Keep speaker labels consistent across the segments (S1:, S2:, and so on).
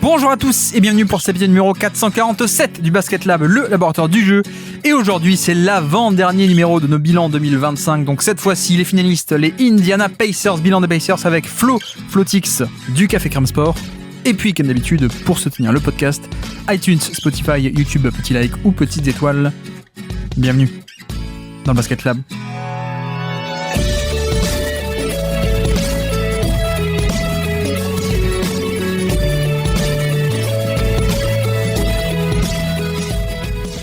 S1: Bonjour à tous et bienvenue pour cet épisode numéro 447 du Basket Lab, le laboratoire du jeu. Et aujourd'hui, c'est l'avant-dernier numéro de nos bilans 2025. Donc cette fois-ci, les finalistes, les Indiana Pacers, bilan des Pacers avec Flotix du Café Crème Sport. Et puis, comme d'habitude, pour soutenir le podcast, iTunes, Spotify, YouTube, petit like ou petites étoiles. Bienvenue dans le Basket Lab.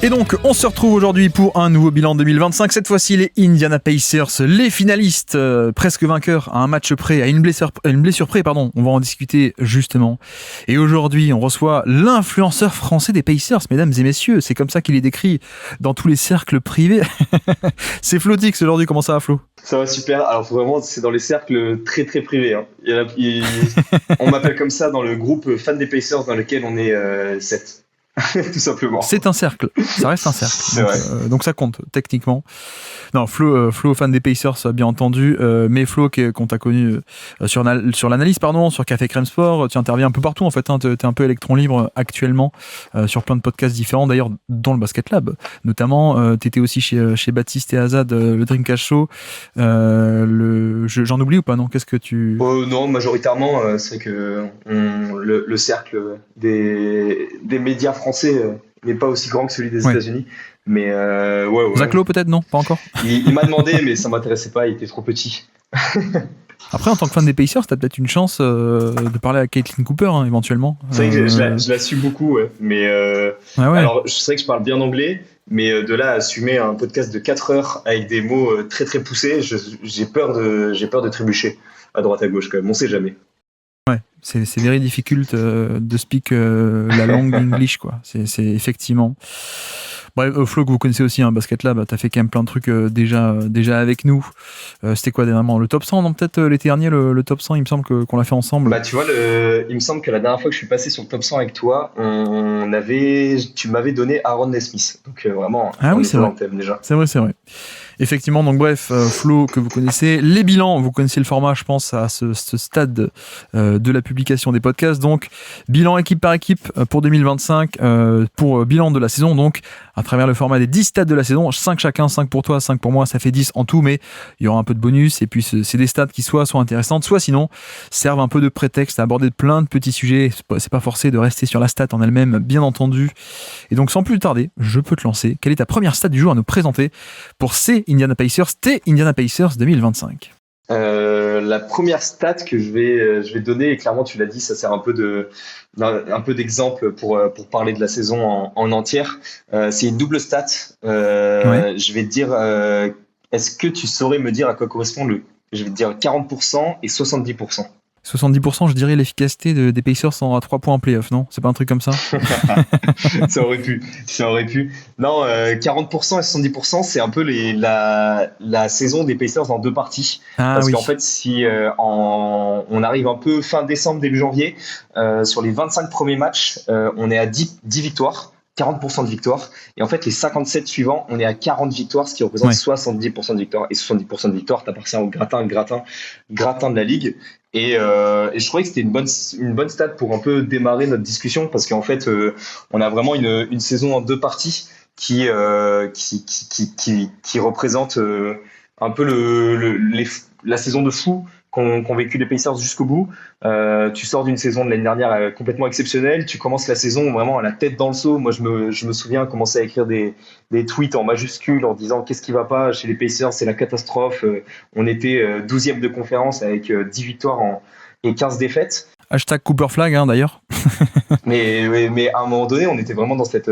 S1: Et donc, on se retrouve aujourd'hui pour un nouveau bilan 2025. Cette fois-ci, les Indiana Pacers, les finalistes, presque vainqueurs, à un match près, à une blessure près, pardon. On va en discuter justement. Et aujourd'hui, on reçoit l'influenceur français des Pacers, mesdames et messieurs. C'est comme ça qu'il est décrit dans tous les cercles privés. C'est Flotix aujourd'hui. Comment ça va, Flo ?
S2: Ça va super. Alors vraiment, c'est dans les cercles très très privés. Hein. On m'appelle comme ça dans le groupe fan des Pacers dans lequel on est 7. Tout simplement.
S1: C'est un cercle, ça reste un cercle.
S2: C'est
S1: donc,
S2: vrai.
S1: Donc ça compte, techniquement. Non, Flo, fan des Pacers, bien entendu, mais Flo qu'on t'a connu sur l'analyse, sur Café Crème Sport, tu interviens un peu partout en fait, hein, t'es un peu électron libre actuellement sur plein de podcasts différents, d'ailleurs dans le Basket Lab, notamment t'étais aussi chez Baptiste et Azad, le Dreamcast Show, j'en oublie ou pas, non ? Qu'est-ce que tu...
S2: Non, majoritairement, c'est que le cercle des médias français n'est pas aussi grand que celui des États-Unis. Mais ouais.
S1: Zach Lowe peut-être, non ? Pas encore ?
S2: Il m'a demandé, mais ça m'intéressait pas, il était trop petit.
S1: Après, en tant que fan des Pacers, t'as peut-être une chance de parler à Caitlin Cooper, hein, éventuellement.
S2: C'est vrai que je la suis beaucoup, ouais. Mais alors, je sais que je parle bien anglais, mais de là à assumer un podcast de 4 heures avec des mots très très poussés, j'ai peur de trébucher à droite à gauche quand même, on sait jamais.
S1: Ouais, c'est very difficult de speak la langue English, quoi. C'est effectivement. Bref, Flo, que vous connaissez aussi, hein, Basket Lab, t'as fait quand même plein de trucs déjà avec nous. C'était quoi dernièrement ? Le top 100, non ? Peut-être l'été dernier, le top 100, il me semble qu'on l'a fait ensemble.
S2: Bah, tu vois, il me semble que la dernière fois que je suis passé sur le top 100 avec toi, tu m'avais donné Aaron Nesmith. Donc vraiment,
S1: oui, c'est vrai.
S2: Thème, déjà.
S1: C'est vrai. Effectivement, donc bref, Flo, que vous connaissez, les bilans, vous connaissez le format, je pense, à ce stade de la publication des podcasts. Donc, bilan équipe par équipe pour 2025, pour bilan de la saison, donc, à travers le format des 10 stats de la saison, 5 chacun, 5 pour toi, 5 pour moi, ça fait 10 en tout, mais il y aura un peu de bonus, et puis c'est des stats qui soit sont intéressantes, soit sinon, servent un peu de prétexte à aborder plein de petits sujets. C'est pas forcé de rester sur la stat en elle-même, bien entendu. Et donc, sans plus tarder, je peux te lancer. Quelle est ta première stat du jour à nous présenter pour ces Indiana Pacers, Indiana Pacers 2025.
S2: La première stat que je vais donner, et clairement tu l'as dit, ça sert un peu d'exemple pour parler de la saison en entière. C'est une double stat. Je vais te dire, est-ce que tu saurais me dire à quoi correspond je vais te dire 40% et 70%.
S1: 70%, je dirais l'efficacité des Pacers à 3 points en play-off, non ? C'est pas un truc comme ça ?
S2: Ça aurait pu. Non, 40% et 70%, c'est un peu la saison des Pacers en deux parties. Parce qu'en fait, si on arrive un peu fin décembre, début janvier, sur les 25 premiers matchs, on est à 10 victoires. 40% de victoires. Et en fait, les 57 suivants, on est à 40 victoires, ce qui représente 70% de victoires. Et 70% de victoires, t'appartient au gratin de la ligue. Et je trouvais que c'était une bonne stat pour un peu démarrer notre discussion, parce qu'en fait, on a vraiment une saison en deux parties qui représente un peu la saison de fou qu'ont vécu les Pacers jusqu'au bout. Tu sors d'une saison de l'année dernière complètement exceptionnelle, tu commences la saison vraiment à la tête dans le seau. Moi, je me souviens commencer à écrire des tweets en majuscules en disant qu'est-ce qui va pas chez les Pacers, c'est la catastrophe. On était 12e de conférence avec 10 victoires et 15 défaites.
S1: Hashtag Cooper Flag, hein, d'ailleurs.
S2: mais à un moment donné, on était vraiment dans cette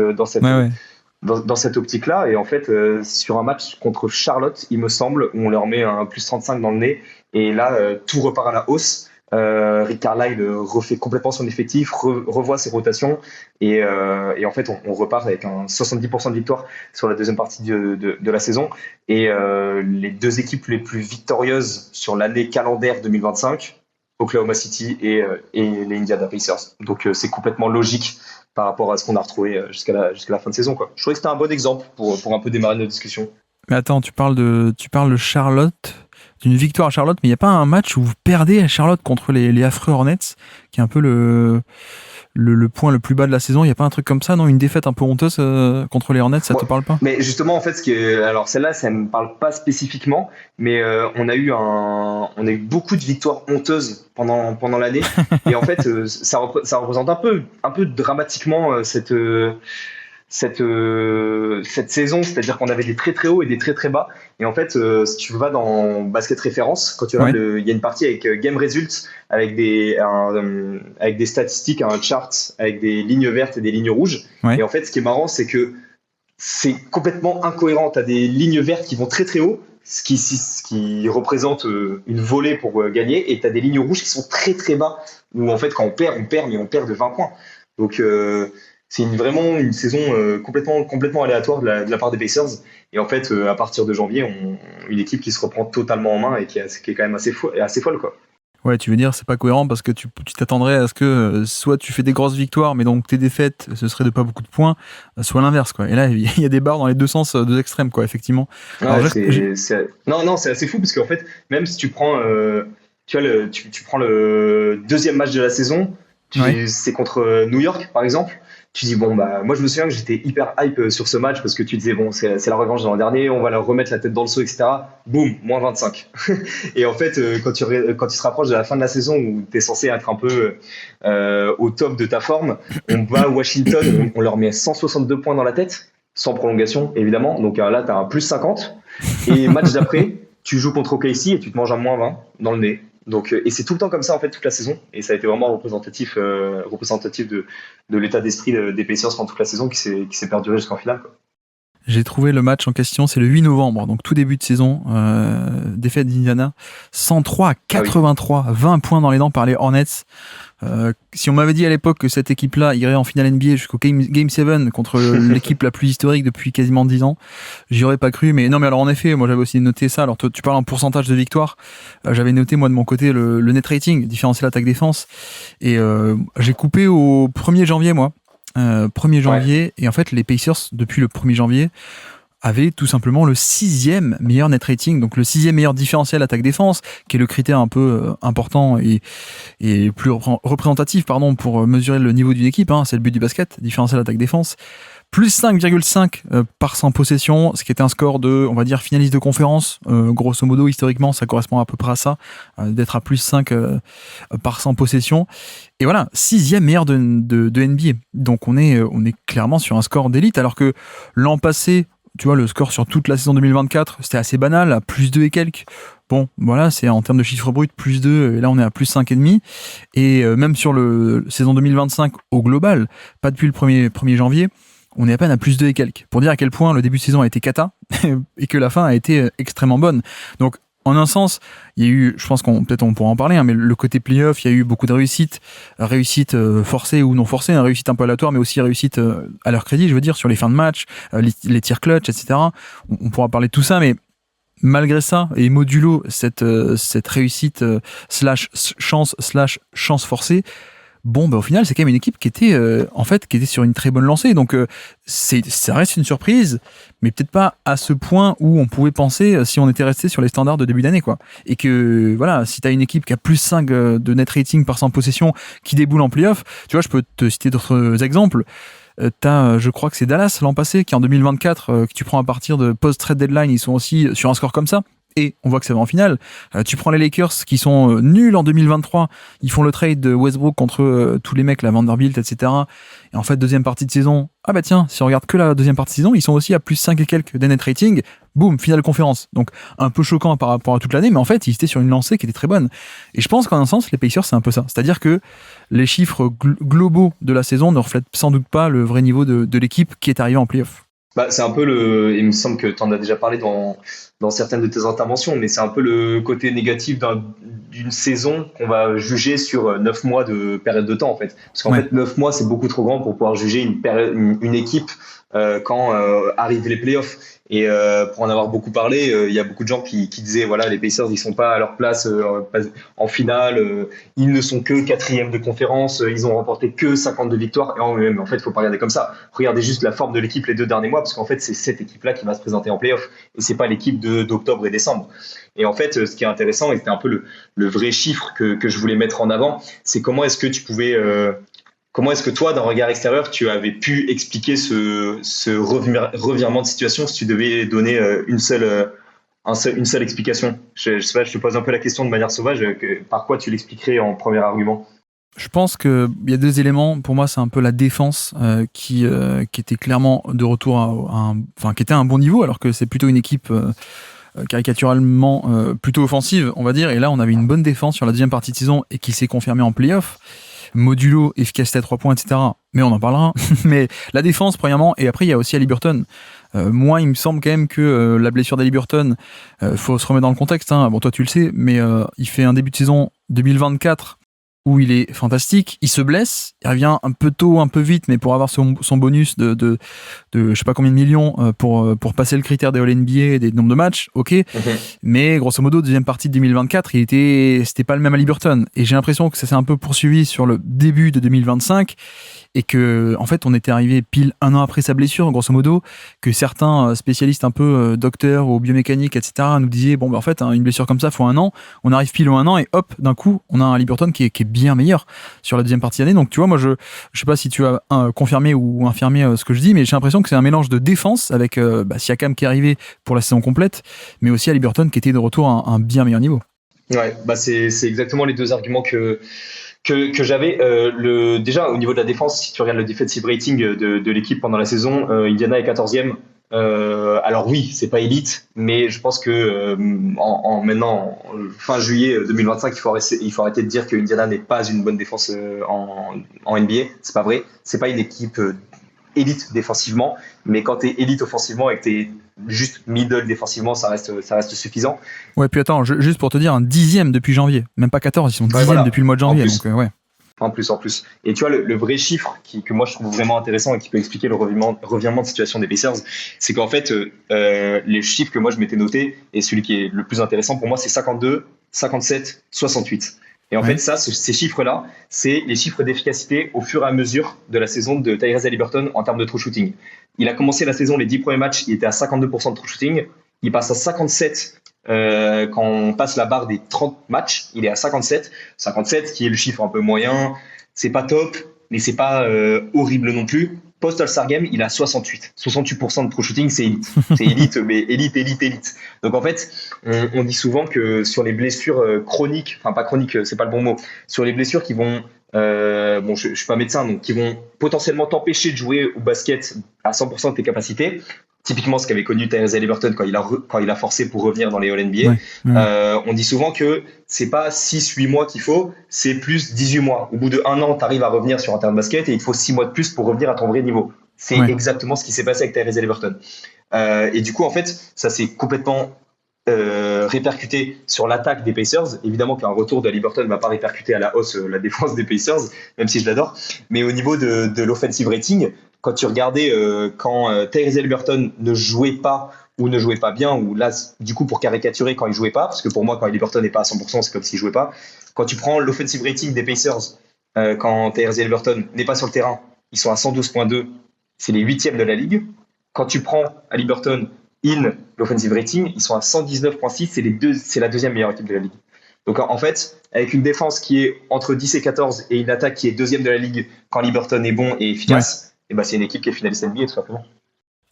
S2: optique-là. Et en fait, sur un match contre Charlotte, il me semble, où on leur met un plus 35 dans le nez, et là, tout repart à la hausse. Rick Carlisle refait complètement son effectif, revoit ses rotations, et en fait, on repart avec un 70% de victoire sur la deuxième partie de la saison. Et les deux équipes les plus victorieuses sur l'année calendaire 2025, Oklahoma City et les Indiana Pacers. Donc, c'est complètement logique par rapport à ce qu'on a retrouvé jusqu'à la fin de saison, quoi. Je trouvais que c'était un bon exemple pour un peu démarrer notre discussion.
S1: Mais attends, tu parles de Charlotte. d'une victoire à Charlotte, mais il n'y a pas un match où vous perdez à Charlotte contre les affreux Hornets, qui est un peu le point le plus bas de la saison. Il n'y a pas un truc comme ça, non? Une défaite un peu honteuse contre les Hornets, ça te parle pas?
S2: Mais justement, en fait, alors celle-là, ça me parle pas spécifiquement, mais on a eu beaucoup de victoires honteuses pendant l'année, et en fait, ça représente un peu dramatiquement cette saison, c'est-à-dire qu'on avait des très très hauts et des très très bas. Et en fait, si tu vas dans Basket Référence, quand tu regardes, il y a une partie avec Game Results, avec des statistiques, un chart avec des lignes vertes et des lignes rouges.
S1: Ouais.
S2: Et en fait, ce qui est marrant, c'est que c'est complètement incohérent. Tu as des lignes vertes qui vont très très haut, ce qui représente une volée pour gagner, et tu as des lignes rouges qui sont très très bas, où en fait, quand on perd, mais on perd de 20 points. Donc, c'est vraiment une saison complètement aléatoire de la part des Pacers. Et en fait, à partir de janvier, une équipe qui se reprend totalement en main et qui est quand même assez folle, quoi.
S1: Ouais, tu veux dire, c'est pas cohérent parce que tu t'attendrais à ce que soit tu fais des grosses victoires, mais donc tes défaites, ce serait de pas beaucoup de poinns, soit l'inverse, quoi. Et là, il y a des barres dans les deux sens, deux extrêmes, quoi, effectivement.
S2: Ouais,
S1: Alors,
S2: Non, c'est assez fou parce qu'en fait, même si tu prends, tu prends le deuxième match de la saison, c'est contre New York, par exemple. Tu dis, bon, bah, moi je me souviens que j'étais hyper hype sur ce match parce que tu disais, bon, c'est la revanche de l'an dernier, on va leur remettre la tête dans le seau, etc. Boum, moins 25. Et en fait, quand tu te rapproches de la fin de la saison où tu es censé être un peu au top de ta forme, on va à Washington, on leur met 162 points dans la tête, sans prolongation, évidemment. Donc là, tu as un plus 50. Et match d'après, tu joues contre OKC et tu te manges un moins 20 dans le nez. Donc, et c'est tout le temps comme ça en fait toute la saison, et ça a été vraiment représentatif de l'état d'esprit des Pacers pendant toute la saison qui s'est perduré jusqu'en finale, quoi.
S1: J'ai trouvé le match en question, c'est le 8 novembre, donc tout début de saison, défaite d'Indiana, 103 à 83, 20 points dans les dents par les Hornets. Si on m'avait dit à l'époque que cette équipe-là irait en finale NBA jusqu'au Game 7 contre l'équipe la plus historique depuis quasiment 10 ans, j'y aurais pas cru. Mais non, mais alors en effet, moi j'avais aussi noté ça. Alors toi, tu parles en pourcentage de victoire. J'avais noté moi de mon côté le net rating, différentiel attaque-défense. Et j'ai coupé au 1er janvier, moi. 1er janvier. Et en fait, les Pacers, depuis le 1er janvier, avait tout simplement le 6e meilleur net rating, donc le 6e meilleur différentiel attaque-défense, qui est le critère un peu important et plus représentatif pour mesurer le niveau d'une équipe, hein, c'est le but du basket, différentiel attaque-défense. Plus 5,5 par 100 possessions, ce qui est un score de, on va dire, finaliste de conférence. Grosso modo, historiquement, ça correspond à peu près à ça, d'être à plus 5 par 100 possessions. Et voilà, 6e meilleur de NBA. Donc on est clairement sur un score d'élite, alors que l'an passé, tu vois, le score sur toute la saison 2024, c'était assez banal, à plus 2 et quelques. Bon, voilà, c'est en termes de chiffre brut, plus 2, et là on est à plus 5,5. Et même sur le saison 2025 au global, pas depuis le 1er janvier, on est à peine à plus 2 et quelques. Pour dire à quel point le début de saison a été cata, et que la fin a été extrêmement bonne. Donc, en un sens, il y a eu, je pense peut-être on pourra en parler, hein, mais le côté playoff, il y a eu beaucoup de réussites forcées ou non forcées, hein, réussite un peu aléatoire, mais aussi réussite à leur crédit, je veux dire, sur les fins de match, les tirs clutch, etc. On pourra parler de tout ça, mais malgré ça, et modulo cette réussite chance forcée, bon, bah, au final, c'est quand même une équipe qui était sur une très bonne lancée. Donc, ça reste une surprise, mais peut-être pas à ce point où on pouvait penser si on était resté sur les standards de début d'année, quoi. Et que, voilà, si t'as une équipe qui a plus 5 de net rating par 100 possessions qui déboule en playoff, tu vois, je peux te citer d'autres exemples. Je crois que c'est Dallas l'an passé, qui en 2024, que tu prends à partir de post-trade deadline, ils sont aussi sur un score comme ça. Et on voit que ça va en finale. Tu prends les Lakers qui sont nuls en 2023. Ils font le trade de Westbrook contre tous les mecs, la Vanderbilt, etc. Et en fait, deuxième partie de saison, ah bah tiens, si on regarde que la deuxième partie de saison, ils sont aussi à plus 5 et quelques des net rating. Boum, finale conférence. Donc un peu choquant par rapport à toute l'année, mais en fait, ils étaient sur une lancée qui était très bonne. Et je pense qu'en un sens, les Pacers, c'est un peu ça. C'est-à-dire que les chiffres globaux de la saison ne reflètent sans doute pas le vrai niveau de l'équipe qui est arrivée en playoff.
S2: Bah, c'est un peu il me semble que tu en as déjà parlé dans certaines de tes interventions, mais c'est un peu le côté négatif d'une saison qu'on va juger sur 9 mois de période de temps, en fait. Parce qu'en fait, 9 mois, c'est beaucoup trop grand pour pouvoir juger une équipe quand arrivent les playoffs. Et pour en avoir beaucoup parlé, il y a beaucoup de gens qui disaient voilà, les Pacers ils sont pas à leur place en finale, ils ne sont que quatrième de conférence, ils ont remporté que 52 victoires. Et en fait, il faut pas regarder comme ça. Regardez juste la forme de l'équipe les 2 derniers mois, parce qu'en fait c'est cette équipe-là qui va se présenter en playoff et c'est pas l'équipe d'octobre et décembre. Et en fait, ce qui est intéressant, et c'était un peu le vrai chiffre que je voulais mettre en avant, c'est comment est-ce que tu pouvais comment est-ce que toi, d'un regard extérieur, tu avais pu expliquer ce revirement de situation si tu devais donner une seule explication? Je sais pas, je te pose un peu la question de manière sauvage. Par quoi tu l'expliquerais en premier argument?
S1: Je pense qu'il y a 2 éléments. Pour moi, c'est un peu la défense qui était clairement de retour qui était à un bon niveau, alors que c'est plutôt une équipe caricaturalement plutôt offensive, on va dire. Et là, on avait une bonne défense sur la deuxième partie de saison et qui s'est confirmée en play-off. Modulo, efficacité à 3 points, etc. Mais on en parlera. Mais la défense, premièrement, et après, il y a aussi Haliburton. Moi, il me semble quand même que la blessure d'Haliburton, faut se remettre dans le contexte. Hein. Bon, toi, tu le sais, mais il fait un début de saison 2024 où il est fantastique. Il se blesse, il revient un peu tôt, un peu vite, mais pour avoir son bonus de je sais pas combien de millions pour passer le critère des All-NBA et des nombres de matchs, ok. Mais grosso modo, deuxième partie de 2024, c'était pas le même Haliburton. Et j'ai l'impression que ça s'est un peu poursuivi sur le début de 2025 et que, en fait, on était arrivé pile 1 an après sa blessure, grosso modo, que certains spécialistes un peu docteurs ou biomécaniques, etc., nous disaient, bon, en fait, une blessure comme ça, faut 1 an. On arrive pile au 1 an et hop, d'un coup, on a un Haliburton qui est bien meilleur sur la deuxième partie d'année. Donc, tu vois, moi, je sais pas si tu as confirmé ou infirmé ce que je dis, mais j'ai l'impression que c'est un mélange de défense avec Siakam qui est arrivé pour la saison complète, mais aussi Haliburton qui était de retour à un bien meilleur niveau.
S2: Ouais, c'est exactement les 2 arguments que j'avais. Déjà, au niveau de la défense, si tu regardes le defensive rating de l'équipe pendant la saison, Indiana est 14e. Alors oui, c'est pas élite, mais je pense que maintenant, fin juillet 2025, il faut arrêter de dire que Indiana n'est pas une bonne défense en NBA. C'est pas vrai. C'est pas une équipe élite défensivement, mais quand t'es élite offensivement et que t'es juste middle défensivement, ça reste suffisant.
S1: Ouais, puis attends, juste pour te dire, un 10e depuis janvier, même pas 14, ils sont 10e voilà. Depuis le mois de janvier. Donc, ouais.
S2: En plus. Et tu vois, le vrai chiffre que moi je trouve vraiment intéressant et qui peut expliquer le revirement de situation des Pacers, c'est qu'en fait, les chiffres que moi je m'étais noté, et celui qui est le plus intéressant pour moi, c'est 52, 57, 68. Et en fait, ces chiffres-là, c'est les chiffres d'efficacité au fur et à mesure de la saison de Tyrese Haliburton en termes de true shooting. Il a commencé la saison, les 10 premiers matchs, il était à 52% de true shooting. Il passe à 57 quand on passe la barre des 30 matchs. Il est à 57. 57, qui est le chiffre un peu moyen. C'est pas top, mais c'est pas horrible non plus. Post-All-Star Game, il a 68. 68% de true shooting, c'est élite. C'est élite, mais élite. Donc en fait, on dit souvent que sur les blessures chroniques, enfin pas chroniques, c'est pas le bon mot, sur les blessures qui vont, je suis pas médecin, donc qui vont potentiellement t'empêcher de jouer au basket à 100% de tes capacités. Typiquement, ce qu'avait connu Tyrese Haliburton quand il a forcé pour revenir dans les All-NBA. Ouais. On dit souvent que c'est pas 6-8 mois qu'il faut, c'est plus 18 mois. Au bout de 1 an, tu arrives à revenir sur un terrain de basket et il te faut 6 mois de plus pour revenir à ton vrai niveau. C'est exactement ce qui s'est passé avec Tyrese Haliburton. Et du coup, en fait, ça s'est complètement répercuté sur l'attaque des Pacers. Évidemment qu'un retour de Haliburton ne va pas répercuter à la hausse la défense des Pacers, même si je l'adore. Mais au niveau de l'offensive rating, quand tu regardais quand Tyrese Haliburton ne jouait pas ou ne jouait pas bien, ou là, du coup, pour caricaturer, quand il jouait pas, parce que pour moi, quand Haliburton n'est pas à 100%, c'est comme s'il jouait pas. Quand tu prends l'offensive rating des Pacers, quand Tyrese Haliburton n'est pas sur le terrain, ils sont à 112.2, c'est les 8e de la ligue. Quand tu prends Haliburton in l'offensive rating, ils sont à 119.6, c'est la 2e meilleure équipe de la ligue. Donc en fait, avec une défense qui est entre 10 et 14 et une attaque qui est 2e de la ligue quand Haliburton est bon et efficace, et c'est une équipe qui est finaliste NBA tout simplement.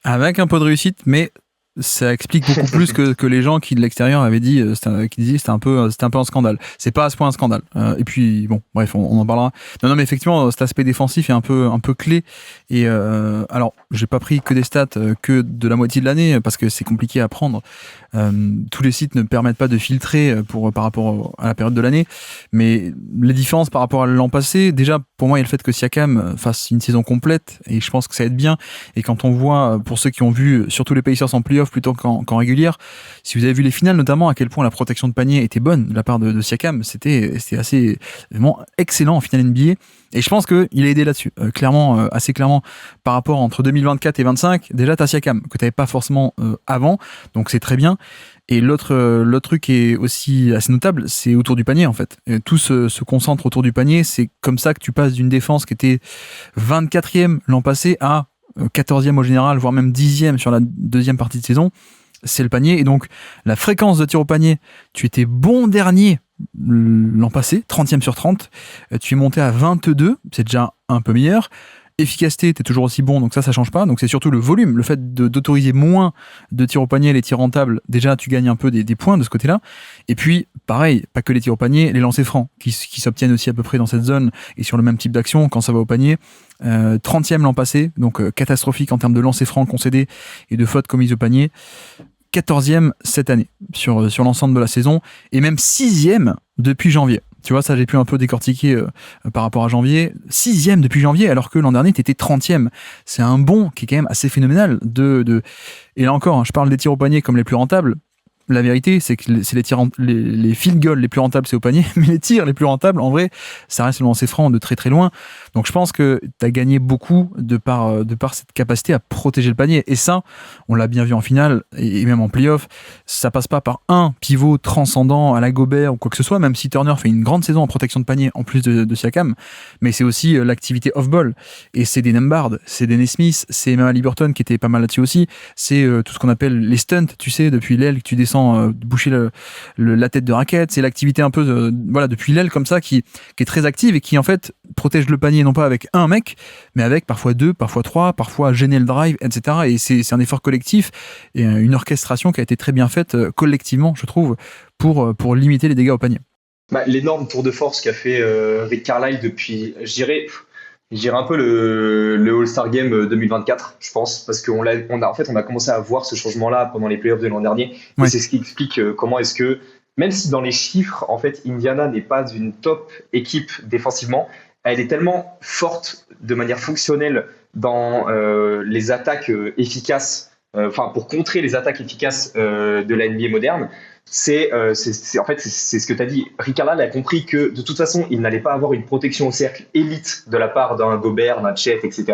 S1: Avec un peu de réussite, mais ça explique beaucoup plus que les gens qui de l'extérieur avaient dit, qui disaient c'était un peu un scandale. C'est pas à ce point un scandale. Et puis bon, bref, on en parlera. Non, mais effectivement, cet aspect défensif est un peu clé. Et alors, j'ai pas pris que des stats que de la moitié de l'année parce que c'est compliqué à prendre. Tous les sites ne permettent pas de filtrer par rapport à la période de l'année, mais les différences par rapport à l'an passé, déjà pour moi il y a le fait que Siakam fasse une saison complète et je pense que ça aide bien. Et quand on voit, pour ceux qui ont vu surtout les Pacers en playoff playoffs plutôt qu'en régulière. Si vous avez vu les finales, notamment, à quel point la protection de panier était bonne de la part de Siakam, c'était assez vraiment excellent en finale NBA. Et je pense qu'il a aidé là-dessus, clairement, assez clairement, par rapport entre 2024 et 2025. Déjà, t'as Siakam, que t'avais pas forcément avant, donc c'est très bien. Et l'autre truc qui est aussi assez notable, c'est autour du panier, en fait. Tout se concentre autour du panier. C'est comme ça que tu passes d'une défense qui était 24e l'an passé à 14e au général, voire même 10e sur la deuxième partie de saison. C'est le panier. Et donc, la fréquence de tir au panier, tu étais bon dernier l'an passé, 30e sur 30. Tu es monté à 22, c'est déjà un peu meilleur. Efficacité, t'es toujours aussi bon, donc ça change pas. Donc c'est surtout le volume, le fait d'autoriser moins de tirs au panier, les tirs rentables. Déjà, tu gagnes un peu des points de ce côté-là. Et puis, pareil, pas que les tirs au panier, les lancers francs qui s'obtiennent aussi à peu près dans cette zone et sur le même type d'action quand ça va au panier. 30e l'an passé, donc catastrophique en termes de lancers francs concédés et de fautes commises au panier. 14e cette année sur l'ensemble de la saison et même 6e depuis janvier. Tu vois, ça j'ai pu un peu décortiquer par rapport à janvier. 6e depuis janvier, alors que l'an dernier, t'étais 30e. C'est un bond qui est quand même assez phénoménal. Et là encore, je parle des tirs au panier comme les plus rentables. La vérité, c'est que c'est les field goals les plus rentables, c'est au panier, mais les tirs les plus rentables, en vrai, ça reste le lancer franc de très très loin. Donc je pense que tu as gagné beaucoup de par cette capacité à protéger le panier. Et ça, on l'a bien vu en finale et même en play-off, ça passe pas par un pivot transcendant à la Gobert ou quoi que ce soit, même si Turner fait une grande saison en protection de panier en plus de Siakam, mais c'est aussi l'activité off-ball. Et c'est des Nembhard, c'est des Nesmith, c'est même Haliburton qui était pas mal là-dessus aussi, c'est tout ce qu'on appelle les stunts, tu sais, depuis l'aile que tu descends boucher la tête de raquette, c'est l'activité un peu depuis l'aile comme ça qui est très active et qui en fait protège le panier non pas avec un mec mais avec parfois deux, parfois trois, parfois gêner le drive, etc. Et c'est un effort collectif et une orchestration qui a été très bien faite collectivement, je trouve, pour limiter les dégâts au panier.
S2: L'énorme tour de force qu'a fait Rick Carlisle depuis, je dirais un peu le All-Star Game 2024, je pense, parce qu'on a commencé à voir ce changement-là pendant les playoffs de l'an dernier. Ouais. Et c'est ce qui explique comment est-ce que, même si dans les chiffres, en fait, Indiana n'est pas une top équipe défensivement, elle est tellement forte de manière fonctionnelle dans les attaques efficaces, pour contrer les attaques efficaces de la NBA moderne. C'est ce que tu as dit. Rick Carlisle a compris que de toute façon, il n'allait pas avoir une protection au cercle élite de la part d'un Gobert, d'un Chet, etc.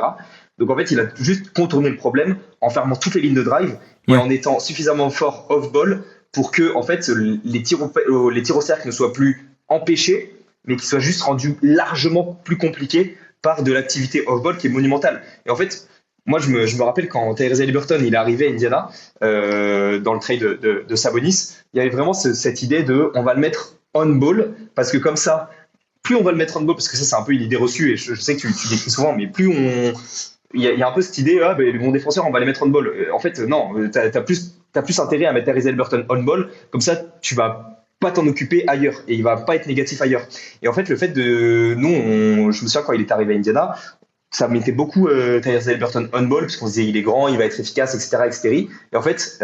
S2: Donc en fait, il a juste contourné le problème en fermant toutes les lignes de drive et en étant suffisamment fort off-ball pour que en fait, les tirs au cercle ne soient plus empêchés, mais qu'ils soient juste rendus largement plus compliqués par de l'activité off-ball qui est monumentale. Et en fait, moi, je me rappelle quand Tyrese Haliburton il est arrivé à Indiana dans le trade de Sabonis, il y avait vraiment cette idée de on va le mettre on-ball parce que comme ça, plus on va le mettre on-ball, parce que ça c'est un peu une idée reçue et je sais que tu décris souvent, mais plus on... Il y a un peu cette idée, les bons défenseurs, on va les mettre on-ball. En fait, non, t'as plus intérêt à mettre Tyrese Haliburton on-ball, comme ça tu vas pas t'en occuper ailleurs et il va pas être négatif ailleurs. Et en fait, le fait de... Nous, je me souviens quand il est arrivé à Indiana, ça mettait beaucoup Tyrese Haliburton on-ball, parce qu'on se disait il est grand, il va être efficace, etc. Et en fait,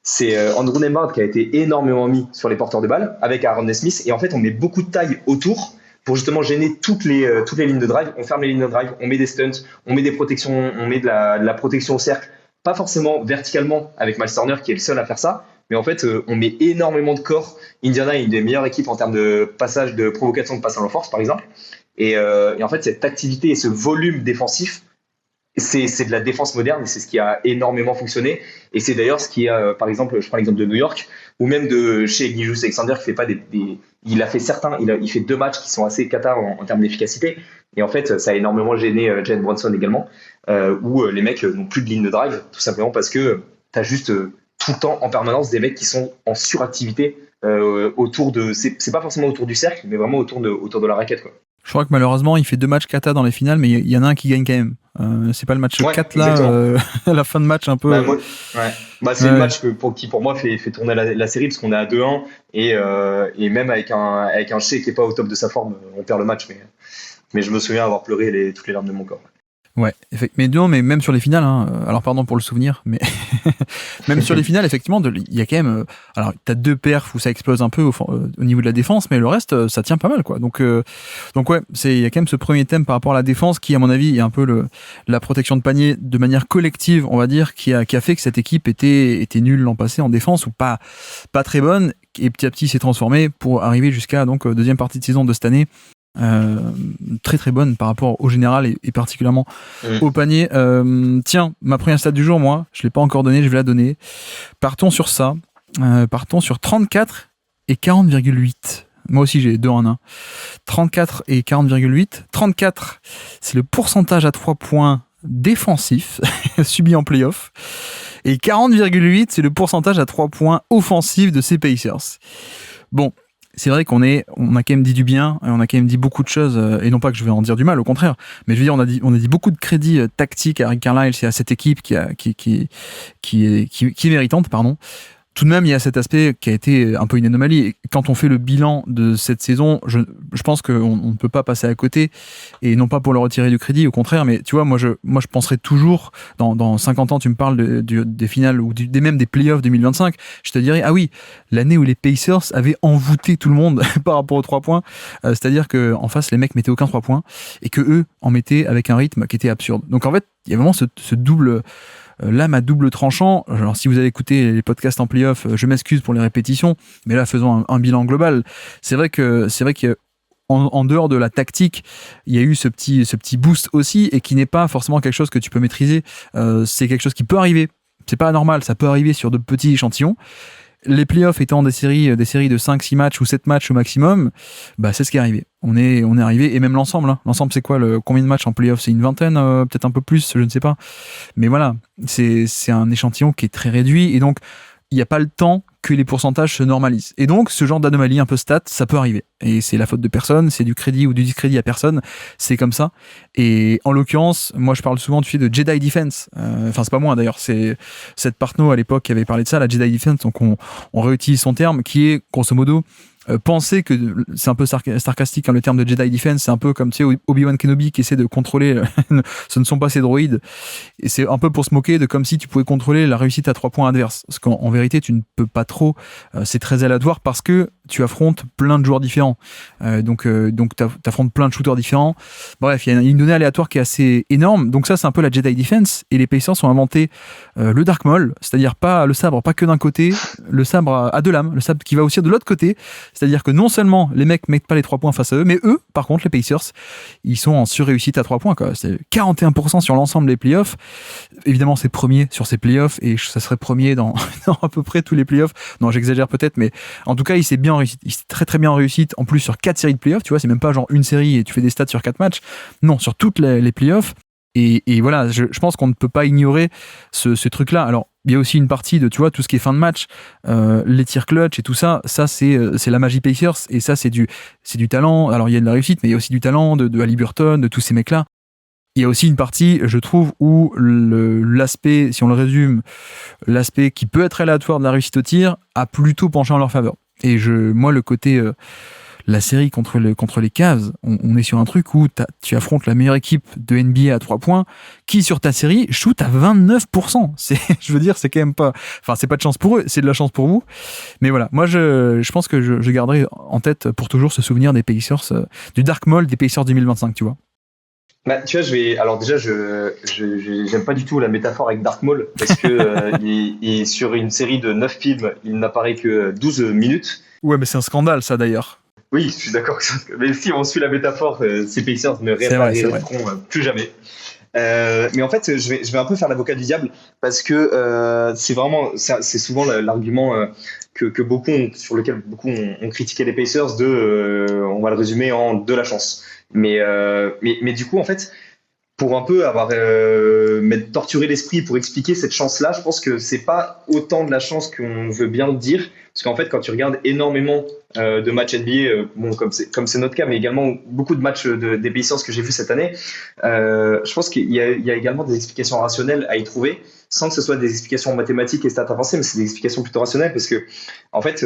S2: c'est Andrew Nembhard qui a été énormément mis sur les porteurs de balles avec Aaron Nesmith. Et en fait, on met beaucoup de taille autour pour justement gêner toutes les lignes de drive. On ferme les lignes de drive, on met des stunts, on met des protections, on met de la protection au cercle. Pas forcément verticalement avec Miles Turner qui est le seul à faire ça, mais en fait, on met énormément de corps. Indiana est une des meilleures équipes en termes de passage, de provocation de passage en force, par exemple. Et en fait, cette activité et ce volume défensif, c'est de la défense moderne et c'est ce qui a énormément fonctionné. Et c'est d'ailleurs ce qui a, par exemple, je prends l'exemple de New York, ou même de chez Gilgeous-Alexander qui fait pas il a fait il fait 2 matchs qui sont assez cata en termes d'efficacité. Et en fait, ça a énormément gêné Jalen Brunson également, où les mecs n'ont plus de ligne de drive, tout simplement parce que t'as juste tout le temps en permanence des mecs qui sont en suractivité autour de, c'est pas forcément autour du cercle, mais vraiment autour de la raquette, quoi.
S1: Je crois que malheureusement, il fait 2 matchs kata dans les finales, mais il y en a un qui gagne quand même. C'est pas le match 4 là, à la fin de match un peu.
S2: C'est le match qui pour moi fait tourner la série parce qu'on est à 2-1 et même avec un Shea qui est pas au top de sa forme, on perd le match. Mais je me souviens avoir pleuré toutes les larmes de mon corps.
S1: Ouais, mais non, mais même sur les finales, hein, alors pardon pour le souvenir, mais même sur les finales, effectivement, il y a quand même. Alors, t'as 2 perfs où ça explose un peu au niveau de la défense, mais le reste, ça tient pas mal, quoi. Donc ouais, il y a quand même ce premier thème par rapport à la défense qui, à mon avis, est un peu la protection de panier de manière collective, on va dire, qui a fait que cette équipe était nulle l'an passé en défense ou pas très bonne, et petit à petit s'est transformée pour arriver jusqu'à donc deuxième partie de saison de cette année. Très très bonne par rapport au général et particulièrement au panier. Tiens, ma première stat du jour, moi, je l'ai pas encore donnée, je vais la donner. Partons sur ça. Partons sur 34 et 40,8. Moi aussi j'ai 2 en 1. 34 et 40,8. 34, c'est le pourcentage à 3 points défensif subi en playoff. Et 40,8, c'est le pourcentage à 3 points offensif de ces Pacers. Bon, c'est vrai qu'on a quand même dit du bien, on a quand même dit beaucoup de choses, et non pas que je vais en dire du mal, au contraire, mais je veux dire, on a dit beaucoup de crédit tactique à Rick Carlisle et à cette équipe qui est méritante, pardon. Tout de même, il y a cet aspect qui a été un peu une anomalie. Et quand on fait le bilan de cette saison, je pense qu'on ne peut pas passer à côté, et non pas pour le retirer du crédit, au contraire, mais tu vois, moi je penserais toujours, dans 50 ans, tu me parles des finales ou même des playoffs 2025, je te dirais, ah oui, l'année où les Pacers avaient envoûté tout le monde par rapport aux 3 points, c'est-à-dire qu'en face, les mecs mettaient aucun 3 points, et que eux en mettaient avec un rythme qui était absurde. Donc en fait, il y a vraiment ce double... lame à double tranchant. Alors, si vous avez écouté les podcasts en playoff, je m'excuse pour les répétitions, mais là, faisons un bilan global. C'est vrai que en dehors de la tactique, il y a eu ce petit boost aussi, et qui n'est pas forcément quelque chose que tu peux maîtriser. C'est quelque chose qui peut arriver. C'est pas anormal, ça peut arriver sur de petits échantillons. Les playoffs étant des séries de 5-6 matchs ou 7 matchs au maximum, bah c'est ce qui est arrivé. On est arrivé, et même l'ensemble. Hein. L'ensemble, c'est quoi combien de matchs en playoffs? C'est une vingtaine, peut-être un peu plus, je ne sais pas. Mais voilà, c'est un échantillon qui est très réduit, et donc il n'y a pas le temps que les pourcentages se normalisent. Et donc, ce genre d'anomalie un peu stat, ça peut arriver. Et c'est la faute de personne, c'est du crédit ou du discrédit à personne, c'est comme ça. Et en l'occurrence, moi je parle souvent de Jedi Defense. Enfin, c'est pas moi d'ailleurs, c'est cette Partno à l'époque qui avait parlé de ça, la Jedi Defense, donc on réutilise son terme, qui est grosso modo penser que c'est un peu sarcastique, hein, le terme de Jedi Defense, c'est un peu comme, tu sais, Obi-Wan Kenobi qui essaie de contrôler ce ne sont pas ses droïdes, et c'est un peu pour se moquer de comme si tu pouvais contrôler la réussite à 3 points adverse, parce qu'en vérité tu ne peux pas trop, c'est très aléatoire parce que tu affrontes plein de joueurs différents, donc t'affrontes plein de shooters différents. Bref, il y a une donnée aléatoire qui est assez énorme, donc ça c'est un peu la Jedi Defense, et les Pacers ont inventé le Dark Maul, c'est-à-dire pas le sabre, pas que d'un côté, le sabre à 2 lames, le sabre qui va aussi de l'autre côté. C'est-à-dire que non seulement les mecs mettent pas les 3 points face à eux, mais eux, par contre, les Pacers, ils sont en surréussite à 3 points, quoi. C'est 41% sur l'ensemble des playoffs. Évidemment, c'est premier sur ces playoffs, et ça serait premier dans à peu près tous les playoffs. Non, j'exagère peut-être, mais en tout cas, il s'est bien réussi. Il s'est très très bien réussi, en plus sur 4 séries de playoffs, tu vois, c'est même pas genre une série et tu fais des stats sur 4 matchs. Non, sur toutes les playoffs. Et voilà, je pense qu'on ne peut pas ignorer ce truc-là. Alors, il y a aussi une partie de, tu vois, tout ce qui est fin de match, les tirs clutch et tout ça, c'est la magie Pacers, et ça c'est du talent. Alors il y a de la réussite, mais il y a aussi du talent de Haliburton, de tous ces mecs-là. Il y a aussi une partie, je trouve, où l'aspect, si on le résume, l'aspect qui peut être aléatoire de la réussite au tir a plutôt penché en leur faveur. Et moi, le côté la série contre les Cavs, on est sur un truc où tu affrontes la meilleure équipe de NBA à 3 points, qui sur ta série shoot à 29%. Je veux dire, c'est quand même pas... Enfin, c'est pas de chance pour eux, c'est de la chance pour vous. Mais voilà, moi je pense que je garderai en tête pour toujours ce souvenir des Pacers, du Dark Maul des Pacers 2025, tu vois.
S2: Bah, tu vois, alors déjà, j'aime pas du tout la métaphore avec Dark Maul, parce que sur une série de 9 films, il n'apparaît que 12 minutes.
S1: Ouais, mais c'est un scandale, ça, d'ailleurs.
S2: Oui, je suis d'accord. Mais si on suit la métaphore, ces Pacers ne réapparaîtront plus jamais. Mais en fait, je vais un peu faire l'avocat du diable, parce que c'est souvent l'argument sur lequel beaucoup ont critiqué les Pacers, on va le résumer en de la chance. Mais du coup, en fait, pour un peu avoir torturé l'esprit pour expliquer cette chance-là, je pense que c'est pas autant de la chance qu'on veut bien le dire, parce qu'en fait, quand tu regardes énormément de matchs NBA, bon, comme c'est notre cas, mais également beaucoup de matchs des Pacers que j'ai vus cette année, je pense qu'il y a également des explications rationnelles à y trouver, sans que ce soit des explications mathématiques et stats avancées, mais c'est des explications plutôt rationnelles, parce que en fait,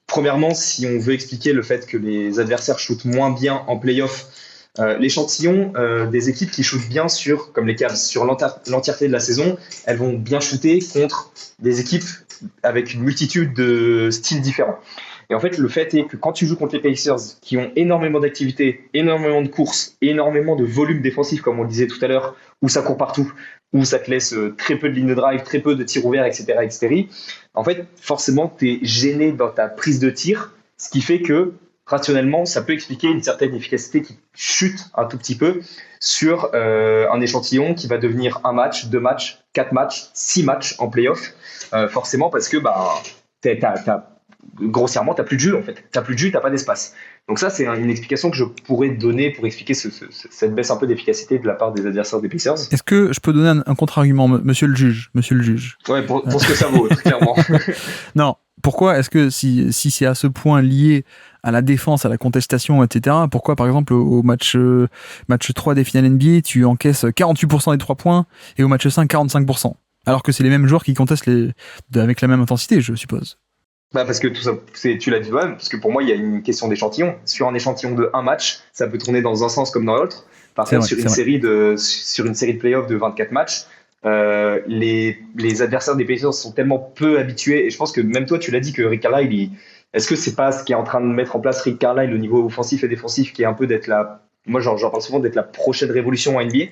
S2: premièrement, si on veut expliquer le fait que les adversaires shootent moins bien en play-off, l'échantillon des équipes qui shootent bien comme les Cavs, sur l'entièreté de la saison, elles vont bien shooter contre des équipes avec une multitude de styles différents. Et en fait, le fait est que quand tu joues contre les Pacers, qui ont énormément d'activités, énormément de courses, énormément de volume défensif, comme on le disait tout à l'heure, où ça court partout, où ça te laisse très peu de lignes de drive, très peu de tirs ouverts, etc. En fait, forcément, tu es gêné dans ta prise de tir, ce qui fait que, rationnellement, ça peut expliquer une certaine efficacité qui chute un tout petit peu sur un échantillon qui va devenir 1 match, 2 matchs, 4 matchs, 6 matchs en playoff, forcément parce que grossièrement, tu n'as plus de jus en fait. Tu n'as plus de jus, tu n'as pas d'espace. Donc ça, c'est une explication que je pourrais donner pour expliquer cette baisse un peu d'efficacité de la part des adversaires des Pacers.
S1: Est-ce que je peux donner un contre-argument, monsieur le juge?
S2: Ouais, pour ce que ça vaut, très clairement.
S1: Non, pourquoi est-ce que si c'est à ce point lié à la défense, à la contestation, etc., pourquoi par exemple au match 3 des finales NBA, tu encaisses 48% des 3 points et au match 5, 45%? Alors que c'est les mêmes joueurs qui contestent avec la même intensité, je suppose.
S2: Parce que tout ça, tu l'as dit toi-même, parce que pour moi, il y a une question d'échantillon. Sur un échantillon de 1 match, ça peut tourner dans un sens comme dans l'autre. Par contre, sur une série de playoffs de 24 matchs, les adversaires des Pacers sont tellement peu habitués, et je pense que même toi, tu l'as dit que Rick Carlisle, est-ce que c'est pas ce qui est en train de mettre en place Rick Carlisle au niveau offensif et défensif, qui est un peu d'être moi j'en parle souvent d'être la prochaine révolution en NBA,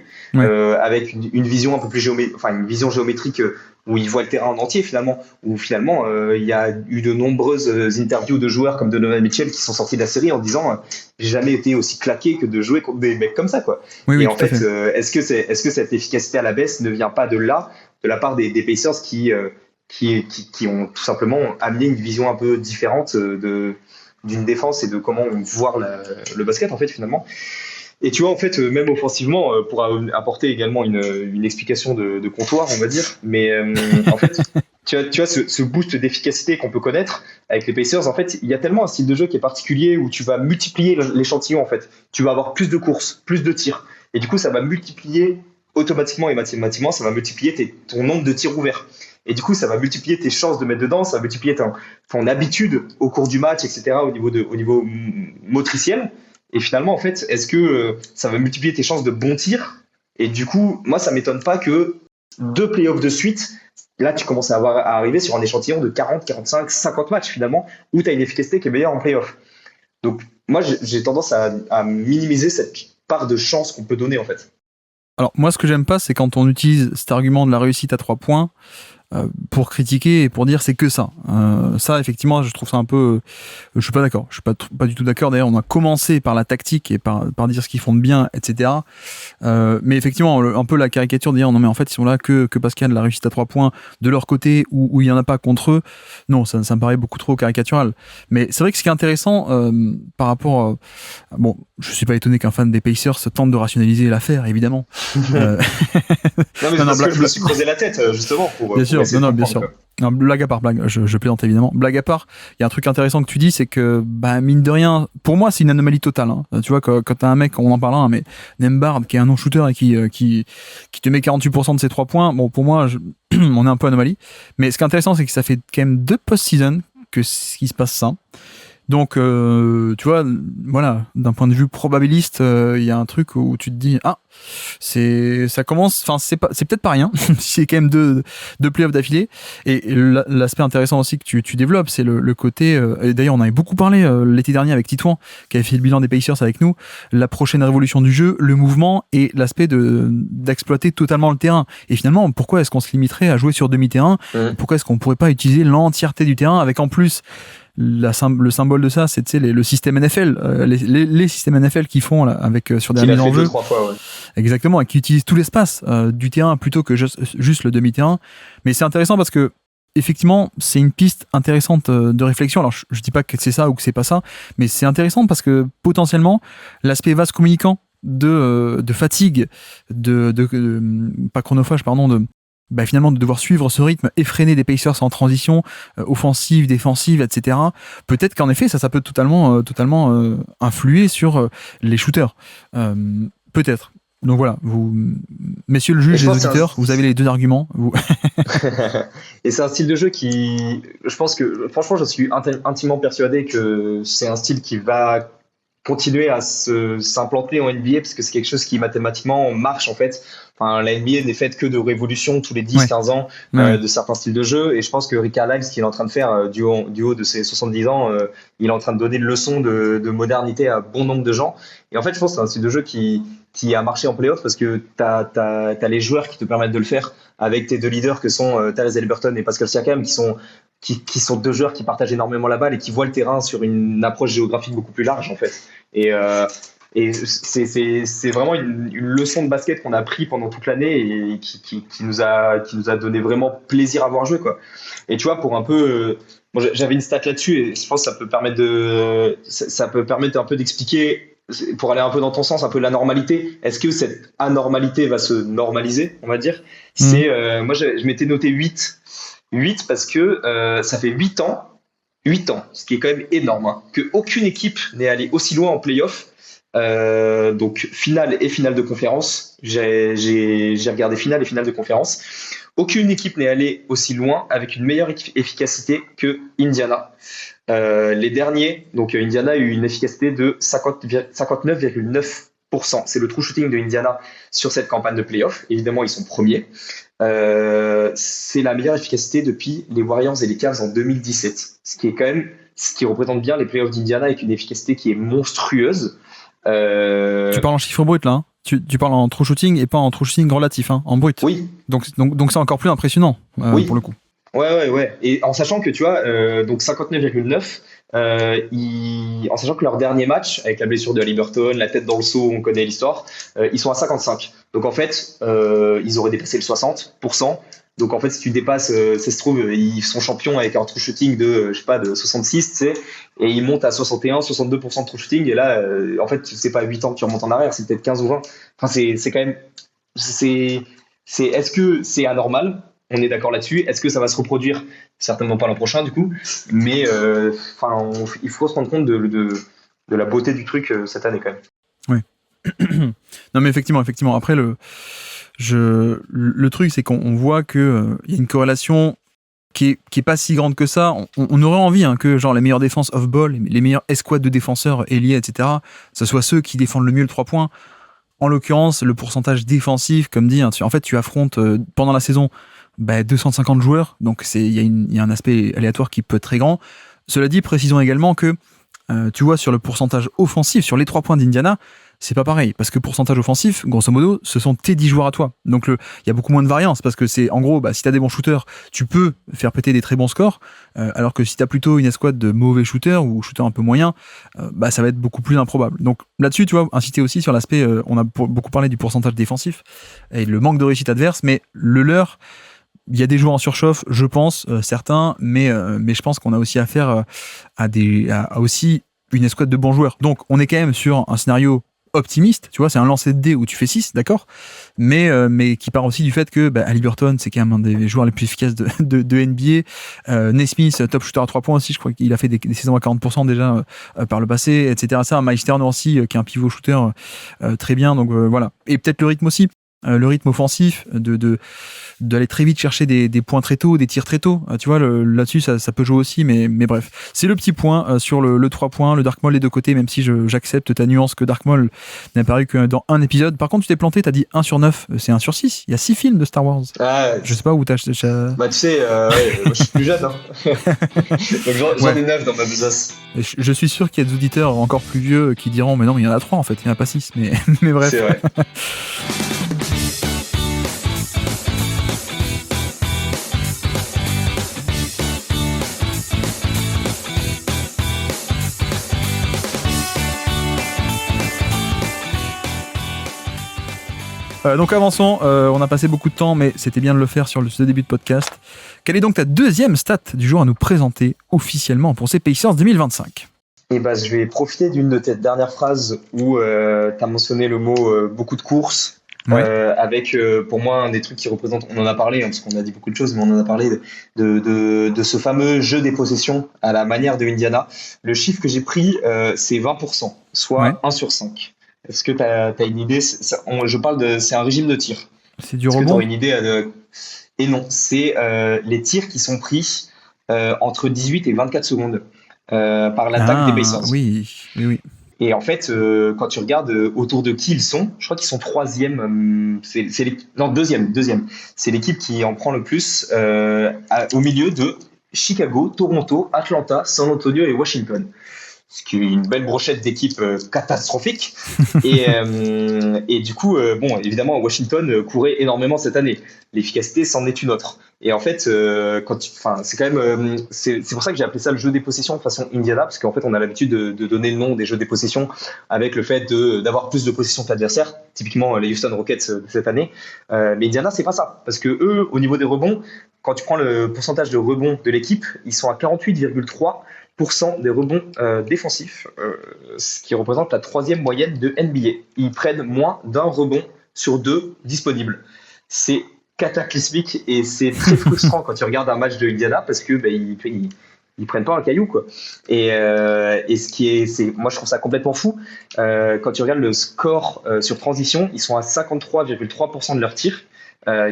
S2: avec une vision un peu plus une vision géométrique où il voit le terrain en entier finalement, où finalement il y a eu de nombreuses interviews de joueurs comme Donovan Mitchell qui sont sortis de la série en disant j'ai jamais été aussi claqué que de jouer contre des mecs comme ça quoi. Et en fait, est-ce que cette efficacité à la baisse ne vient pas de la part des Pacers qui ont tout simplement amené une vision un peu différente d'une défense et de comment voir le basket en fait finalement. Et tu vois en fait même offensivement pour apporter également une explication de comptoir on va dire, mais en fait tu vois ce boost d'efficacité qu'on peut connaître avec les Pacers, en fait il y a tellement un style de jeu qui est particulier où tu vas multiplier l'échantillon en fait, tu vas avoir plus de courses, plus de tirs et du coup ça va multiplier automatiquement et mathématiquement, ça va multiplier ton nombre de tirs ouverts. Et du coup, ça va multiplier tes chances de mettre dedans, ça va multiplier ton habitude au cours du match, etc., au niveau motriciel. Et finalement, en fait, est-ce que ça va multiplier tes chances de bons tirs? Et du coup, moi, ça ne m'étonne pas que 2 playoffs de suite, là, tu commences à arriver sur un échantillon de 40, 45, 50 matchs, finalement, où tu as une efficacité qui est meilleure en playoff. Donc, moi, j'ai tendance à minimiser cette part de chance qu'on peut donner, en fait.
S1: Alors, moi, ce que j'aime pas, c'est quand on utilise cet argument de la réussite à 3 points pour critiquer et pour dire c'est que ça. Ça, effectivement, je trouve ça un peu... je suis pas d'accord. Je suis pas du tout d'accord. D'ailleurs, on a commencé par la tactique et par dire ce qu'ils font de bien, etc. Mais effectivement, un peu la caricature de dire non mais en fait, ils sont là que parce qu'il y a de la réussite à 3 points de leur côté où il y en a pas contre eux. Non, ça me paraît beaucoup trop caricatural. Mais c'est vrai que ce qui est intéressant par rapport... bon, je suis pas étonné qu'un fan des Pacers se tente de rationaliser l'affaire, évidemment.
S2: Non, mais parce que je me suis creusé la tête, justement, pour...
S1: Bien sûr, bien sûr. Non, blague à part, je plaisante évidemment. Blague à part, il y a un truc intéressant que tu dis, c'est que, mine de rien, pour moi, c'est une anomalie totale. Hein. Tu vois, quand t'as un mec, on en parle mais Nembhard, qui est un non-shooter et qui te met 48% de ses 3 points, bon, pour moi, on est un peu anomalie. Mais ce qui est intéressant, c'est que ça fait quand même 2 post-season que ce qui se passe ça. Donc, tu vois, voilà, d'un point de vue probabiliste, il y a un truc où tu te dis, ça commence, enfin, c'est peut-être pas rien, si c'est quand même deux playoffs d'affilée. Et l'aspect intéressant aussi que tu développes, c'est le côté, et d'ailleurs, on avait beaucoup parlé l'été dernier avec Titouan, qui avait fait le bilan des Pacers avec nous, la prochaine révolution du jeu, le mouvement et l'aspect d'exploiter totalement le terrain. Et finalement, pourquoi est-ce qu'on se limiterait à jouer sur demi-terrain? Pourquoi est-ce qu'on pourrait pas utiliser l'entièreté du terrain avec en plus le symbole de ça, c'est le système NFL, les systèmes NFL qui font là, avec sur des mises en jeu.
S2: 2-3 fois, ouais.
S1: Exactement, et qui utilisent tout l'espace du terrain plutôt que juste le demi-terrain. Mais c'est intéressant parce que effectivement, c'est une piste intéressante de réflexion. Alors, je dis pas que c'est ça ou que c'est pas ça, mais c'est intéressant parce que potentiellement, l'aspect vase communicant de fatigue, pas chronophage, pardon, finalement de devoir suivre ce rythme effréné des Pacers en transition offensive, défensive, etc. Peut-être qu'en effet ça peut totalement influer sur les shooters. Peut-être. Donc voilà, vous, messieurs le juge, les auditeurs, vous avez les 2 arguments.
S2: Et c'est un style de jeu qui, je pense que, franchement, je suis intimement persuadé que c'est un style qui va continuer à s'implanter en NBA parce que c'est quelque chose qui mathématiquement marche en fait. Enfin, la NBA n'est faite que de révolutions tous les 10-15 ans de certains styles de jeu et je pense que Rick Carlisle, ce qu'il est en train de faire du haut de ses 70 ans, il est en train de donner une leçon de modernité à bon nombre de gens. Et en fait, je pense que c'est un style de jeu qui a marché en playoff parce que t'as les joueurs qui te permettent de le faire avec tes deux leaders que sont Tyrese Haliburton et Pascal Siakam qui sont deux joueurs qui partagent énormément la balle et qui voient le terrain sur une approche géographique beaucoup plus large en fait. Et c'est vraiment une leçon de basket qu'on a pris pendant toute l'année et qui nous a donné vraiment plaisir à voir jouer quoi. Et tu vois pour un peu bon, j'avais une stat là-dessus et je pense que ça peut permettre un peu d'expliquer pour aller un peu dans ton sens un peu la normalité. Est-ce que cette anormalité va se normaliser, on va dire. C'est moi je m'étais noté 8 parce que ça fait 8 ans, ce qui est quand même énorme, hein, qu'aucune équipe n'est allée aussi loin en play-off. Donc finale et finale de conférence. J'ai regardé finale et finale de conférence. Aucune équipe n'est allée aussi loin avec une meilleure efficacité que Indiana. Les derniers, donc Indiana a eu une efficacité de 59,9%. C'est le true shooting de Indiana sur cette campagne de play-off. Évidemment, ils sont premiers. C'est la meilleure efficacité depuis les Warriors et les Cavs en 2017. Ce qui représente bien les play-offs d'Indiana avec une efficacité qui est monstrueuse.
S1: Tu parles en chiffre brut là, hein. Tu parles en true shooting et pas en true shooting relatif, hein, en brut.
S2: Oui.
S1: Donc c'est encore plus impressionnant
S2: oui.
S1: Pour le coup.
S2: Ouais. Et en sachant que tu vois, donc 59,9, en sachant que leur dernier match, avec la blessure de Haliburton, la tête dans le seau, on connaît l'histoire, ils sont à 55. Donc en fait, ils auraient dépassé le 60%. Donc en fait, si tu dépasses, ça se trouve, ils sont champions avec un true shooting de 66, tu sais, et ils montent à 61, 62% de true shooting. Et là, en fait, c'est pas 8 ans que tu remontes en arrière, c'est peut-être 15 ou 20. Enfin, c'est quand même, est-ce que c'est anormal? On est d'accord là-dessus. Est-ce que ça va se reproduire? Certainement pas l'an prochain, du coup. Mais il faut se rendre compte de la beauté du truc cette année, quand même.
S1: Oui. Non, mais effectivement. Après, le truc, c'est qu'on voit qu'il y a une corrélation qui est pas si grande que ça. On aurait envie que genre les meilleures défenses off-ball, les meilleurs escouades de défenseurs ailiers, etc., ce soit ceux qui défendent le mieux le 3 points. En l'occurrence, le pourcentage défensif, comme dit, en fait, tu affrontes pendant la saison 250 joueurs, donc il y a un aspect aléatoire qui peut être très grand. Cela dit, précisons également que tu vois, sur le pourcentage offensif, sur les 3 points d'Indiana, c'est pas pareil, parce que pourcentage offensif, grosso modo, ce sont tes 10 joueurs à toi. Donc il y a beaucoup moins de variance, parce que c'est en gros, si t'as des bons shooters, tu peux faire péter des très bons scores, alors que si t'as plutôt une escouade de mauvais shooters ou shooters un peu moyens, ça va être beaucoup plus improbable. Donc là-dessus, tu vois, inciter aussi sur l'aspect, on a beaucoup parlé du pourcentage défensif et le manque de réussite adverse, mais le leur, il y a des joueurs en surchauffe, je pense, certains, mais je pense qu'on a aussi affaire à aussi une escouade de bons joueurs. Donc on est quand même sur un scénario optimiste, tu vois, c'est un lancer de dés où tu fais 6, d'accord, mais qui part aussi du fait que Haliburton, c'est quand même un des joueurs les plus efficaces de NBA. Nesmith, top shooter à 3 points aussi, je crois qu'il a fait des saisons à 40% déjà par le passé, etc. Ça, Miles Turner aussi, qui est un pivot shooter très bien, donc voilà. Et peut-être le rythme aussi. Le rythme offensif, d'aller très vite chercher des points très tôt, des tirs très tôt, tu vois, là-dessus ça peut jouer aussi, mais bref, c'est le petit point sur le 3 points, le Dark Maul des deux côtés, même si j'accepte ta nuance que Dark Maul n'a apparu que dans un épisode. Par contre, tu t'es planté, t'as dit 1 sur 9, c'est 1 sur 6, il y a 6 films de Star Wars. Je sais pas où t'as...
S2: tu sais, moi, je suis plus jeune, hein. Donc j'en ai 9 dans ma besace.
S1: Je suis sûr qu'il y a des auditeurs encore plus vieux qui diront, mais non, mais il y en a 3 en fait, il n'y en a pas 6, mais bref.
S2: C'est vrai.
S1: Donc avançons, on a passé beaucoup de temps, mais c'était bien de le faire sur ce début de podcast. Quelle est donc ta deuxième stat du jour à nous présenter officiellement pour ces Pacers 2025 ?
S2: Je vais profiter d'une de tes dernières phrases où tu as mentionné le mot beaucoup de courses, avec pour moi un des trucs qui représente, on en a parlé, parce qu'on a dit beaucoup de choses, mais on en a parlé de ce fameux jeu des possessions à la manière de Indiana. Le chiffre que j'ai pris, c'est 20%, soit 1 sur 5. Est-ce que tu as une idée? C'est un régime de tir.
S1: C'est du rebond. Est-ce que tu
S2: as une idée Et non, c'est les tirs qui sont pris entre 18 et 24 secondes par l'attaque des Pacers.
S1: Oui.
S2: Et en fait, quand tu regardes autour de qui ils sont, je crois qu'ils sont troisième, non, deuxième. C'est l'équipe qui en prend le plus au milieu de Chicago, Toronto, Atlanta, San Antonio et Washington. Ce qui est une belle brochette d'équipes catastrophiques. Et du coup, bon, évidemment, Washington courait énormément cette année. L'efficacité, c'en est une autre. Et en fait, c'est quand même, c'est pour ça que j'ai appelé ça le jeu des possessions de façon Indiana, parce qu'en fait, on a l'habitude de donner le nom des jeux des possessions avec le fait d'avoir plus de possessions que l'adversaire. Typiquement, les Houston Rockets de cette année. Mais Indiana, c'est pas ça, parce que eux, au niveau des rebonds, quand tu prends le pourcentage de rebonds de l'équipe, ils sont à 48,3% des rebonds défensifs, ce qui représente la 3e moyenne de NBA. Ils prennent moins d'un rebond sur 2 disponibles. C'est cataclysmique et c'est très frustrant quand tu regardes un match de Indiana parce que ils prennent pas un caillou, quoi. Et moi je trouve ça complètement fou. Quand tu regardes le score sur transition, ils sont à 53,3% de leurs tirs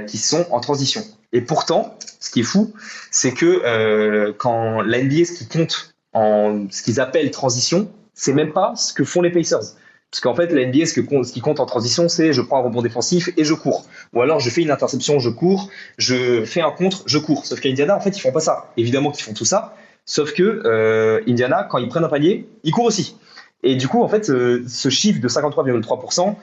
S2: qui sont en transition. Et pourtant, ce qui est fou, c'est que quand la NBA, ce qui compte en ce qu'ils appellent transition, c'est même pas ce que font les Pacers. Parce qu'en fait, la NBA, ce qui compte en transition, c'est je prends un rebond défensif et je cours. Ou alors je fais une interception, je cours, je fais un contre, je cours. Sauf qu'à Indiana, en fait, ils font pas ça. Évidemment qu'ils font tout ça. Sauf que Indiana, quand ils prennent un panier, ils courent aussi. Et du coup, en fait, ce chiffre de 53,3%,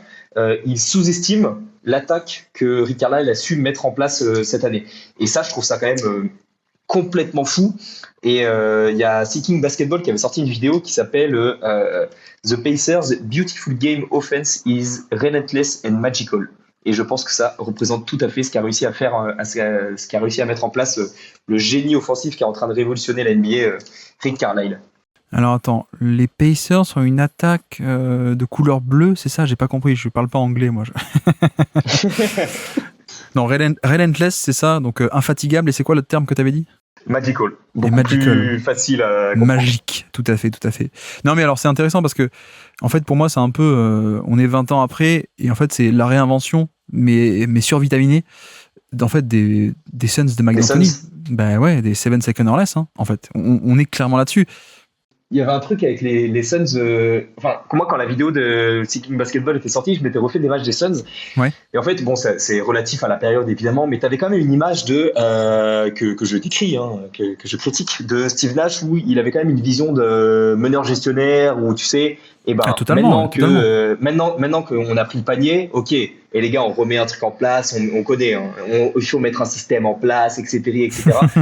S2: il sous-estime l'attaque que Rick Carlisle a su mettre en place cette année. Et ça, je trouve ça quand même complètement fou. Et il y a Seeking Basketball qui avait sorti une vidéo qui s'appelle The Pacers Beautiful Game Offense is Relentless and Magical. Et je pense que ça représente tout à fait ce qu'a réussi à faire, ce qu'a réussi à mettre en place le génie offensif qui est en train de révolutionner la NBA, Rick Carlisle.
S1: Alors attends, les Pacers ont une attaque de couleur bleue, c'est ça? J'ai pas compris, je parle pas anglais moi. Non, relentless, c'est ça, donc infatigable, et c'est quoi le terme que tu avais dit?
S2: Magical. Beaucoup magical. Plus facile à comprendre.
S1: Magique, tout à fait. Non mais alors c'est intéressant parce que, en fait pour moi c'est un peu, on est 20 ans après, et en fait c'est la réinvention, mais survitaminée, en fait des Suns de Mike D'Antoni. Ben ouais, des 7 seconds or less, hein, en fait. On est clairement là-dessus.
S2: Il y avait un truc avec les Suns. Moi, quand la vidéo de Seeking Basketball était sortie, je m'étais refait des matchs des Suns.
S1: Ouais.
S2: Et en fait, bon, c'est relatif à la période évidemment, mais tu avais quand même une image que je décris, que je critique, de Steve Nash, où il avait quand même une vision de meneur gestionnaire, où tu sais, et ben maintenant qu'on a pris le panier, ok. Et les gars, on remet un truc en place, on connaît, il faut mettre un système en place, etc.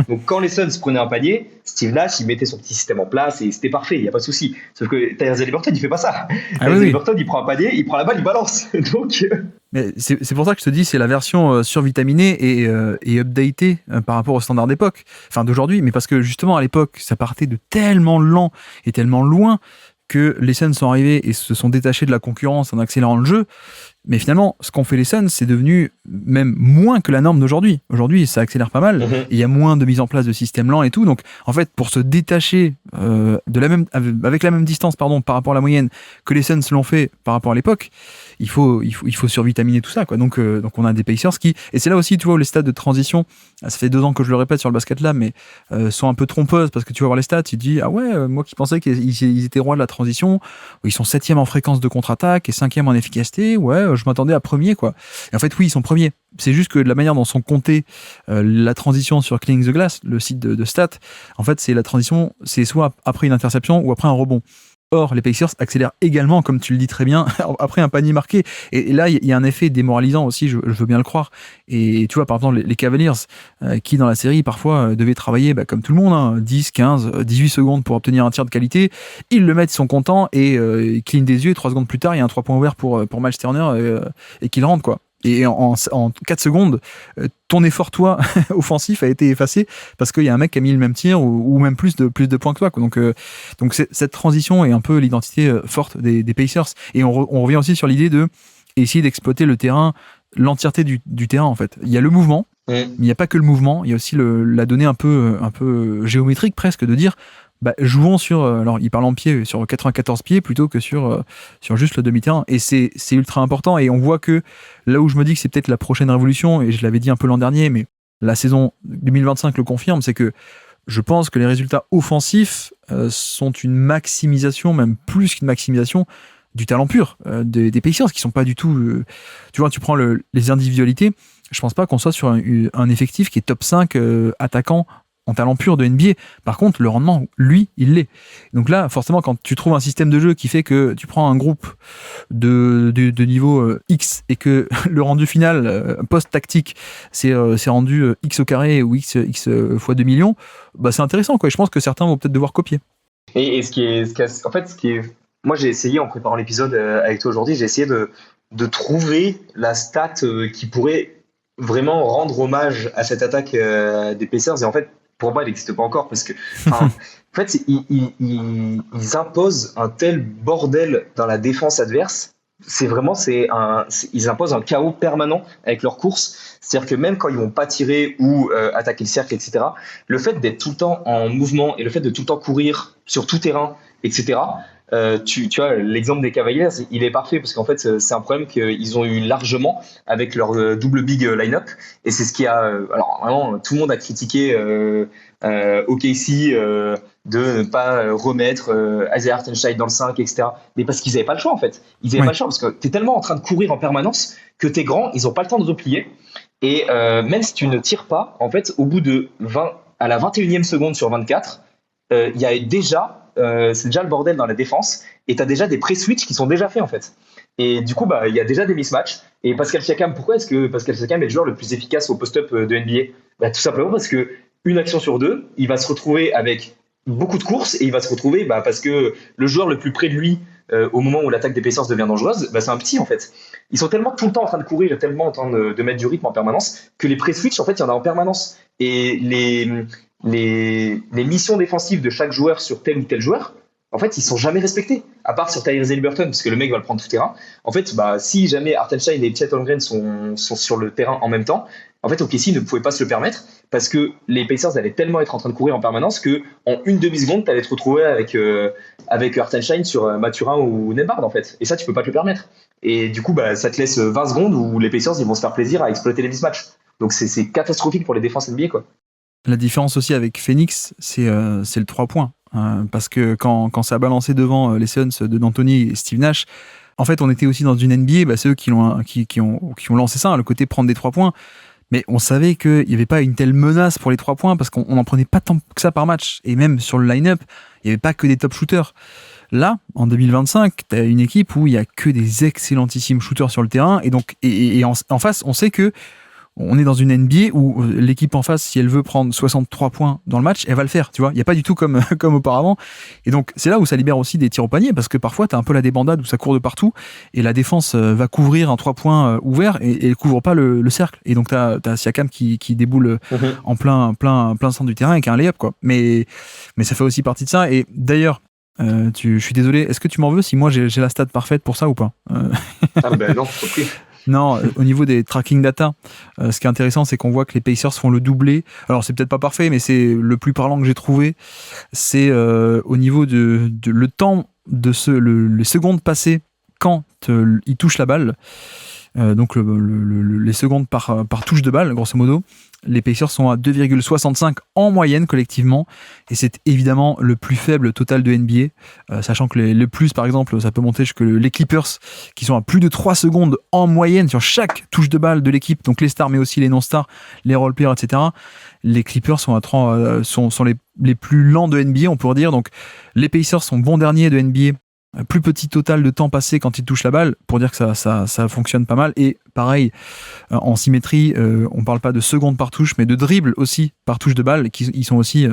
S2: Donc quand les Suns prenaient un panier, Steve Nash, il mettait son petit système en place et c'était parfait, il n'y a pas de souci. Sauf que Tyrese Haliburton, il fait pas ça. Tyrese Haliburton, il prend un panier, il prend la balle, il balance. Donc...
S1: Mais c'est pour ça que je te dis, c'est la version survitaminée et updatée par rapport au standard d'époque, enfin d'aujourd'hui, mais parce que justement à l'époque, ça partait de tellement lent et tellement loin que les Suns sont arrivés et se sont détachés de la concurrence en accélérant le jeu. Mais finalement, ce qu'ont fait les Suns, c'est devenu même moins que la norme d'aujourd'hui. Aujourd'hui, ça accélère pas mal. Il y a moins de mise en place de systèmes lents et tout. Donc, en fait, pour se détacher avec la même distance, par rapport à la moyenne que les Suns l'ont fait par rapport à l'époque, il faut survitaminer tout ça, quoi. Donc, on a des Pacers qui, et c'est là aussi, tu vois, où les stats de transition, ça fait 2 ans que je le répète sur le basket là, mais sont un peu trompeuses parce que tu vas voir les stats, tu te dis, ah ouais, moi qui pensais qu'ils étaient rois de la transition, ils sont 7e en fréquence de contre-attaque et 5e en efficacité, ouais, je m'attendais à premier, quoi. Et en fait, oui, ils sont premiers. C'est juste que de la manière dont sont comptées la transition sur Cleaning the Glass, le site de stats, en fait, c'est la transition, c'est soit après une interception ou après un rebond. Or, les Pacers accélèrent également, comme tu le dis très bien, après un panier marqué. Et là, il y a un effet démoralisant aussi, je veux bien le croire. Et tu vois, par exemple, les Cavaliers, qui dans la série, parfois, devaient travailler comme tout le monde, 10, 15, 18 secondes pour obtenir un tir de qualité. Ils le mettent, ils sont contents, et ils clignent des yeux, et 3 secondes plus tard, il y a un 3 points ouvert pour Miles Turner, et qu'il rentre, quoi. Et en 4 secondes, ton effort, toi, offensif, a été effacé parce qu'il y a un mec qui a mis le même tir ou même plus de points que toi, quoi. Donc cette transition est un peu l'identité forte des Pacers. Et on revient aussi sur l'idée de essayer d'exploiter le terrain, l'entièreté du terrain, en fait. Il y a le mouvement, mais il n'y a pas que le mouvement. Il y a aussi la donnée un peu géométrique presque, de dire jouons sur, alors il parle en pied, sur 94 pieds plutôt que sur juste le demi-terrain, et c'est ultra important. Et on voit que là où je me dis que c'est peut-être la prochaine révolution, et je l'avais dit un peu l'an dernier, mais la saison 2025 le confirme, c'est que je pense que les résultats offensifs sont une maximisation, même plus qu'une maximisation, du talent pur des Pacers, qui sont pas du tout... tu vois, tu prends les individualités, je pense pas qu'on soit sur un effectif qui est top 5 attaquant en talent pur de NBA. Par contre, le rendement, lui, il l'est. Donc là, forcément, quand tu trouves un système de jeu qui fait que tu prends un groupe de niveau X et que le rendu final, post-tactique, c'est rendu X au carré ou X fois 2 millions, bah c'est intéressant, quoi. Je pense que certains vont peut-être devoir copier.
S2: Et moi, j'ai essayé, en préparant l'épisode avec toi aujourd'hui, j'ai essayé de trouver la stat qui pourrait vraiment rendre hommage à cette attaque des Pacers. Et en fait, pour moi, elle n'existe pas encore parce que, en fait, ils imposent un tel bordel dans la défense adverse. Ils imposent un chaos permanent avec leurs courses. C'est-à-dire que même quand ils vont pas tirer ou attaquer le cercle, etc., le fait d'être tout le temps en mouvement et le fait de tout le temps courir sur tout terrain, etc., tu vois, l'exemple des Cavaliers, il est parfait parce qu'en fait, c'est un problème qu'ils ont eu largement avec leur double big line-up. Et c'est ce qui a. Alors, vraiment, tout le monde a critiqué OKC de ne pas remettre Isaiah Hartenstein dans le 5, etc. Mais parce qu'ils n'avaient pas le choix, en fait. Ils n'avaient pas le choix parce que tu es tellement en train de courir en permanence que tes grands, ils n'ont pas le temps de replier. Et même si tu ne tires pas, en fait, au bout de à la 21e seconde sur 24, il y a déjà. C'est déjà le bordel dans la défense et tu as déjà des pré-switch qui sont déjà faits en fait. Et du coup, il y a déjà des mismatchs. Et Pascal Siakam, pourquoi est-ce que Pascal Siakam est le joueur le plus efficace au post-up de NBA? Tout simplement parce que une action sur deux, il va se retrouver avec beaucoup de courses et il va se retrouver parce que le joueur le plus près de lui au moment où l'attaque des Pacers devient dangereuse, c'est un petit en fait. Ils sont tellement tout le temps en train de courir et tellement en train de mettre du rythme en permanence que les pré-switch, en fait, il y en a en permanence. Et les missions défensives de chaque joueur sur tel ou tel joueur, en fait, ils sont jamais respectés. À part sur Tyrese Haliburton, parce que le mec va le prendre tout terrain. En fait, si jamais Hartenstein et Chet Holmgren sont sur le terrain en même temps, en fait, OKC ne pouvait pas se le permettre parce que les Pacers allaient tellement être en train de courir en permanence que en une demi-seconde, tu allais te retrouver avec Hartenstein sur Mathurin ou Nembhard, en fait. Et ça, tu peux pas te le permettre. Et du coup, ça te laisse 20 secondes où les Pacers ils vont se faire plaisir à exploiter les mismatchs. Donc c'est catastrophique pour les défenses NBA, quoi.
S1: La différence aussi avec Phoenix, c'est le 3 points. Parce que quand ça a balancé devant les Suns de D'Antoni et Steve Nash, en fait, on était aussi dans une NBA, c'est eux qui ont lancé ça, le côté prendre des 3 points. Mais on savait qu'il n'y avait pas une telle menace pour les 3 points parce qu'on n'en prenait pas tant que ça par match. Et même sur le line-up, il n'y avait pas que des top shooters. Là, en 2025, tu as une équipe où il n'y a que des excellentissimes shooters sur le terrain. Et donc, en face, on sait que on est dans une NBA où l'équipe en face, si elle veut prendre 63 points dans le match, elle va le faire, tu vois. Il n'y a pas du tout comme auparavant. Et donc, c'est là où ça libère aussi des tirs au panier, parce que parfois, tu as un peu la débandade où ça court de partout, et la défense va couvrir un 3 points ouvert, et elle couvre pas le cercle. Et donc, tu as Siakam qui déboule en plein centre du terrain, avec un layup, quoi. Mais ça fait aussi partie de ça. Et d'ailleurs, je suis désolé, est-ce que tu m'en veux si moi j'ai la stat parfaite pour ça ou pas?
S2: Non, je t'en prie.
S1: Non, au niveau des tracking data, ce qui est intéressant, c'est qu'on voit que les Pacers font le doublé. Alors, c'est peut-être pas parfait, mais c'est le plus parlant que j'ai trouvé. C'est au niveau de le temps de les secondes passées quand ils touchent la balle. Donc, les secondes par touche de balle, grosso modo. Les Pacers sont à 2,65 en moyenne collectivement, et c'est évidemment le plus faible total de NBA, sachant que le plus, par exemple, ça peut monter jusque les Clippers, qui sont à plus de 3 secondes en moyenne sur chaque touche de balle de l'équipe, donc les stars mais aussi les non-stars, les role-players, etc. Les Clippers sont sont les plus lents de NBA, on pourrait dire. Donc les Pacers sont bons derniers de NBA, plus petit total de temps passé quand ils touchent la balle, pour dire que ça fonctionne pas mal. Et pareil, en symétrie, on parle pas de secondes par touche, mais de dribble aussi par touche de balle. Ils sont aussi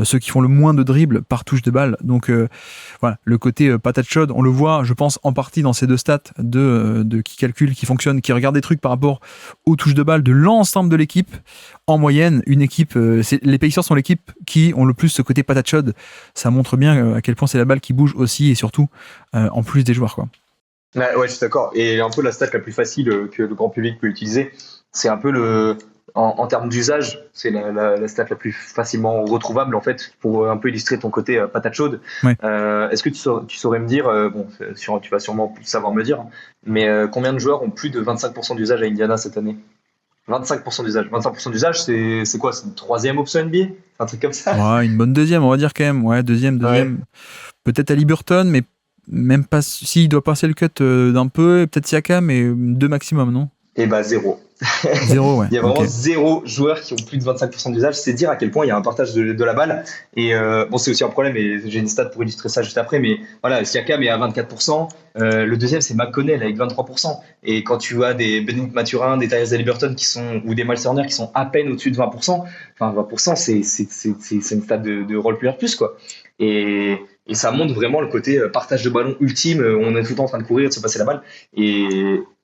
S1: ceux qui font le moins de dribble par touche de balle. Donc voilà, le côté patate chaude, on le voit, je pense, en partie dans ces deux stats de qui calcule, qui fonctionne, qui regarde des trucs par rapport aux touches de balle de l'ensemble de l'équipe. En moyenne, une équipe, les Pacers sont l'équipe qui ont le plus ce côté patate chaude. Ça montre bien à quel point c'est la balle qui bouge aussi, et surtout en plus des joueurs, quoi.
S2: Ouais, je suis d'accord. Et un peu la stat la plus facile que le grand public peut utiliser, c'est un peu en termes d'usage, c'est la stat la plus facilement retrouvable en fait pour un peu illustrer ton côté patate chaude.
S1: Ouais.
S2: Est-ce que tu saurais me dire, tu vas sûrement savoir me dire, mais combien de joueurs ont plus de 25% d'usage à Indiana cette année? 25% d'usage. 25% d'usage, c'est quoi? C'est une troisième option NBA? Un truc comme ça?
S1: Ouais, une bonne deuxième, on va dire quand même. Ouais, deuxième.
S2: Ouais.
S1: Peut-être à Liberton, mais même pas. S'il doit passer le cut d'un peu, et peut-être Siakam, mais deux maximum, non?
S2: Et bah, zéro.
S1: Zéro, ouais.
S2: Il y a
S1: Ok.
S2: vraiment zéro joueur qui ont plus de 25% d'usage. C'est dire à quel point il y a un partage de la balle. Et bon, c'est aussi un problème, et j'ai une stat pour illustrer ça juste après. Mais voilà, Siakam est à 24%. Le deuxième, c'est McConnell avec 23%. Et quand tu as des Bennett Mathurin, des Tyrese Haliburton ou des Miles Turner qui sont à peine au-dessus de 20%, enfin 20%, c'est une stat de role player plus, quoi. Et ça montre vraiment le côté partage de ballon ultime. On est tout le temps en train de courir, de se passer la balle.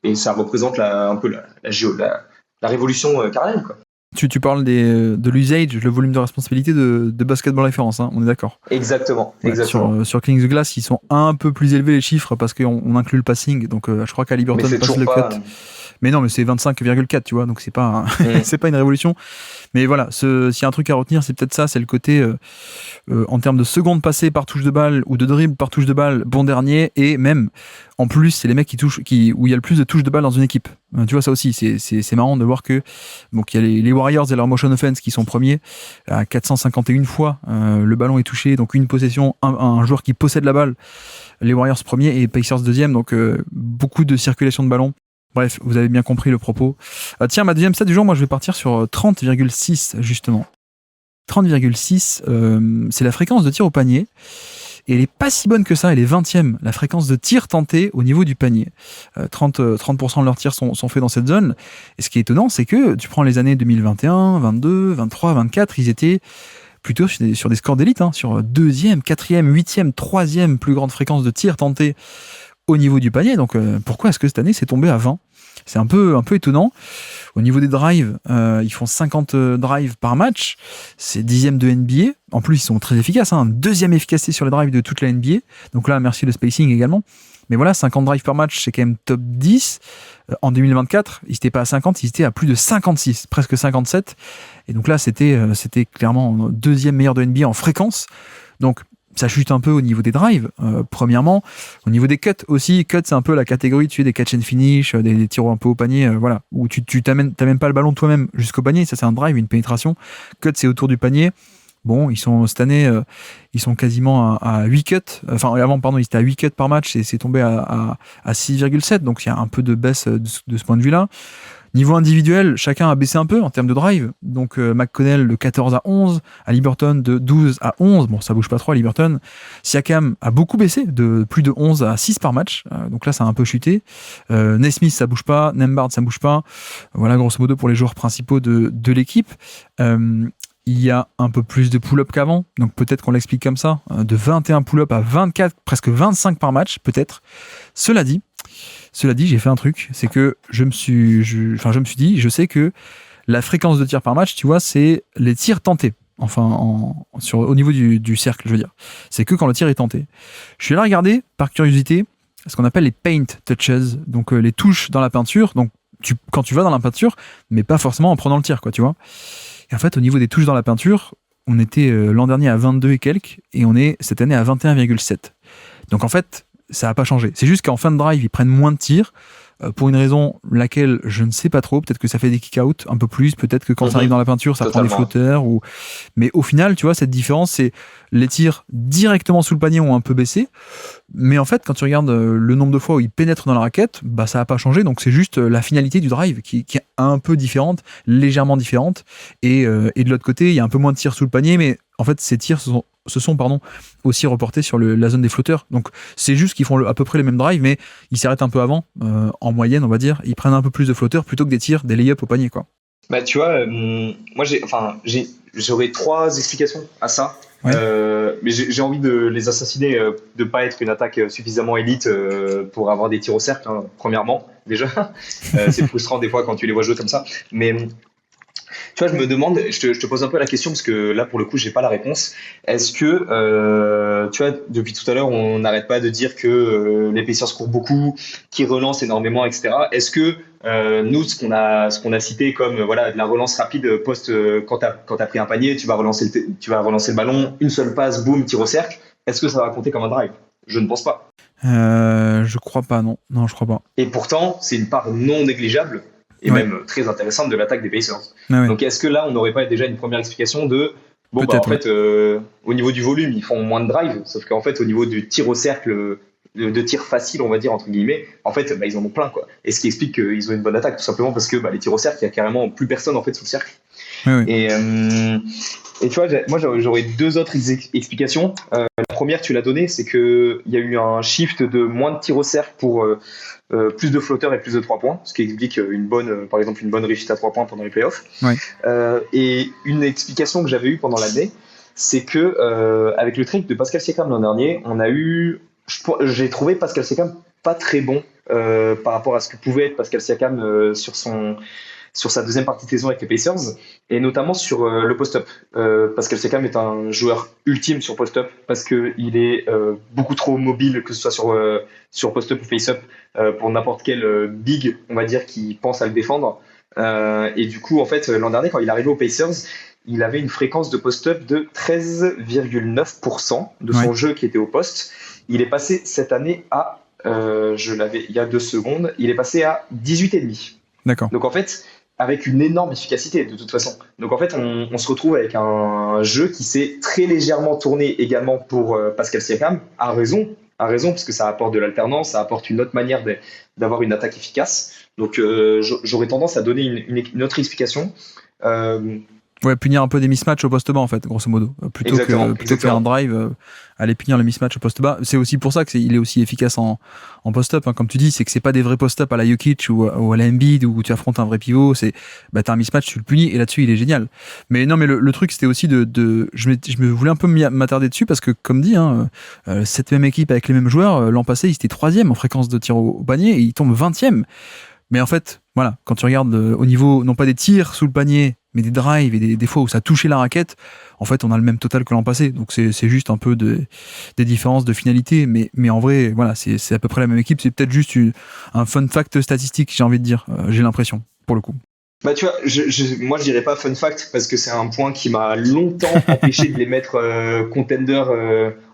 S2: Et ça représente un peu la révolution carrière, quoi.
S1: Tu parles de l'usage, le volume de responsabilité de Basketball Référence, hein, on est d'accord.
S2: Exactement,
S1: Ouais,
S2: exactement.
S1: sur Kings of Glass, ils sont un peu plus élevés les chiffres parce qu'on inclut le passing. Donc je crois qu'à
S2: Mais
S1: Liberton
S2: c'est
S1: passe
S2: toujours
S1: le
S2: pas.
S1: cut. Mais non, mais c'est 25,4, tu vois, donc c'est pas,
S2: Mm.
S1: c'est pas une révolution. Mais voilà, s'il y a un truc à retenir, c'est peut-être ça, c'est le côté, en termes de secondes passées par touche de balle ou de dribble par touche de balle, bon dernier, et même, en plus, c'est les mecs où il y a le plus de touches de balle dans une équipe. Tu vois, ça aussi, c'est marrant de voir que, donc il y a les Warriors et leur motion offense qui sont premiers, à 451 fois, le ballon est touché, donc une possession, un joueur qui possède la balle, les Warriors premiers et Pacers deuxième, donc beaucoup de circulation de ballon. Bref, vous avez bien compris le propos. Tiens, ma deuxième stat du jour, moi je vais partir sur 30,6 justement. 30,6, c'est la fréquence de tir au panier. Et elle est pas si bonne que ça, elle est 20e, la fréquence de tir tenté au niveau du panier. 30% de leurs tirs sont faits dans cette zone. Et ce qui est étonnant, c'est que tu prends les années 2021, 22, 23, 24, ils étaient plutôt sur des scores d'élite, hein, sur 2e, 4e, 8e, 3e plus grande fréquence de tir tenté au niveau du panier. Donc pourquoi est-ce que cette année c'est tombé à 20? C'est un peu étonnant. Au niveau des drives, ils font 50 drives par match. C'est 10e de NBA. En plus, ils sont très efficaces. Hein. Deuxième efficacité sur les drives de toute la NBA. Donc là, merci le spacing également. Mais voilà, 50 drives par match, c'est quand même top 10. En 2024, ils n'étaient pas à 50, ils étaient à plus de 56, presque 57. Et donc là, c'était clairement deuxième meilleur de NBA en fréquence. Donc, ça chute un peu au niveau des drives, premièrement. Au niveau des cuts aussi, cuts, c'est un peu la catégorie, tu sais, des catch and finish, des tirs un peu au panier, voilà, où tu t'amènes pas le ballon toi-même jusqu'au panier, ça c'est un drive, une pénétration. Cut, c'est autour du panier. Bon, cette année, ils sont quasiment à 8 cuts. Enfin, avant, pardon, ils étaient à 8 cuts par match et c'est tombé à 6,7. Donc, il y a un peu de baisse de ce point de vue-là. Niveau individuel, chacun a baissé un peu en termes de drive. Donc, McConnell de 14 à 11, Haliburton de 12 à 11. Bon, ça bouge pas trop, Haliburton. Siakam a beaucoup baissé, de plus de 11 à 6 par match. Donc là, ça a un peu chuté. Nesmith, ça bouge pas. Nembhard, ça bouge pas. Voilà, grosso modo, pour les joueurs principaux de l'équipe. Il y a un peu plus de pull-up qu'avant, donc peut-être qu'on l'explique comme ça, de 21 pull-up à 24, presque 25 par match, peut-être. Cela dit, j'ai fait un truc, c'est que je me suis dit, je sais que la fréquence de tir par match, tu vois, c'est les tirs tentés. Enfin, au niveau du cercle, je veux dire. C'est que quand le tir est tenté. Je suis allé regarder, par curiosité, ce qu'on appelle les paint touches, donc les touches dans la peinture. Donc, quand tu vas dans la peinture, mais pas forcément en prenant le tir, quoi, tu vois. Et en fait, au niveau des touches dans la peinture, on était l'an dernier à 22 et quelques, et on est cette année à 21,7. Donc en fait, ça n'a pas changé. C'est juste qu'en fin de drive, ils prennent moins de tirs, pour une raison laquelle je ne sais pas trop. Peut-être que ça fait des kick-out un peu plus, peut-être que quand ça arrive dans la peinture, ça
S2: Totalement.
S1: prend des flotteurs. Mais au final, tu vois, cette différence, c'est les tirs directement sous le panier ont un peu baissé. Mais en fait, quand tu regardes le nombre de fois où ils pénètrent dans la raquette, bah, ça n'a pas changé. Donc c'est juste la finalité du drive qui est un peu différente, légèrement différente. Et de l'autre côté, il y a un peu moins de tirs sous le panier, mais en fait, ces tirs se sont aussi reportés sur la zone des flotteurs. Donc c'est juste qu'ils font à peu près les mêmes drives, mais ils s'arrêtent un peu avant, en moyenne, on va dire. Ils prennent un peu plus de flotteurs plutôt que des tirs, des lay-ups au panier, quoi.
S2: Bah, tu vois, moi, j'aurais trois explications à ça.
S1: Ouais.
S2: Mais j'ai envie de les assassiner, de pas être une attaque suffisamment élite pour avoir des tirs au cercle, hein, premièrement, déjà. C'est frustrant des fois quand tu les vois jouer comme ça. Mais tu vois, je me demande, je te pose un peu la question parce que là, pour le coup, j'ai pas la réponse. Est-ce que, tu vois, depuis tout à l'heure, on n'arrête pas de dire que les Pacers courent beaucoup, qu'ils relancent énormément, etc. Est-ce que nous, ce qu'on a cité comme voilà de la relance rapide post quand t'as pris un panier, tu vas relancer le ballon, une seule passe, boum, tir au cercle. Est-ce que ça va compter comme un drive? Je ne pense pas.
S1: Je crois pas, non. Non, je crois pas.
S2: Et pourtant, c'est une part non négligeable. et même très intéressante de l'attaque des Pacers. Donc est-ce que là, on n'aurait pas déjà une première explication de au niveau du volume, ils font moins de drive, sauf qu'en fait, au niveau du tir au cercle, de tir facile, on va dire, entre guillemets, en fait, ils en ont plein, quoi. Et ce qui explique qu'ils ont une bonne attaque, tout simplement parce que les tirs au cercle, il y a carrément plus personne, en fait, sous le cercle. Et tu vois, moi, j'aurais deux autres explications. La première, tu l'as donnée, c'est qu'il y a eu un shift de moins de tirs au cercle pour plus de flotteurs et plus de 3 points, ce qui explique par exemple, une bonne réussite à 3 points pendant les playoffs. Et une explication que j'avais eue pendant l'année, c'est que avec le trade de Pascal Siakam l'an dernier, j'ai trouvé Pascal Siakam pas très bon par rapport à ce que pouvait être Pascal Siakam sur sa deuxième partie de saison avec les Pacers, et notamment sur le post-up. Pascal Siakam est un joueur ultime sur post-up parce qu'il est beaucoup trop mobile, que ce soit sur post-up ou face-up, pour n'importe quel big, on va dire, qui pense à le défendre. Et du coup, en fait, l'an dernier, quand il est arrivé aux Pacers, il avait une fréquence de post-up de 13,9% de son jeu qui était au poste. Il est passé cette année à, je l'avais il y a 2 secondes, il est passé à 18,5%.
S1: D'accord.
S2: Donc en fait, avec une énorme efficacité de toute façon. Donc en fait, on se retrouve avec un jeu qui s'est très légèrement tourné également pour Pascal Siakam, à raison, parce que ça apporte de l'alternance, ça apporte une autre manière d'avoir une attaque efficace. Donc j'aurais tendance à donner une autre explication.
S1: Punir un peu des mismatchs au poste bas, en fait, grosso modo. Plutôt que faire un drive, aller punir le mismatch au poste bas. C'est aussi pour ça qu'il est aussi efficace en post-up. Comme tu dis, c'est que c'est pas des vrais post-up à la Jokic ou à la Embiid où tu affrontes un vrai pivot. T'as un mismatch, tu le punis, et là-dessus, il est génial. Mais non, mais le truc, c'était aussi je me voulais un peu m'attarder dessus parce que, comme dit, cette même équipe avec les mêmes joueurs, l'an passé, ils étaient 3e en fréquence de tir au panier et ils tombent 20e. Mais en fait, voilà, quand tu regardes au niveau, non pas des tirs sous le panier, mais des drives et des fois où ça touchait la raquette, en fait, on a le même total que l'an passé. Donc, c'est juste un peu des différences de finalité. Mais en vrai, voilà, c'est à peu près la même équipe. C'est peut-être juste un fun fact statistique, j'ai envie de dire. J'ai l'impression, pour le coup.
S2: Tu vois, moi je dirais pas fun fact parce que c'est un point qui m'a longtemps empêché de les mettre contender.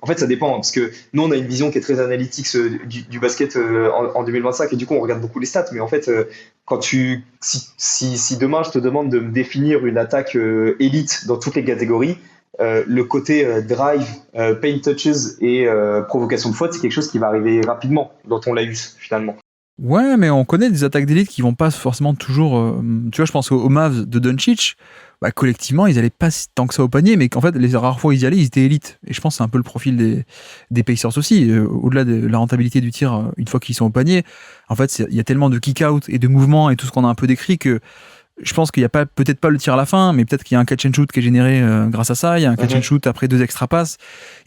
S2: En fait, ça dépend parce que nous on a une vision qui est très analytique du basket en 2025 et du coup on regarde beaucoup les stats. Mais en fait, si demain je te demande de me définir une attaque élite dans toutes les catégories, le côté drive, paint touches et provocation de faute, c'est quelque chose qui va arriver rapidement dans ton laïus finalement.
S1: Ouais, mais on connaît des attaques d'élite qui vont pas forcément toujours. Tu vois, je pense aux Mavs de Doncic. Collectivement, ils allaient pas tant que ça au panier, mais qu'en fait, les rares fois où ils y allaient, ils étaient élites. Et je pense que c'est un peu le profil des Pacers aussi. Au-delà de la rentabilité du tir, une fois qu'ils sont au panier, en fait, il y a tellement de kick-out et de mouvements et tout ce qu'on a un peu décrit que je pense qu'il n'y a peut-être pas le tir à la fin, mais peut-être qu'il y a un catch and shoot qui est généré grâce à ça. Il y a un catch and shoot après 2 extra passes.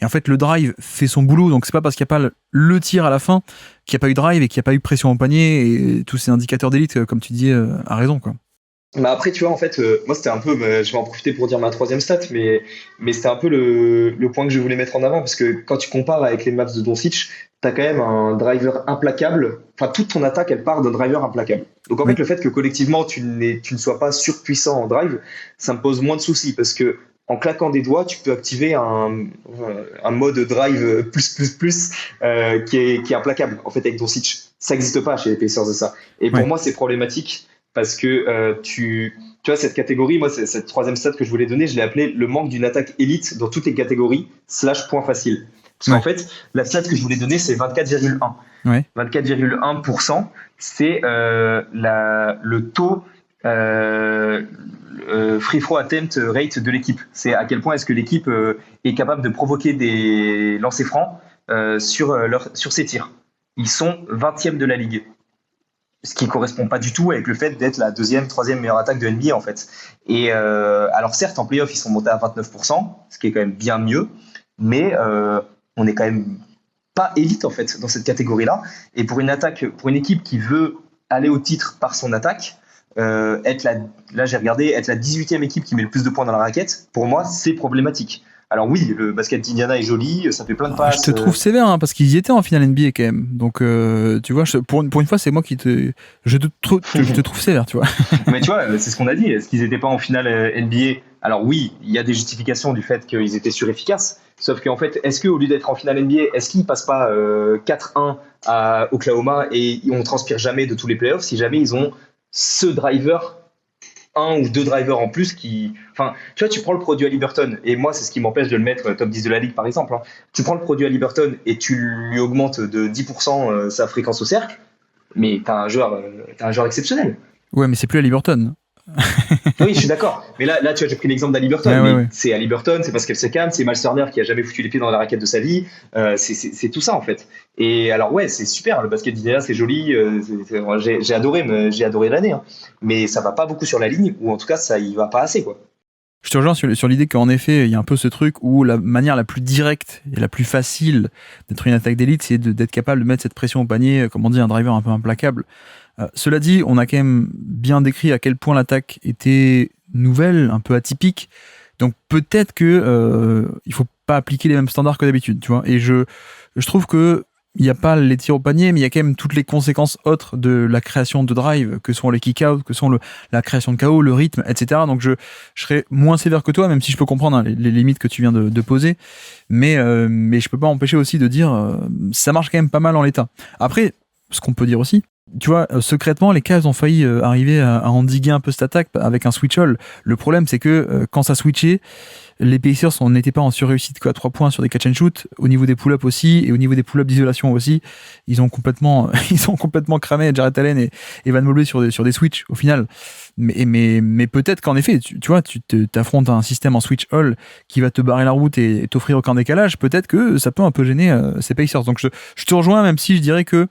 S1: Et en fait, le drive fait son boulot. Donc, c'est pas parce qu'il n'y a pas le tir à la fin qu'il n'y a pas eu drive et qu'il n'y a pas eu pression au panier. Et tous ces indicateurs d'élite, comme tu dis, a raison, quoi.
S2: Après, tu vois, en fait, moi, c'était un peu, je vais en profiter pour dire ma 3e stat, mais c'était un peu le point que je voulais mettre en avant, parce que quand tu compares avec les Mavs de Doncic, t'as quand même un driver implacable. Enfin, toute ton attaque, elle part d'un driver implacable. Donc, en fait, le fait que collectivement, tu ne sois pas surpuissant en drive, ça me pose moins de soucis, parce que en claquant des doigts, tu peux activer un mode drive qui est implacable, en fait, avec Doncic. Ça n'existe pas chez les Pacers de ça. Et pour moi, c'est problématique. Parce que tu vois, cette catégorie, moi, cette 3e stat que je voulais donner, je l'ai appelée le manque d'une attaque élite dans toutes les catégories, / point facile. Parce qu'en fait, la stat que je voulais donner, c'est 24,1. 24,1%, c'est le taux free throw attempt rate de l'équipe. C'est à quel point est-ce que l'équipe est capable de provoquer des lancers francs sur ses tirs. Ils sont 20e de la ligue. Ce qui correspond pas du tout avec le fait d'être la 2e, 3e meilleure attaque de NBA en fait. Et alors certes en playoff ils sont montés à 29%, ce qui est quand même bien mieux, mais on est quand même pas élite en fait dans cette catégorie-là. Et pour une équipe qui veut aller au titre par son attaque, là j'ai regardé, être la 18e équipe qui met le plus de points dans la raquette, pour moi c'est problématique. Alors oui, le basket d'Indiana est joli, ça fait plein de passes.
S1: Je te trouve sévère, parce qu'ils y étaient en finale NBA quand même. Donc, tu vois, pour une fois, c'est moi qui je te trouve sévère, tu vois.
S2: Mais tu vois, c'est ce qu'on a dit. Est-ce qu'ils n'étaient pas en finale NBA ? Alors oui, il y a des justifications du fait qu'ils étaient surefficaces. Sauf qu'en fait, est-ce qu'au lieu d'être en finale NBA, est-ce qu'ils passent pas 4-1 à Oklahoma et on transpire jamais de tous les playoffs si jamais ils ont ce driver, un ou deux drivers en plus qui. Enfin, tu vois, tu prends le produit Haliburton, et moi, c'est ce qui m'empêche de le mettre top 10 de la ligue, par exemple. Hein. Tu prends le produit Haliburton et tu lui augmentes de 10% sa fréquence au cercle, mais t'as un joueur exceptionnel.
S1: Ouais, mais c'est plus Haliburton.
S2: Oui, je suis d'accord. Mais là tu vois, j'ai pris l'exemple d'Haliburton. Ouais. C'est Haliburton, c'est Pascal Siakam, c'est Miles Turner qui a jamais foutu les pieds dans la raquette de sa vie. C'est tout ça en fait. Et alors ouais, c'est super. Le basket d'Indiana, c'est joli. J'ai adoré l'année. Hein. Mais ça va pas beaucoup sur la ligne, ou en tout cas, ça y va pas assez quoi.
S1: Je te rejoins sur l'idée qu'en effet, il y a un peu ce truc où la manière la plus directe et la plus facile d'être une attaque d'élite, c'est d'être capable de mettre cette pression au panier, comme on dit, un driver un peu implacable. Cela dit, on a quand même bien décrit à quel point l'attaque était nouvelle, un peu atypique. Donc peut-être que il faut pas appliquer les mêmes standards que d'habitude, tu vois. Et je trouve que il n'y a pas les tirs au panier, mais il y a quand même toutes les conséquences autres de la création de drive, que sont les kick-out, que sont la création de KO, le rythme, etc. Donc je serais moins sévère que toi, même si je peux comprendre hein, les limites que tu viens de poser. Mais je peux pas empêcher aussi de dire ça marche quand même pas mal en l'état. Après, ce qu'on peut dire aussi, tu vois, secrètement, les Cavs ont failli arriver à endiguer un peu cette attaque avec un switch all. Le problème, c'est que quand ça switchait, les Pacers n'étaient pas en surréussite à 3 points sur des catch and shoot, au niveau des pull-ups aussi, et au niveau des pull-ups d'isolation aussi. Ils ont complètement cramé Jarrett Allen et Evan Mobley sur des switches au final. Mais peut-être qu'en effet, tu vois, tu t'affrontes un système en switch all qui va te barrer la route et t'offrir aucun décalage. Peut-être que ça peut un peu gêner ces Pacers. Donc je te rejoins, même si je dirais que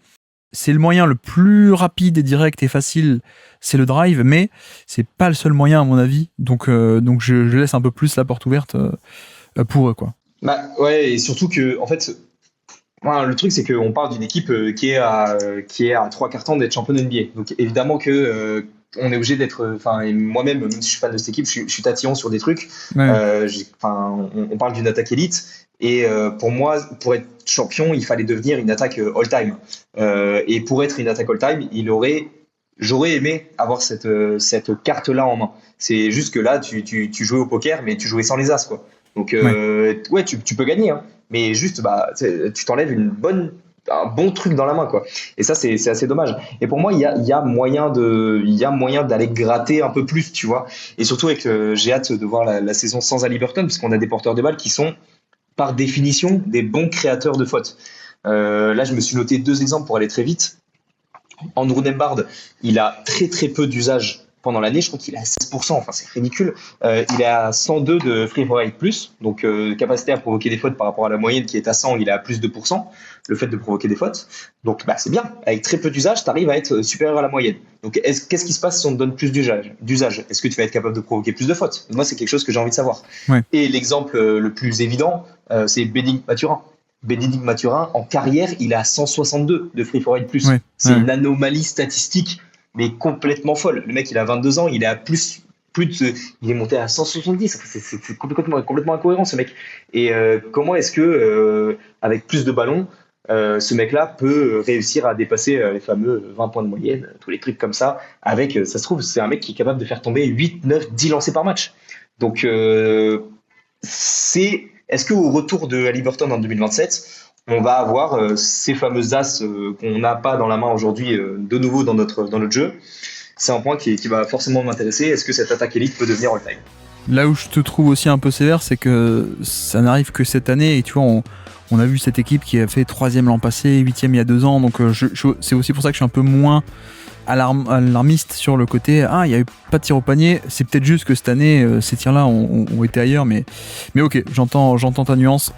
S1: c'est le moyen le plus rapide et direct et facile, c'est le drive, mais c'est pas le seul moyen à mon avis. Donc je laisse un peu plus la porte ouverte pour eux, quoi.
S2: Bah ouais, et surtout que en fait, le truc c'est qu'on parle d'une équipe qui est à 3 quarts temps d'être championne NBA. Donc évidemment que on est obligé d'être. Enfin, moi-même, même si je suis fan de cette équipe, je suis tatillon sur des trucs. Ouais. On parle d'une attaque élite. Et pour moi, pour être champion, il fallait devenir une attaque all-time. Et pour être une attaque all-time, j'aurais aimé avoir cette carte-là en main. C'est juste que là, tu jouais au poker, mais tu jouais sans les as, quoi. Donc, ouais, tu peux gagner, hein, mais juste, tu t'enlèves un bon truc dans la main, quoi. Et ça, c'est assez dommage. Et pour moi, il y a moyen d'aller gratter un peu plus, tu vois. Et surtout, j'ai hâte de voir la saison sans Haliburton, parce qu'on a des porteurs de balles qui sont par définition des bons créateurs de fautes. Là, je me suis noté 2 exemples pour aller très vite. Andrew Nembhard, il a très très peu d'usage pendant l'année. Je crois qu'il est à 16%, enfin c'est ridicule. Il est à 102 de free throw rate plus, donc capacité à provoquer des fautes par rapport à la moyenne qui est à 100, il est à plus de 2%, le fait de provoquer des fautes. Donc c'est bien, avec très peu d'usage, tu arrives à être supérieur à la moyenne. Donc qu'est-ce qui se passe si on te donne plus d'usage ? Est-ce que tu vas être capable de provoquer plus de fautes ? Moi, c'est quelque chose que j'ai envie de savoir. Ouais. Et l'exemple le plus évident, c'est Bénédicte Mathurin, en carrière, il est à 162 de free throw rate plus. Ouais. C'est une anomalie statistique, mais complètement folle. Le mec, il a 22 ans, il est à il est monté à 170. C'est complètement incohérent, ce mec. Et comment est-ce que, avec plus de ballons, ce mec-là peut réussir à dépasser les fameux 20 points de moyenne, tous les trucs comme ça, avec, ça se trouve, c'est un mec qui est capable de faire tomber 8, 9, 10 lancers par match. Donc, est-ce qu'au retour de Haliburton en 2027, on va avoir ces fameux as qu'on n'a pas dans la main aujourd'hui de nouveau dans notre jeu ? C'est un point qui va forcément m'intéresser. Est-ce que cette attaque élite peut devenir all-time ?
S1: Là où je te trouve aussi un peu sévère, c'est que ça n'arrive que cette année. Et tu vois, on a vu cette équipe qui a fait 3e l'an passé, 8e il y a 2 ans. Donc c'est aussi pour ça que je suis un peu moins alarmiste sur le côté il n'y a eu pas de tir au panier. C'est peut-être juste que cette année ces tirs là ont été ailleurs, mais ok, j'entends ta nuance.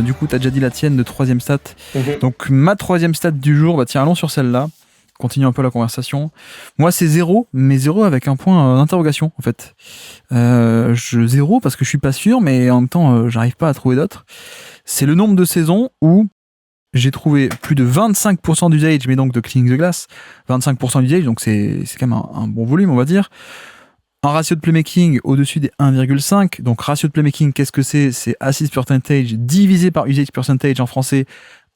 S1: Du coup, t'as déjà dit la tienne de 3e stat. Donc ma 3e stat du jour, tiens, allons sur celle-là. Continue un peu la conversation. Moi, c'est 0, mais 0 avec un point d'interrogation, en fait. 0 parce que je suis pas sûr, mais en même temps, j'arrive pas à trouver d'autres. C'est le nombre de saisons où j'ai trouvé plus de 25% d'usage, mais donc de cleaning the glass. 25% d'usage, donc c'est quand même un bon volume, on va dire. Un ratio de playmaking au-dessus des 1,5. Donc, ratio de playmaking, qu'est-ce que c'est ? C'est assist percentage divisé par usage percentage en français.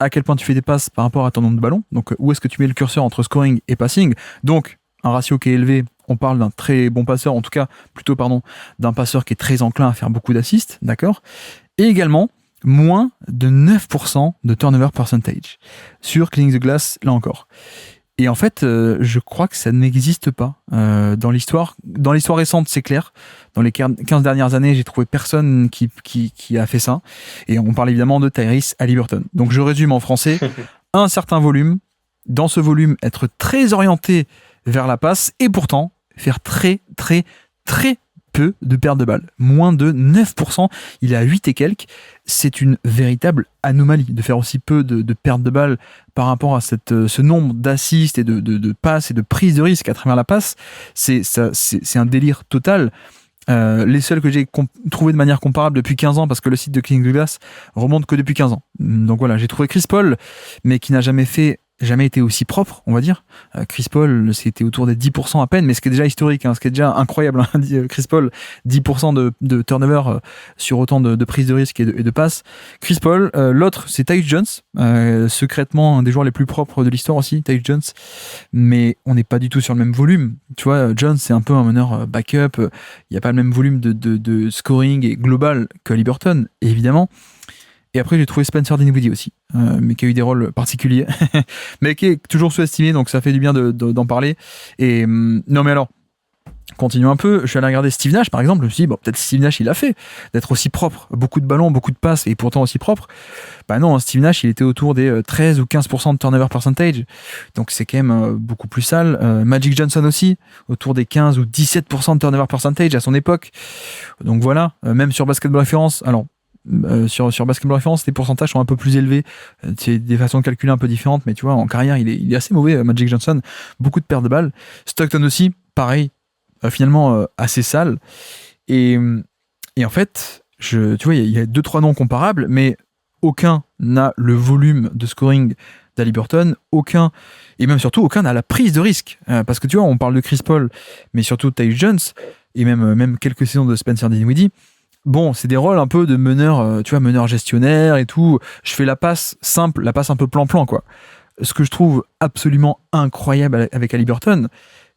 S1: À quel point tu fais des passes par rapport à ton nombre de ballons. Donc, où est-ce que tu mets le curseur entre scoring et passing ? Donc, un ratio qui est élevé, on parle d'un très bon passeur, en tout cas, plutôt, d'un passeur qui est très enclin à faire beaucoup d'assists, d'accord? Et également, moins de 9% de turnover percentage sur Cleaning the Glass, là encore. Et en fait, je crois que ça n'existe pas dans l'histoire. Dans l'histoire récente, c'est clair. Dans les 15 dernières années, j'ai trouvé personne qui a fait ça. Et on parle évidemment de Tyrese Haliburton. Donc je résume en français. Un certain volume. Dans ce volume, être très orienté vers la passe et pourtant faire très, très, très peu de pertes de balles. Moins de 9%. Il est à 8 et quelques. C'est une véritable anomalie de faire aussi peu de pertes de balles par rapport à ce nombre d'assists et de passes et de prises de risque à travers la passe. C'est un délire total. Les seuls que j'ai trouvé de manière comparable depuis 15 ans, parce que le site de Cleaning the Glass remonte que depuis 15 ans. Donc voilà, j'ai trouvé Chris Paul, mais qui n'a jamais été aussi propre, on va dire. Chris Paul, c'était autour des 10% à peine, mais ce qui est déjà historique, ce qui est déjà incroyable. Chris Paul, 10% de turnover sur autant de prises de risque et de passes. Chris Paul, l'autre, c'est Tyus Jones, secrètement un des joueurs les plus propres de l'histoire aussi, Tyus Jones, mais on n'est pas du tout sur le même volume. Tu vois, Jones, c'est un peu un meneur backup, il n'y a pas le même volume de scoring et global que Haliburton, évidemment. Et après, j'ai trouvé Spencer Dinwiddie aussi, mais qui a eu des rôles particuliers, mais qui est toujours sous-estimé, donc ça fait du bien d'en parler. Et non, mais alors, continuons un peu. Je suis allé regarder Steve Nash, par exemple. Je me suis dit, peut-être Steve Nash, il l'a fait, d'être aussi propre. Beaucoup de ballons, beaucoup de passes, et pourtant aussi propre. Bah non, Steve Nash, il était autour des 13 ou 15% de turnover percentage. Donc c'est quand même beaucoup plus sale. Magic Johnson aussi, autour des 15 ou 17% de turnover percentage à son époque. Donc voilà, même sur Basketball Référence. Alors, sur Basketball Référence, les pourcentages sont un peu plus élevés. C'est des façons de calculer un peu différentes, mais tu vois, en carrière, il est assez mauvais, Magic Johnson. Beaucoup de pertes de balles. Stockton aussi, pareil, finalement assez sale. Et en fait, tu vois, il y a 2-3 noms comparables, mais aucun n'a le volume de scoring d'Haliburton, aucun, et même surtout, aucun n'a la prise de risque. Parce que tu vois, on parle de Chris Paul, mais surtout de Tyus Jones, et même quelques saisons de Spencer Dinwiddie. Bon, c'est des rôles un peu de meneur, tu vois, meneur gestionnaire et tout. Je fais la passe simple, la passe un peu plan-plan, quoi. Ce que je trouve absolument incroyable avec Haliburton,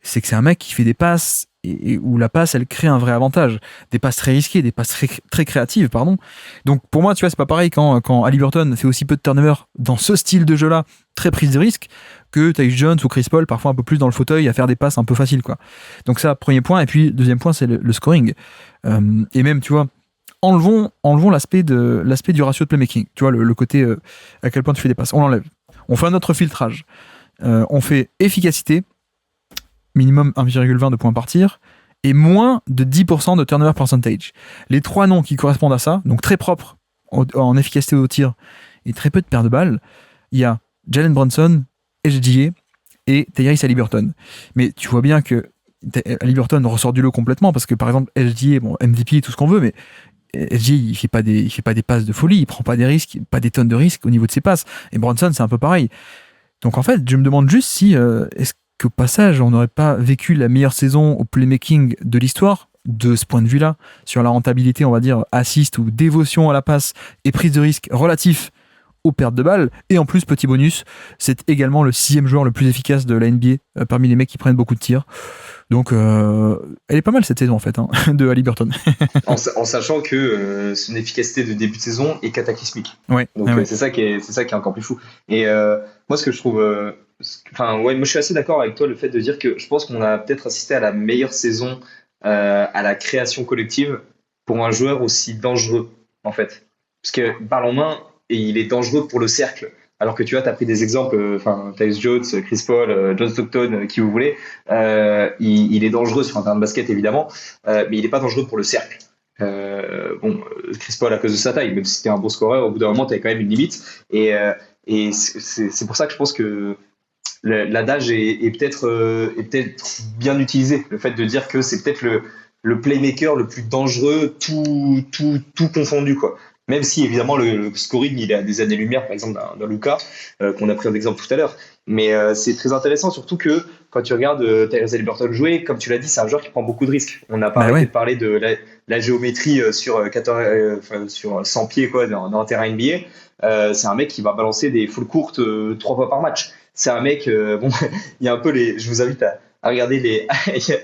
S1: c'est que c'est un mec qui fait des passes et où la passe, elle crée un vrai avantage. Des passes très risquées, des passes très, très créatives, pardon. Donc pour moi, tu vois, c'est pas pareil quand Haliburton fait aussi peu de turnover dans ce style de jeu-là, très prise de risque, que Tyus Jones ou Chris Paul, parfois un peu plus dans le fauteuil, à faire des passes un peu faciles, quoi. Donc ça, premier point. Et puis, deuxième point, c'est le scoring. Et même, tu vois, enlevons l'aspect du ratio de playmaking. Tu vois, le côté à quel point tu fais des passes. On l'enlève. On fait un autre filtrage. On fait efficacité, minimum 1,20 de points par tir, et moins de 10% de turnover percentage. Les trois noms qui correspondent à ça, donc très propres en efficacité au tir et très peu de pertes de balles, il y a Jalen Brunson, SGA et Tyrese Haliburton. Mais tu vois bien que Haliburton ressort du lot complètement, parce que par exemple SGA, bon, MVP, tout ce qu'on veut, mais SGA, il fait pas des passes de folie, il prend pas des risques, pas des tonnes de risques au niveau de ses passes. Et Brunson, c'est un peu pareil. Donc en fait, je me demande juste si est-ce qu'au passage, on n'aurait pas vécu la meilleure saison au playmaking de l'histoire, de ce point de vue-là, sur la rentabilité, on va dire, assist ou dévotion à la passe et prise de risque relatif aux pertes de balles. Et en plus, petit bonus, c'est également le 6e joueur le plus efficace de la NBA parmi les mecs qui prennent beaucoup de tirs. Donc, elle est pas mal cette saison en fait, de Haliburton.
S2: en sachant que son efficacité de début de saison est cataclysmique.
S1: Ouais,
S2: donc
S1: ouais.
S2: c'est ça qui est encore plus fou. Et moi, ce que je trouve, moi je suis assez d'accord avec toi, le fait de dire que je pense qu'on a peut-être assisté à la meilleure saison à la création collective pour un joueur aussi dangereux en fait, parce que balle en main, et il est dangereux pour le cercle. Alors que tu vois, tu as pris des exemples, Tyus Jones, Chris Paul, John Stockton, qui vous voulez. Il est dangereux sur un terrain de basket, évidemment, mais il n'est pas dangereux pour le cercle. Chris Paul, à cause de sa taille, même si c'était un bon scoreur, au bout d'un moment, tu avais quand même une limite. Et c'est pour ça que je pense que l'adage est peut-être bien utilisé. Le fait de dire que c'est peut-être le playmaker le plus dangereux, tout confondu, quoi. Même si, évidemment, le scoring, il est à des années-lumière, par exemple, d'un Luka, qu'on a pris en exemple tout à l'heure. Mais c'est très intéressant, surtout que quand tu regardes Tyrese Haliburton jouer, comme tu l'as dit, c'est un joueur qui prend beaucoup de risques. On n'a pas arrêté de parler de la géométrie sur 100 pieds quoi, dans un terrain NBA. C'est un mec qui va balancer des full courtes 3 fois par match. C'est un mec, il y a un peu je vous invite à regarder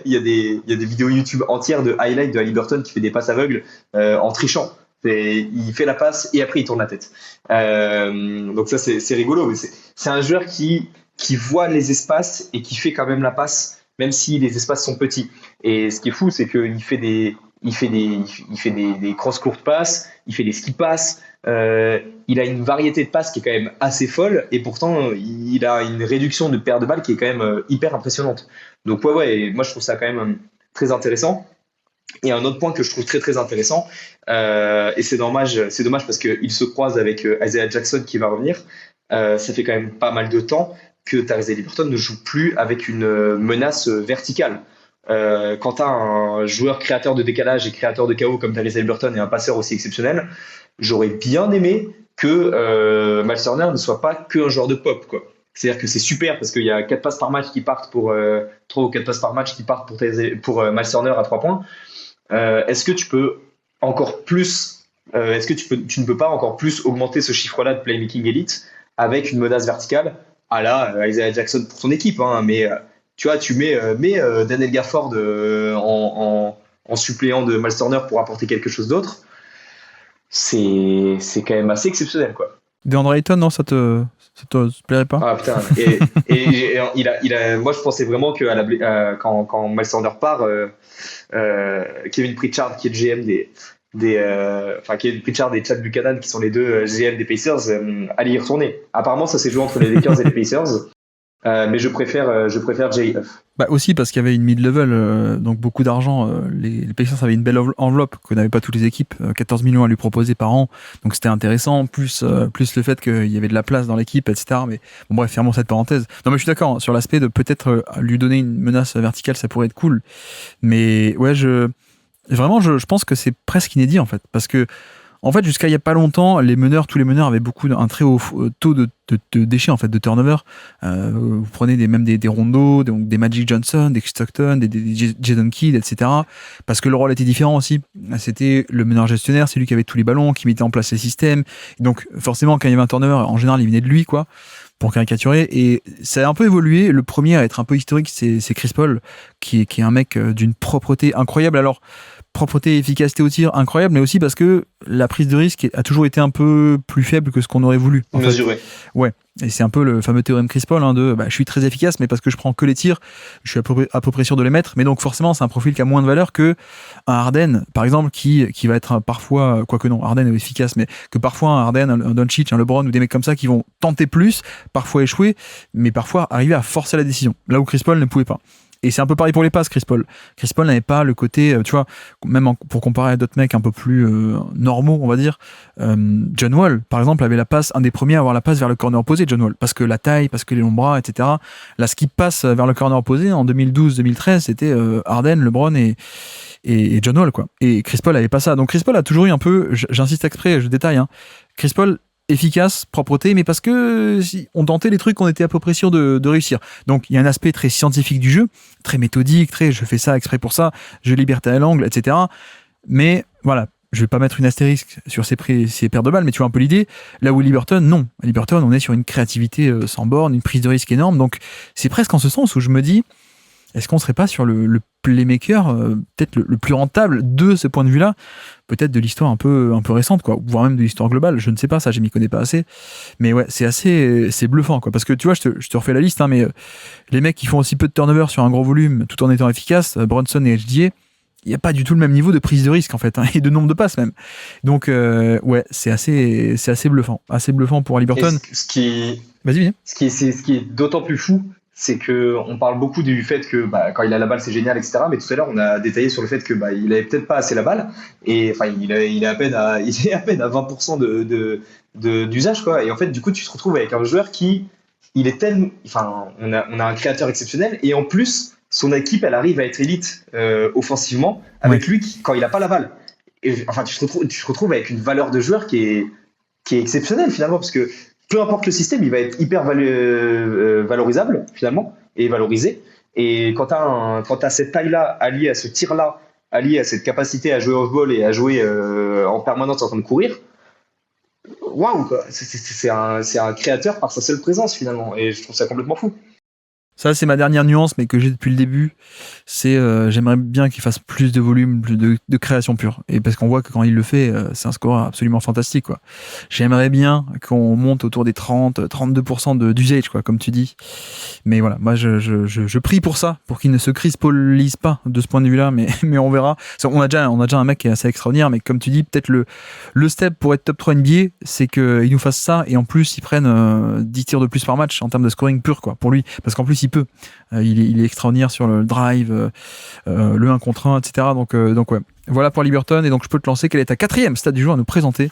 S2: il y a des vidéos YouTube entières de highlights de Haliburton qui fait des passes aveugles en trichant. Il fait la passe et après il tourne la tête. Donc ça c'est rigolo, mais c'est un joueur qui voit les espaces et qui fait quand même la passe, même si les espaces sont petits. Et ce qui est fou, c'est qu'il fait des cross courtes passes, il fait des ski passes. Il a une variété de passes qui est quand même assez folle et pourtant il a une réduction de paire de balles qui est quand même hyper impressionnante. Donc ouais, moi je trouve ça quand même très intéressant. Et un autre point que je trouve très très intéressant, et c'est dommage parce qu'il se croise avec Isaiah Jackson qui va revenir. Ça fait quand même pas mal de temps que Tyrese Haliburton ne joue plus avec une menace verticale. Quand tu as un joueur créateur de décalage et créateur de chaos comme Tyrese Haliburton et un passeur aussi exceptionnel, j'aurais bien aimé que Miles Turner ne soit pas qu'un joueur de pop, quoi. C'est-à-dire que c'est super parce qu'il y a 4 passes par match qui partent pour 3 ou 4 passes par match qui partent pour Miles Turner à 3 points. Est-ce que tu peux encore plus tu ne peux pas encore plus augmenter ce chiffre-là de playmaking elite avec une menace verticale à la Isaiah Jackson pour ton équipe, hein, mais tu vois, tu mets Daniel Gafford en suppléant de Miles Turner pour apporter quelque chose d'autre. C'est quand même assez exceptionnel, quoi.
S1: DeAndre Ayton, non, ça te plairait pas?
S2: Ah putain, moi je pensais vraiment que quand Miles Turner part, Kevin Pritchard, qui est le GM Kevin Pritchard et Chad Buchanan, qui sont les deux GM des Pacers, allait y retourner. Apparemment, ça s'est joué entre les Lakers et les Pacers. Mais je préfère JF.
S1: Bah aussi parce qu'il y avait une mid-level, donc beaucoup d'argent. Les Pacers avaient une belle enveloppe que n'avaient pas toutes les équipes, 14 millions à lui proposer par an, donc c'était intéressant, plus le fait qu'il y avait de la place dans l'équipe, etc. Mais bon, bref, fermons cette parenthèse. Non mais je suis d'accord, hein, sur l'aspect de peut-être lui donner une menace verticale, ça pourrait être cool. Mais ouais, je pense que c'est presque inédit en fait, parce que en fait, jusqu'à il y a pas longtemps, tous les meneurs avaient un très haut taux de déchets, en fait, de turnover. Vous prenez même des Rondo, des Magic Johnson, des Stockton, des Jason Kidd, etc. Parce que le rôle était différent aussi. C'était le meneur gestionnaire, c'est lui qui avait tous les ballons, qui mettait en place les systèmes. Donc, forcément, quand il y avait un turnover, en général, il venait de lui, quoi, pour caricaturer. Et ça a un peu évolué. Le premier à être un peu historique, c'est Chris Paul, qui est un mec d'une propreté incroyable. Alors, propreté et efficacité au tir incroyable, mais aussi parce que la prise de risque a toujours été un peu plus faible que ce qu'on aurait voulu.
S2: Mesuré.
S1: Ouais, et c'est un peu le fameux théorème Chris Paul, je suis très efficace, mais parce que je prends que les tirs, je suis à peu près sûr de les mettre, mais donc forcément c'est un profil qui a moins de valeur que un Harden, par exemple, qui va être parfois, quoique non, Harden est efficace, mais que parfois un Harden, un Doncic, un LeBron ou des mecs comme ça qui vont tenter plus, parfois échouer, mais parfois arriver à forcer la décision, là où Chris Paul ne pouvait pas. Et c'est un peu pareil pour les passes, Chris Paul. Chris Paul n'avait pas le côté, tu vois, même pour comparer à d'autres mecs un peu plus normaux, on va dire. John Wall, par exemple, avait un des premiers à avoir la passe vers le corner opposé, John Wall. Parce que la taille, parce que les longs bras, etc. Là, ce qui passe vers le corner opposé en 2012-2013, c'était Harden, LeBron et John Wall, quoi. Et Chris Paul avait pas ça. Donc Chris Paul a toujours eu un peu, j'insiste exprès, je détaille, hein. Chris Paul, efficace, propreté, mais parce que on tentait les trucs qu'on était à peu près sûr de réussir. Donc il y a un aspect très scientifique du jeu, très méthodique, je fais ça exprès pour ça, je liberté à l'angle, etc. Mais voilà, je vais pas mettre une astérisque sur ces paires de balles, mais tu vois un peu l'idée. Là où Haliburton, non. Haliburton, on est sur une créativité sans borne, une prise de risque énorme. Donc c'est presque en ce sens où je me dis, est-ce qu'on serait pas sur le playmaker peut-être le plus rentable de ce point de vue-là, peut-être de l'histoire un peu récente, quoi, voire même de l'histoire globale, je ne sais pas, ça je m'y connais pas assez, mais ouais, c'est bluffant, quoi, parce que tu vois, je te refais la liste, hein, mais les mecs qui font aussi peu de turnover sur un gros volume tout en étant efficaces, Brunson et HDA, il n'y a pas du tout le même niveau de prise de risque en fait, hein, et de nombre de passes même. Donc ouais, c'est assez bluffant pour Haliburton. Vas-y.
S2: Ce qui est d'autant plus fou, c'est que on parle beaucoup du fait que quand il a la balle c'est génial, etc. Mais tout à l'heure on a détaillé sur le fait que il avait peut-être pas assez la balle et enfin il est à peine à 20% d'usage, quoi. Et en fait du coup tu te retrouves avec un joueur qui on a un créateur exceptionnel et en plus son équipe elle arrive à être élite offensivement avec lui quand il a pas la balle. Et enfin tu te retrouves avec une valeur de joueur qui est exceptionnelle finalement, parce que peu importe le système, il va être hyper valorisable finalement et valorisé. Et quand tu as cette taille-là alliée à ce tir-là, alliée à cette capacité à jouer off-ball et à jouer en permanence en train de courir, waouh, quoi. C'est un créateur par sa seule présence finalement, et je trouve ça complètement fou.
S1: Ça, c'est ma dernière nuance, mais que j'ai depuis le début. C'est j'aimerais bien qu'il fasse plus de volume, plus de création pure. Et parce qu'on voit que quand il le fait, c'est un score absolument fantastique, quoi. J'aimerais bien qu'on monte autour des 30-32% d'usage, quoi, comme tu dis. Mais voilà, moi, je prie pour ça, pour qu'il ne se crispolise pas de ce point de vue-là, mais on verra. On a déjà un mec qui est assez extraordinaire, mais comme tu dis, peut-être le step pour être top 3 NBA, c'est qu'il nous fasse ça, et en plus, il prenne 10 tirs de plus par match en termes de scoring pur, quoi, pour lui. Parce qu'en plus, il peut. Il est extraordinaire sur le drive, le 1 contre 1, etc. Donc ouais. Voilà pour Haliburton. Et donc, je peux te lancer. Quelle est ta 4e stat du jour à nous présenter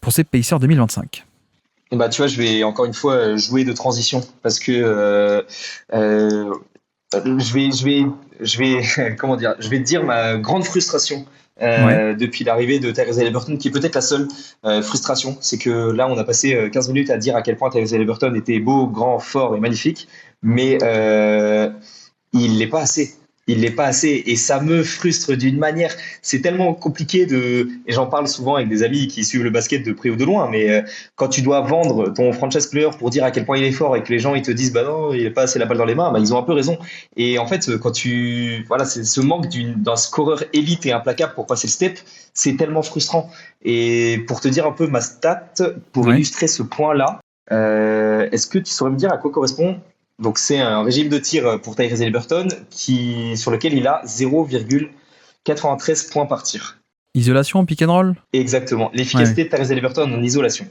S1: pour ces Pacers 2025?
S2: Bah, tu vois, je vais encore une fois jouer de transition parce que je vais comment dire, je vais te dire ma grande frustration depuis l'arrivée de Tyrese Haliburton, qui est peut-être la seule frustration. C'est que là, on a passé 15 minutes à dire à quel point Tyrese Haliburton était beau, grand, fort et magnifique, mais il l'est pas assez. Il l'est pas assez, et ça me frustre d'une manière. C'est tellement compliqué et j'en parle souvent avec des amis qui suivent le basket de près ou de loin, mais quand tu dois vendre ton franchise player pour dire à quel point il est fort et que les gens ils te disent bah non, il est pas assez la balle dans les mains, bah ils ont un peu raison. Et en fait, voilà, c'est ce manque d'un scoreur élite et implacable pour passer le step, c'est tellement frustrant. Et pour te dire un peu ma stat, pour illustrer ce point-là, est-ce que tu saurais me dire à quoi correspond? Donc c'est un régime de tir pour Tyrese Haliburton sur lequel il a 0,93 points par tir.
S1: Isolation, pick and roll?
S2: Exactement. L'efficacité de Tyrese Haliburton en isolation.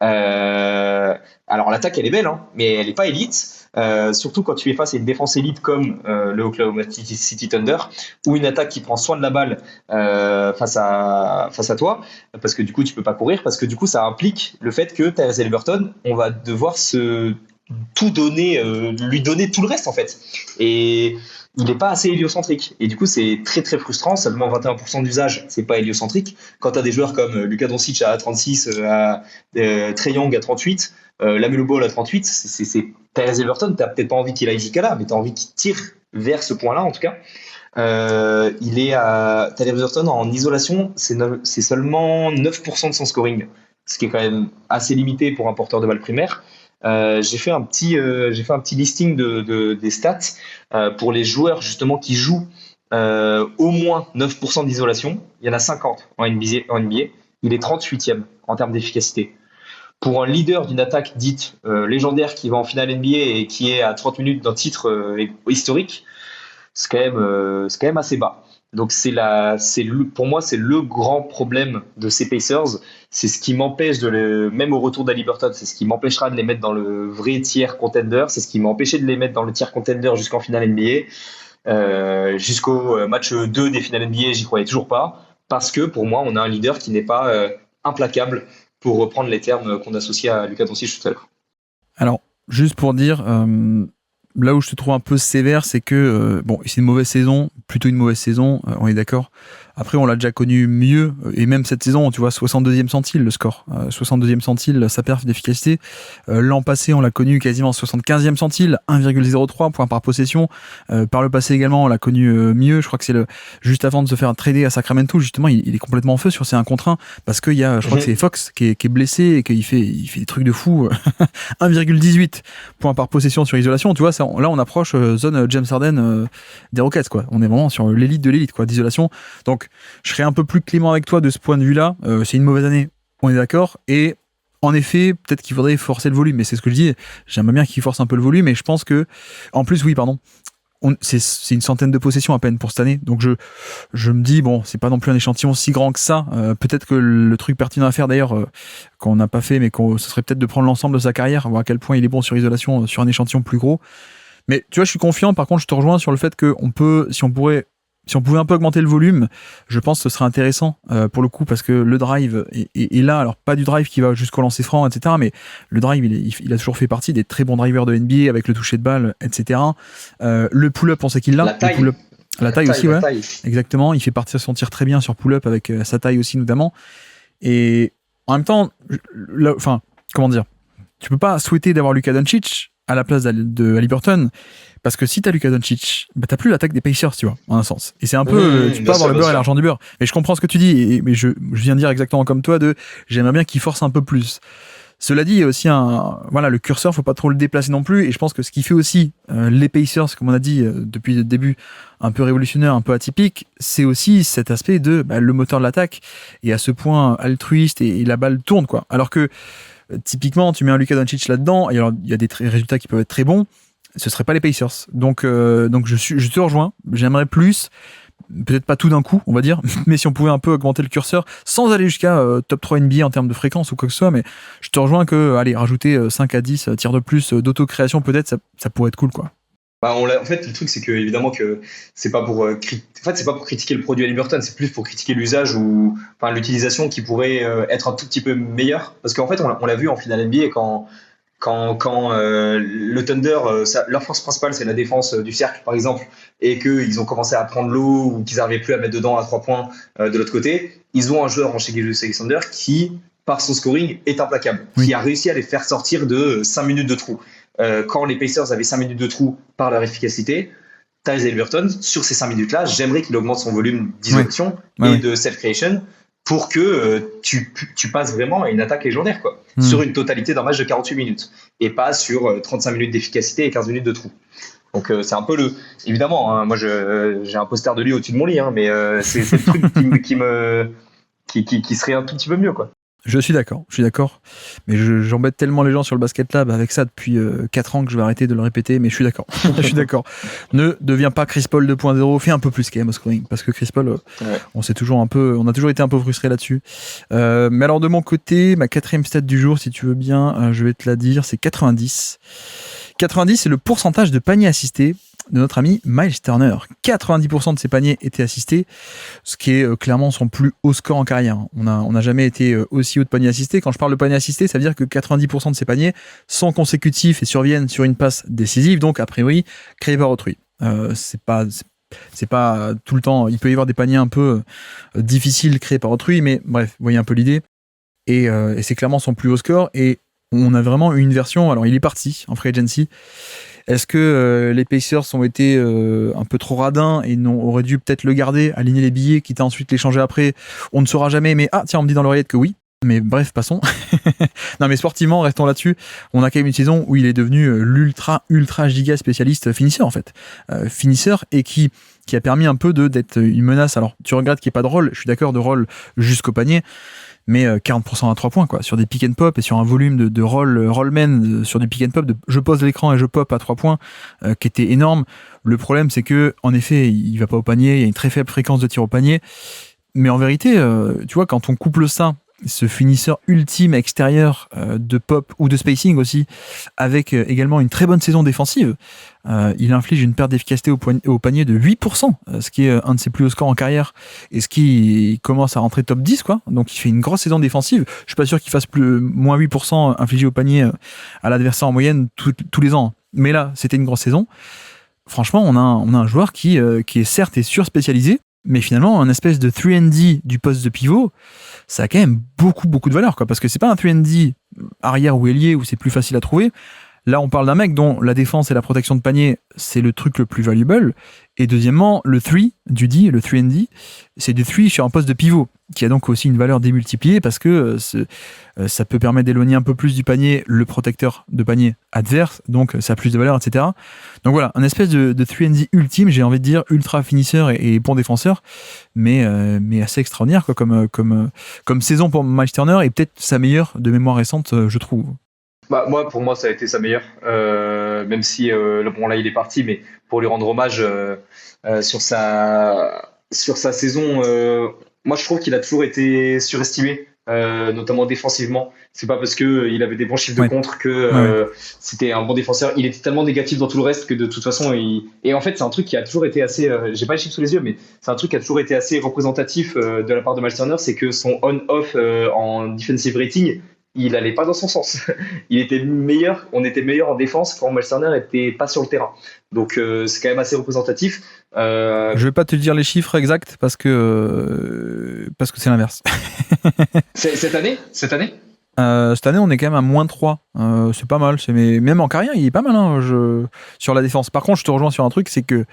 S2: Alors l'attaque elle est belle, hein, mais elle n'est pas élite. Surtout quand tu es face à une défense élite comme le Oklahoma City Thunder, ou une attaque qui prend soin de la balle face à toi, parce que du coup tu peux pas courir, parce que du coup ça implique le fait que Tyrese Haliburton, on va devoir tout donner, lui donner tout le reste en fait. Et il n'est pas assez héliocentrique. Et du coup, c'est très très frustrant. Seulement 21% d'usage, c'est pas héliocentrique. Quand tu as des joueurs comme Luka Doncic à 36, Trae Young à 38, LaMelo Ball à 38, Tyrese Haliburton, tu n'as peut-être pas envie qu'il aille jusqu'à là, mais tu as envie qu'il tire vers ce point-là en tout cas. Il est à Tyrese Haliburton en isolation, c'est seulement 9% de son scoring, ce qui est quand même assez limité pour un porteur de balle primaire. J'ai fait un petit listing des stats pour les joueurs justement qui jouent au moins 9% d'isolation. Il y en a 50 en NBA. Il est 38e en termes d'efficacité. Pour un leader d'une attaque dite légendaire qui va en finale NBA et qui est à 30 minutes d'un titre historique, c'est quand même assez bas. Donc pour moi, c'est le grand problème de ces Pacers. C'est ce qui m'empêche même au retour d'Haliburton, c'est ce qui m'empêchera de les mettre dans le vrai tiers contender. C'est ce qui m'a empêché de les mettre dans le tiers contender jusqu'en finale NBA. Jusqu'au match 2 des finales NBA, j'y croyais toujours pas. Parce que pour moi, on a un leader qui n'est pas implacable, pour reprendre les termes qu'on associe à Luka Doncic tout à l'heure.
S1: Alors, juste pour dire, là où je te trouve un peu sévère, c'est que c'est une mauvaise saison, plutôt une mauvaise saison, on est d'accord. Après, on l'a déjà connu mieux, et même cette saison, tu vois, 62e centile le score, 62e centile sa perf d'efficacité. L'an passé, on l'a connu quasiment 75e centile, 1,03 points par possession. Par le passé également, on l'a connu mieux. Je crois que c'est juste avant de se faire trader à Sacramento, justement, il est complètement en feu sur ces 1 contre 1, parce qu'il y a, je crois que c'est Fox qui est blessé et qu'il fait des trucs de fou. 1,18 points par possession sur isolation, tu vois, là on approche zone James Harden des Rockets, quoi. On est vraiment sur l'élite de l'élite, quoi, d'isolation. Donc je serais un peu plus clément avec toi de ce point de vue-là. C'est une mauvaise année, on est d'accord. Et en effet, peut-être qu'il faudrait forcer le volume. Mais c'est ce que je dis. J'aimerais bien qu'il force un peu le volume. Et je pense que, en plus, c'est une centaine de possessions à peine pour cette année. Donc je me dis, bon, c'est pas non plus un échantillon si grand que ça. Peut-être que le truc pertinent à faire d'ailleurs, qu'on n'a pas fait, mais ce serait peut-être de prendre l'ensemble de sa carrière, voir à quel point il est bon sur isolation, sur un échantillon plus gros. Mais tu vois, je suis confiant. Par contre, je te rejoins sur le fait que si on pouvait un peu augmenter le volume, je pense que ce serait intéressant pour le coup, parce que le drive est là. Alors pas du drive qui va jusqu'au lancer franc, etc. Mais le drive, il a toujours fait partie des très bons drivers de NBA avec le toucher de balle, etc. Le pull-up, on sait qu'il l'a. La taille aussi, ouais. Exactement. Il fait partir son tir très bien sur pull-up avec sa taille aussi notamment. Et en même temps, comment dire, tu peux pas souhaiter d'avoir Luka Doncic à la place de Haliburton, parce que si t'as Luka Doncic, bah t'as plus l'attaque des Pacers, tu vois, en un sens. Et c'est un peu, tu peux avoir le beurre et l'argent du beurre. Mais je comprends ce que tu dis, mais je viens de dire exactement comme toi, j'aimerais bien qu'il force un peu plus. Cela dit, il y a aussi le curseur, faut pas trop le déplacer non plus. Et je pense que ce qui fait aussi les Pacers, comme on a dit depuis le début, un peu révolutionnaire, un peu atypique, c'est aussi cet aspect de le moteur de l'attaque est à ce point altruiste et la balle tourne, quoi. Alors que typiquement, tu mets un Luka Doncic là-dedans, et alors il y a des résultats qui peuvent être très bons, ce serait pas les Pacers. Donc je te rejoins. J'aimerais plus. Peut-être pas tout d'un coup, on va dire, mais si on pouvait un peu augmenter le curseur sans aller jusqu'à top 3 NBA en termes de fréquence ou quoi que ce soit, mais je te rejoins que, rajouter 5 à 10 tirs de plus d'auto-création, peut-être, ça pourrait être cool, quoi.
S2: En fait, le truc, c'est que, évidemment, que c'est pas pour c'est pas pour critiquer le produit Haliburton, c'est plus pour critiquer l'usage ou, l'utilisation qui pourrait être un tout petit peu meilleure. Parce qu'en fait, on l'a vu en finale NBA quand le Thunder, leur force principale, c'est la défense du cercle, par exemple, et qu'ils ont commencé à prendre l'eau ou qu'ils n'arrivaient plus à mettre dedans à 3 points de l'autre côté, ils ont un joueur en Shai Gilgeous-Alexander qui, par son scoring, est implacable, qui a réussi à les faire sortir de 5 minutes de trou. Quand les Pacers avaient 5 minutes de trou par leur efficacité, Tyrese Haliburton, sur ces 5 minutes-là, j'aimerais qu'il augmente son volume d'isolation et de self-creation pour que tu passes vraiment à une attaque légendaire, quoi, sur une totalité d'un match de 48 minutes et pas sur 35 minutes d'efficacité et 15 minutes de trou. Donc c'est un peu évidemment, hein, moi j'ai un poster de lui au-dessus de mon lit, hein, mais c'est le truc qui serait un tout petit peu mieux, quoi.
S1: Je suis d'accord, mais j'embête tellement les gens sur le Basket Lab avec ça depuis 4 ans que je vais arrêter de le répéter, mais je suis d'accord. Ne deviens pas Chris Paul 2.0, fais un peu plus quand même au scoring, parce que Chris Paul, on a toujours été un peu frustré là-dessus. Mais alors de mon côté, ma 4e stat du jour, si tu veux bien, je vais te la dire, c'est 90. 90, c'est le pourcentage de paniers assistés de notre ami Miles Turner. 90% de ses paniers étaient assistés, ce qui est clairement son plus haut score en carrière. On n'a jamais été aussi haut de paniers assistés. Quand je parle de paniers assistés, ça veut dire que 90% de ses paniers sont consécutifs et surviennent sur une passe décisive, donc a priori créés par autrui. C'est pas tout le temps. Il peut y avoir des paniers un peu difficiles créés par autrui, mais bref, vous voyez un peu l'idée. Et c'est clairement son plus haut score. Et on a vraiment une version. Alors, il est parti en free agency. Est-ce que les Pacers ont été un peu trop radins et auraient dû peut-être le garder, aligner les billets, quitte à ensuite l'échanger après? On ne saura jamais, mais tiens, on me dit dans l'oreillette que oui. Mais bref, passons. Non, mais sportivement, restons là-dessus. On a quand même une saison où il est devenu l'ultra giga spécialiste finisseur, en fait. Finisseur, et qui a permis un peu d'être une menace. Alors, tu regrettes qu'il n'y ait pas de rôle, je suis d'accord, de rôle jusqu'au panier, mais 40% à 3 points, quoi, sur des pick and pop et sur un volume de rollman sur du pick and pop, de je pose l'écran et je pop à 3 points, qui était énorme. Le problème, c'est que, en effet, il va pas au panier, il y a une très faible fréquence de tir au panier. Mais en vérité, tu vois, quand on couple ça, ce finisseur ultime extérieur de pop ou de spacing aussi, avec également une très bonne saison défensive, il inflige une perte d'efficacité au panier de 8%, ce qui est un de ses plus hauts scores en carrière, et ce qui commence à rentrer top 10, quoi. Donc il fait une grosse saison défensive. Je suis pas sûr qu'il fasse moins 8% infligé au panier à l'adversaire en moyenne tous les ans, mais là c'était une grosse saison. Franchement, on a un joueur qui est certes surspécialisé, mais finalement un espèce de 3&D du poste de pivot, ça a quand même beaucoup de valeur, quoi, parce que c'est pas un 3&D arrière ou ailier où c'est plus facile à trouver. Là, on parle d'un mec dont la défense et la protection de panier, c'est le truc le plus valuable. Et deuxièmement, le 3 du D, le 3&D, c'est du 3 sur un poste de pivot, qui a donc aussi une valeur démultipliée parce que ça peut permettre d'éloigner un peu plus du panier le protecteur de panier adverse, donc ça a plus de valeur, etc. Donc voilà, un espèce de 3&D ultime, j'ai envie de dire, ultra finisseur et bon défenseur, mais assez extraordinaire, quoi, comme saison pour Miles Turner, et peut-être sa meilleure de mémoire récente, je trouve.
S2: Pour moi, ça a été sa meilleure, même si là il est parti, mais pour lui rendre hommage sur sa saison, moi je trouve qu'il a toujours été surestimé, notamment défensivement. C'est pas parce que il avait des bons chiffres de contre que c'était un bon défenseur. Il était tellement négatif dans tout le reste que de toute façon, et en fait c'est un truc qui a toujours été assez, j'ai pas les chiffres sous les yeux, mais c'est un truc qui a toujours été assez représentatif de la part de Miles Turner, c'est que son on-off en defensive rating, il allait pas dans son sens. On était meilleur en défense quand Miles Turner était pas sur le terrain. Donc c'est quand même assez représentatif.
S1: Je vais pas te dire les chiffres exacts parce que c'est l'inverse.
S2: Cette année
S1: Cette année, on est quand même à moins 3. C'est pas mal. Mais même en carrière, il est pas mal, hein, sur la défense. Par contre, je te rejoins sur un truc, c'est que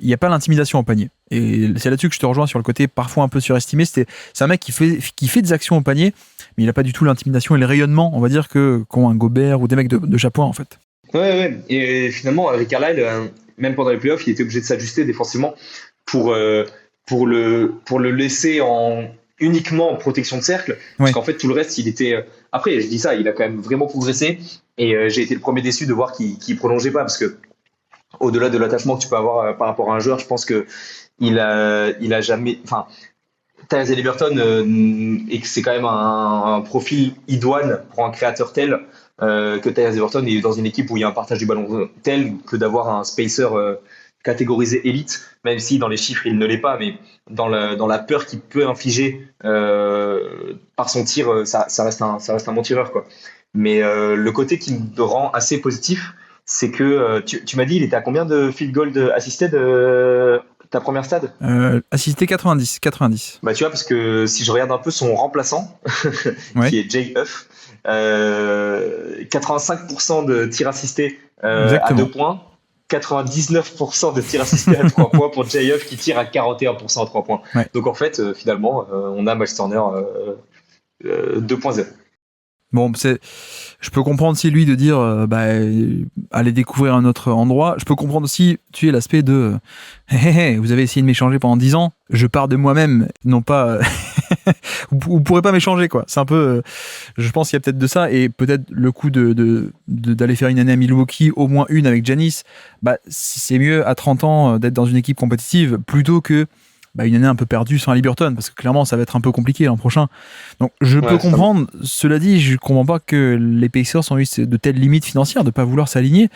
S1: il n'y a pas l'intimidation au panier. Et c'est là-dessus que je te rejoins sur le côté parfois un peu surestimé. C'est un mec qui fait des actions au panier, mais il n'a pas du tout l'intimidation et le rayonnement, on va dire, qu'ont un Gobert ou des mecs de Japon, en fait.
S2: Ouais. Et finalement, avec Carlisle, même pendant les playoffs, il était obligé de s'ajuster défensivement pour le laisser uniquement en protection de cercle. Parce qu'en fait, tout le reste, il était. Après, je dis ça, il a quand même vraiment progressé. Et j'ai été le premier déçu de voir qu'il prolongeait pas. Parce que, au-delà de l'attachement que tu peux avoir par rapport à un joueur, je pense qu'il a jamais. Enfin, Tyrese Haliburton, et que c'est quand même un profil idoine pour un créateur tel que Tyrese Haliburton est dans une équipe où il y a un partage du ballon tel que d'avoir un spacer catégorisé élite, même si dans les chiffres il ne l'est pas, mais dans la peur qu'il peut infliger par son tir, ça reste un bon tireur, quoi. Mais le côté qui me rend assez positif, c'est que tu m'as dit, il était à combien de field goal assistés de ta première stade?
S1: Assisté 90.
S2: Bah tu vois, parce que si je regarde un peu son remplaçant, qui est Jay Huff, 85% de tirs assistés à 2 points, 99% de tirs assistés à 3 points pour Jay Huff qui tire à 41% à 3 points. Ouais. Donc en fait, finalement, on a Miles Turner 2.0.
S1: Bon, je peux comprendre aussi lui de dire aller découvrir un autre endroit. Je peux comprendre aussi l'aspect de vous avez essayé de m'échanger pendant 10 ans, je pars de moi-même, non pas vous pourrez pas m'échanger, quoi. C'est un peu je pense qu'il y a peut-être de ça, et peut-être le coup d'aller faire une année à Milwaukee, au moins une avec Giannis, c'est mieux à 30 ans d'être dans une équipe compétitive plutôt que une année un peu perdue sans Haliburton, parce que clairement ça va être un peu compliqué l'an prochain. Donc je peux comprendre, cela dit, je comprends pas que les Pacers ont eu de telles limites financières de pas vouloir s'aligner.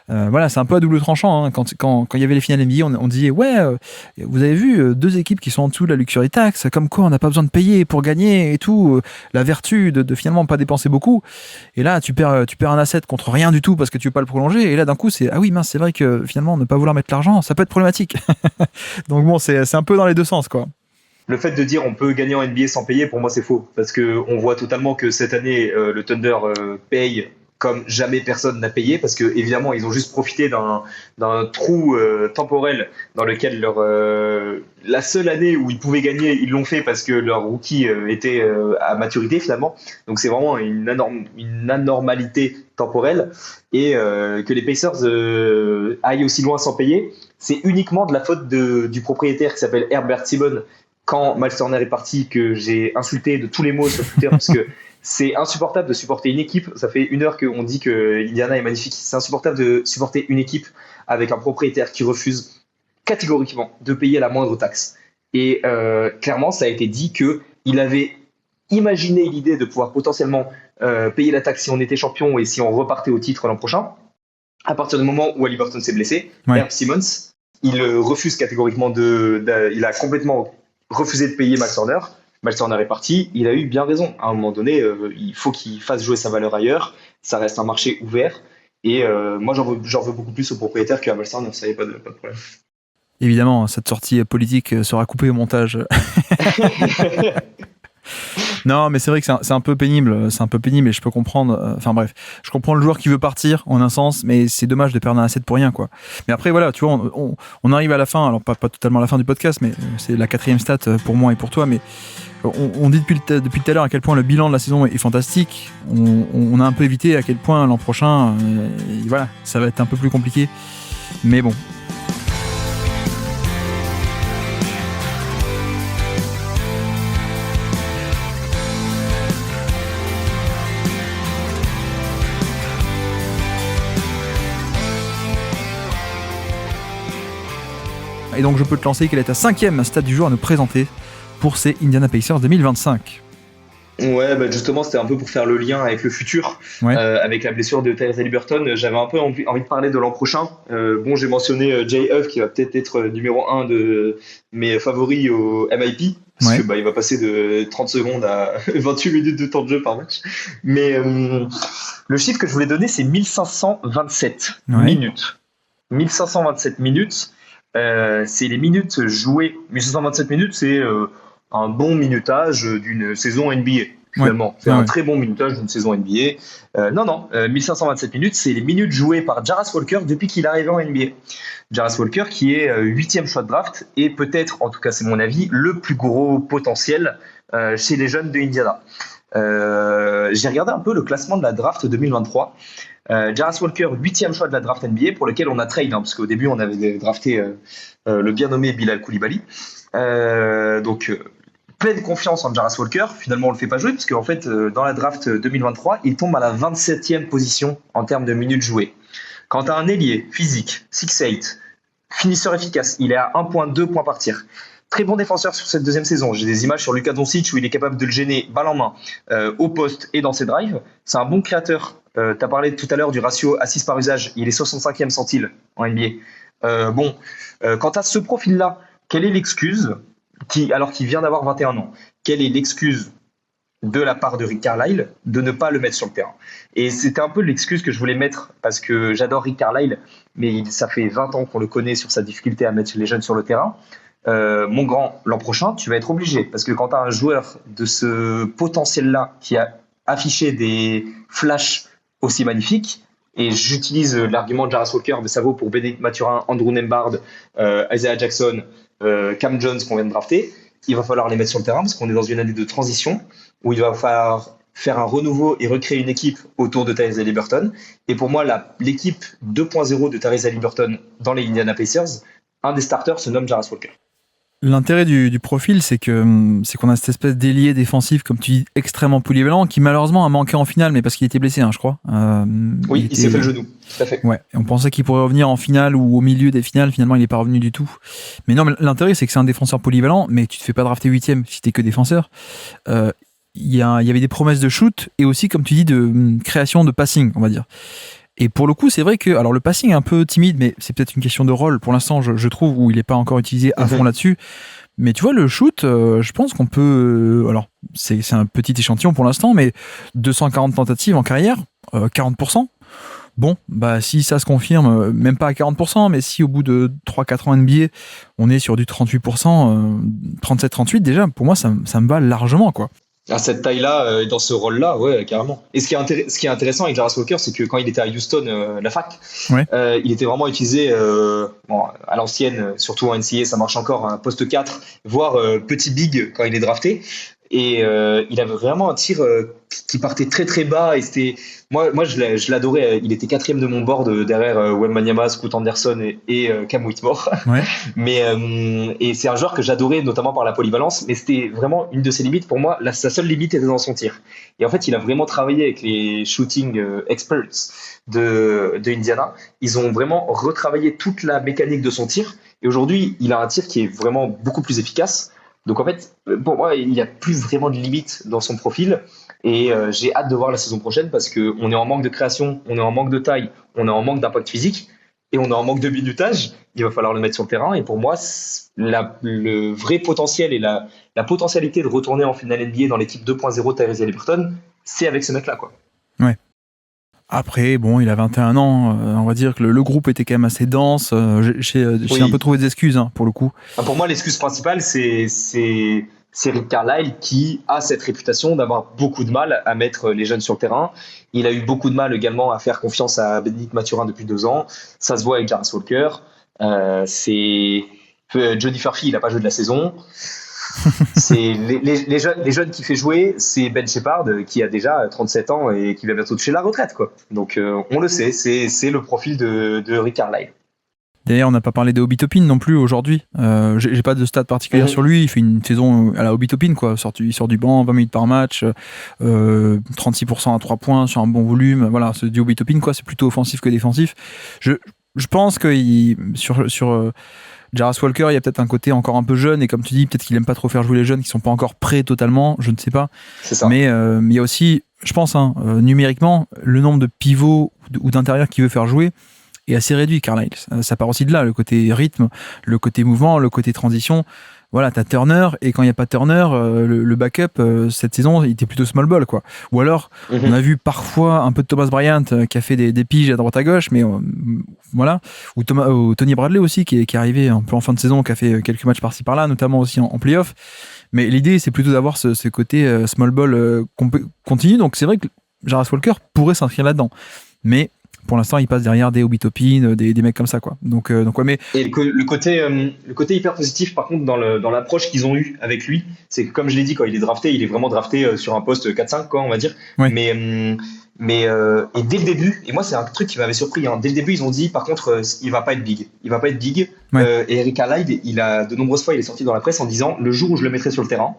S1: Voilà, c'est un peu à double tranchant, hein. Quand il y avait les finales NBA, on disait vous avez vu 2 équipes qui sont en dessous de la luxury tax, comme quoi on n'a pas besoin de payer pour gagner et tout, la vertu de finalement pas dépenser beaucoup. Et là tu perds un asset contre rien du tout parce que tu veux pas le prolonger, et là d'un coup c'est c'est vrai que finalement ne pas vouloir mettre l'argent, ça peut être problématique. Donc bon, c'est un peu dans les deux sens, quoi.
S2: Le fait de dire on peut gagner en NBA sans payer, pour moi c'est faux, parce que on voit totalement que cette année le Thunder paye comme jamais personne n'a payé, parce que évidemment ils ont juste profité d'un trou temporel dans lequel la seule année où ils pouvaient gagner, ils l'ont fait parce que leur rookie était à maturité finalement. Donc c'est vraiment une anormalité temporelle, et que les Pacers aillent aussi loin sans payer, c'est uniquement de la faute du propriétaire qui s'appelle Herbert Simon. Quand Miles Turner est parti, que j'ai insulté de tous les mots sur Twitter, parce que c'est insupportable de supporter une équipe. Ça fait 1 heure qu'on dit que Indiana est magnifique. C'est insupportable de supporter une équipe avec un propriétaire qui refuse catégoriquement de payer la moindre taxe. Et clairement, ça a été dit qu'il avait imaginé l'idée de pouvoir potentiellement payer la taxe si on était champion et si on repartait au titre l'an prochain. À partir du moment où Haliburton s'est blessé, Herb Simmons, il refuse catégoriquement il a complètement refusé de payer Miles Turner. Miles Turner est parti, il a eu bien raison. À un moment donné, il faut qu'il fasse jouer sa valeur ailleurs. Ça reste un marché ouvert. Et moi, j'en veux beaucoup plus au propriétaire qu'à Miles Turner. Ça y est, pas de problème.
S1: Évidemment, cette sortie politique sera coupée au montage. Non, mais c'est vrai que c'est un peu pénible, et je peux comprendre. Enfin bref, je comprends le joueur qui veut partir en un sens, mais c'est dommage de perdre un asset pour rien, quoi. Mais après voilà, tu vois, on arrive à la fin, alors pas totalement à la fin du podcast, mais c'est la 4e stat pour moi et pour toi, mais on dit depuis tout à l'heure à quel point le bilan de la saison est fantastique. On a un peu évité à quel point l'an prochain, voilà, ça va être un peu plus compliqué, mais bon. Et donc je peux te lancer quelle est ta 5e stat du jour à nous présenter pour ces Indiana Pacers 2025.
S2: Ouais, justement, c'était un peu pour faire le lien avec le futur, avec la blessure de Tyrese Haliburton. J'avais un peu envie de parler de l'an prochain. J'ai mentionné Jay Huff qui va peut-être être numéro 1 de mes favoris au MIP, parce que il va passer de 30 secondes à 28 minutes de temps de jeu par match. Mais le chiffre que je voulais donner, c'est 1527 minutes. 1527 minutes. C'est les minutes jouées. 1527 minutes, c'est un bon minutage d'une saison NBA. finalement. C'est un très bon minutage d'une saison NBA. Non, 1527 minutes, c'est les minutes jouées par Jarras Walker depuis qu'il est arrivé en NBA. Jarras Walker qui est 8e choix de draft et peut-être, en tout cas c'est mon avis, le plus gros potentiel chez les jeunes de Indiana. J'ai regardé un peu le classement de la draft 2023. Jarras Walker, 8e choix de la draft NBA, pour lequel on a trade, parce qu'au début on avait drafté le bien nommé Bilal Coulibaly. Pleine confiance en Jarras Walker. Finalement, on le fait pas jouer parce qu'en fait, dans la draft 2023, il tombe à la 27e position en termes de minutes jouées. Quand tu as un ailier physique, 6'8", finisseur efficace, il est à 1,2 points par tir. Très bon défenseur sur cette deuxième saison. J'ai des images sur Luka Doncic où il est capable de le gêner balle en main, au poste et dans ses drives. C'est un bon créateur. Tu as parlé tout à l'heure du ratio assist par usage. Il est 65e centile en NBA. Quand tu as ce profil-là, quelle est l'excuse alors qu'il vient d'avoir 21 ans, quelle est l'excuse de la part de Rick Carlisle de ne pas le mettre sur le terrain? Et c'était un peu l'excuse que je voulais mettre parce que j'adore Rick Carlisle, mais ça fait 20 ans qu'on le connaît sur sa difficulté à mettre les jeunes sur le terrain. Mon grand, l'an prochain, tu vas être obligé parce que quand tu as un joueur de ce potentiel-là qui a affiché des flashs aussi magnifiques, et j'utilise l'argument de Jarras Walker, mais ça vaut pour Bénédicte Mathurin, Andrew Nembhard, Isaiah Jackson, Cam Jones qu'on vient de drafter, il va falloir les mettre sur le terrain parce qu'on est dans une année de transition où il va falloir faire un renouveau et recréer une équipe autour de Tyrese Haliburton. Et pour moi, l'équipe 2.0 de Tyrese Haliburton dans les Indiana Pacers, un des starters se nomme Jarras Walker.
S1: L'intérêt du profil, c'est qu'on a cette espèce d'ailier défensif, comme tu dis, extrêmement polyvalent, qui malheureusement a manqué en finale, mais parce qu'il était blessé, je crois.
S2: Oui, il s'est fait le genou, tout à fait.
S1: Ouais, et on pensait qu'il pourrait revenir en finale ou au milieu des finales, finalement il n'est pas revenu du tout. Mais non, mais l'intérêt, c'est que c'est un défenseur polyvalent, mais tu te fais pas drafter 8e si t'es que défenseur. Il y avait des promesses de shoot, et aussi, comme tu dis, de création de passing, on va dire. Et pour le coup, c'est vrai que le passing est un peu timide, mais c'est peut-être une question de rôle pour l'instant, je trouve, où il n'est pas encore utilisé à fond là-dessus. Mais tu vois, le shoot, je pense qu'on peut... alors, c'est un petit échantillon pour l'instant, mais 240 tentatives en carrière, 40%. Bon, si ça se confirme, même pas à 40%, mais si au bout de 3-4 ans NBA, on est sur du 38%, 37-38, déjà, pour moi, ça me va largement, quoi.
S2: À cette taille-là, dans ce rôle-là, ouais, carrément. Et ce qui est intéressant avec Jarras Walker, c'est que quand il était à Houston, la fac, il était vraiment utilisé à l'ancienne, surtout en NCAA, ça marche encore, un poste 4, voire petit big quand il est drafté. Et il avait vraiment un tir qui partait très très bas. Et c'était moi je l'adorais. Il était 4e de mon board derrière Wembanyama, Scoot Anderson et Cam Whitmore.
S1: Ouais.
S2: Mais et c'est un joueur que j'adorais notamment par la polyvalence. Mais c'était vraiment une de ses limites. Pour moi, sa seule limite était dans son tir. Et en fait, il a vraiment travaillé avec les shooting experts de Indiana. Ils ont vraiment retravaillé toute la mécanique de son tir. Et aujourd'hui, il a un tir qui est vraiment beaucoup plus efficace. Donc en fait, pour moi, il n'y a plus vraiment de limite dans son profil et j'ai hâte de voir la saison prochaine parce qu'on est en manque de création, on est en manque de taille, on est en manque d'impact physique et on est en manque de minutage. Il va falloir le mettre sur le terrain et pour moi, le vrai potentiel et la potentialité de retourner en finale NBA dans l'équipe 2.0 Tyrese Haliburton, c'est avec ce mec-là, quoi.
S1: Ouais. Après, bon, il a 21 ans, on va dire que le groupe était quand même assez dense. J'ai un peu trouvé des excuses, pour le coup.
S2: Pour moi, l'excuse principale, c'est Rick Carlisle qui a cette réputation d'avoir beaucoup de mal à mettre les jeunes sur le terrain. Il a eu beaucoup de mal également à faire confiance à Bénédicte Mathurin depuis 2 ans. Ça se voit avec Jarras Walker. Johnny Furphy, il n'a pas joué de la saison. C'est les jeunes qui fait jouer, c'est Ben Sheppard qui a déjà 37 ans et qui va bientôt toucher la retraite, quoi. Donc on le sait, c'est le profil de Rick Carlisle.
S1: D'ailleurs, on n'a pas parlé de Obi Toppin non plus aujourd'hui. J'ai pas de stats particulières sur lui. Il fait une saison à la Obi Toppin, quoi. Il sort du banc, 20 minutes par match, 36% à 3 points sur un bon volume. Voilà, c'est du Obi Toppin, quoi. C'est plutôt offensif que défensif. Je pense que sur Jarras Walker, il y a peut-être un côté encore un peu jeune, et comme tu dis, peut-être qu'il aime pas trop faire jouer les jeunes qui sont pas encore prêts totalement, je ne sais pas.
S2: C'est ça.
S1: Mais il y a aussi, je pense, numériquement, le nombre de pivots ou d'intérieurs qu'il veut faire jouer est assez réduit, Carlisle. Ça part aussi de là, le côté rythme, le côté mouvement, le côté transition. Voilà, t'as Turner, et quand il n'y a pas Turner, le backup, cette saison, il était plutôt small ball, quoi. Ou alors, on a vu parfois un peu de Thomas Bryant qui a fait des piges à droite à gauche, mais voilà. Ou Tony Bradley aussi, qui est arrivé un peu en fin de saison, qui a fait quelques matchs par-ci par-là, notamment aussi en play-off. Mais l'idée, c'est plutôt d'avoir ce côté small ball continu. Donc c'est vrai que Jarvis Walker pourrait s'inscrire là-dedans. Mais pour l'instant, il passe derrière des Obi Toppin, des mecs comme ça, quoi. Donc ouais, mais...
S2: Et le côté hyper positif, par contre, dans l'approche qu'ils ont eue avec lui, c'est que, comme je l'ai dit, quand il est drafté, il est vraiment drafté sur un poste 4-5, quoi, on va dire.
S1: Ouais.
S2: Et dès le début, et moi, c'est un truc qui m'avait surpris, hein, dès le début, ils ont dit, par contre, il va pas être big. Il va pas être big.
S1: Ouais.
S2: Et Eric Carlisle, de nombreuses fois, il est sorti dans la presse en disant, le jour où je le mettrai sur le terrain,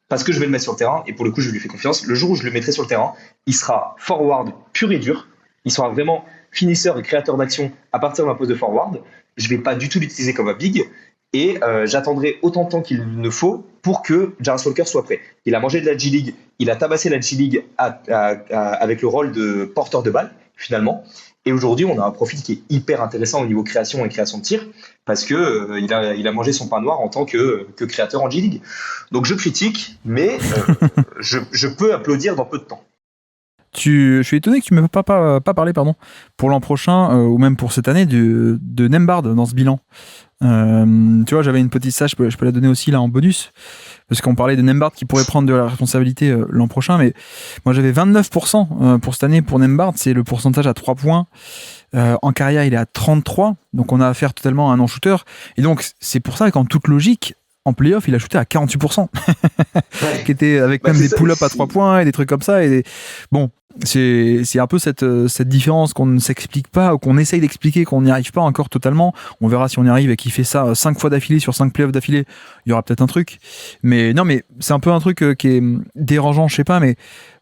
S2: parce que je vais le mettre sur le terrain, et pour le coup, je lui fais confiance, le jour où je le mettrai sur le terrain, il sera forward pur et dur. Il sera vraiment finisseur et créateur d'action à partir d'un poste de forward. Je vais pas du tout l'utiliser comme un big. Et j'attendrai autant de temps qu'il ne faut pour que Jarvis Walker soit prêt. Il a mangé de la G-League, il a tabassé la G-League avec le rôle de porteur de balle, finalement. Et aujourd'hui, on a un profil qui est hyper intéressant au niveau création et création de tir, parce que il a mangé son pain noir en tant que créateur en G-League. Donc je critique, mais je peux applaudir dans peu de temps.
S1: Je suis étonné que tu ne m'aies pas parlé pour l'an prochain ou même pour cette année de Nembhard dans ce bilan. Tu vois, j'avais une petite stat, je peux la donner aussi là en bonus, parce qu'on parlait de Nembhard qui pourrait prendre de la responsabilité l'an prochain, mais moi j'avais 29% pour cette année pour Nembhard, c'est le pourcentage à 3 points. En carrière, il est à 33, donc on a affaire totalement à un non-shooter. Et donc c'est pour ça qu'en toute logique, en playoff, il a shooté à 48%, qui était avec même des pull-ups à 3 points et des trucs comme ça. Bon, c'est un peu cette différence qu'on ne s'explique pas ou qu'on essaye d'expliquer, qu'on n'y arrive pas encore totalement. On verra si on y arrive et qu'il fait ça 5 fois d'affilée sur 5 playoffs d'affilée, il y aura peut-être un truc. Mais non, mais c'est un peu un truc qui est dérangeant, je sais pas, mais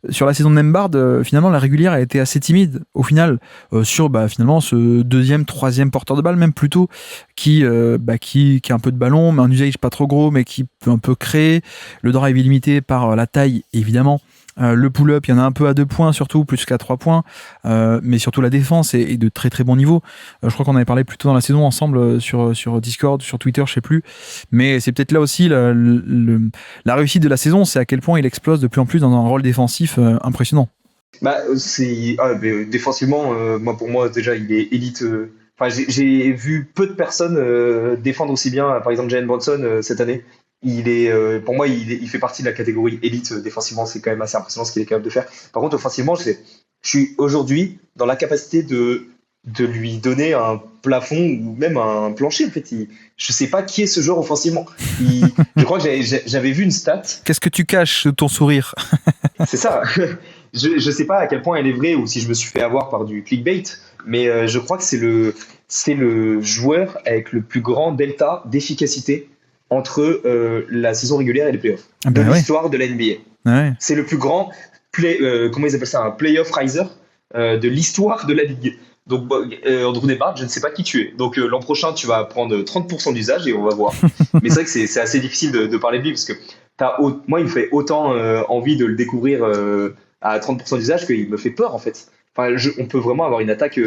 S1: sur la saison de Nembhard, finalement, la régulière a été assez timide au final sur finalement ce deuxième, troisième porteur de balle, même plutôt, qui a un peu de ballon, mais un usage pas trop gros, mais qui peut un peu créer. Le drive est limité par la taille, évidemment. Le pull-up, il y en a un peu à 2 points, surtout, plus qu'à 3 points. Mais surtout, la défense est de très très bon niveau. Je crois qu'on avait parlé plus tôt dans la saison ensemble sur Discord, sur Twitter, je sais plus. Mais c'est peut-être là aussi la réussite de la saison, c'est à quel point il explose de plus en plus dans un rôle défensif impressionnant.
S2: Défensivement, pour moi, déjà, il est élite. J'ai vu peu de personnes défendre aussi bien, par exemple, Jalen Brunson cette année. Pour moi, il fait partie de la catégorie élite défensivement. C'est quand même assez impressionnant ce qu'il est capable de faire. Par contre, offensivement, je suis aujourd'hui dans la capacité de lui donner un plafond ou même un plancher. En fait, je sais pas qui est ce joueur offensivement. Je crois que j'avais vu une stat.
S1: Qu'est-ce que tu caches sous ton sourire?
S2: C'est ça. Je sais pas à quel point elle est vraie ou si je me suis fait avoir par du clickbait, mais je crois que c'est le joueur avec le plus grand delta d'efficacité entre la saison régulière et les playoffs de l'histoire de la NBA.
S1: Ouais.
S2: C'est le plus grand comment ils appellent ça, un playoff riser de l'histoire de la ligue. Donc Andrew Nembhard, je ne sais pas qui tu es. Donc l'an prochain, tu vas prendre 30% d'usage et on va voir. Mais c'est vrai que c'est assez difficile de parler de lui parce que moi, il me fait autant envie de le découvrir à 30% d'usage qu'il me fait peur en fait. Enfin, on peut vraiment avoir une attaque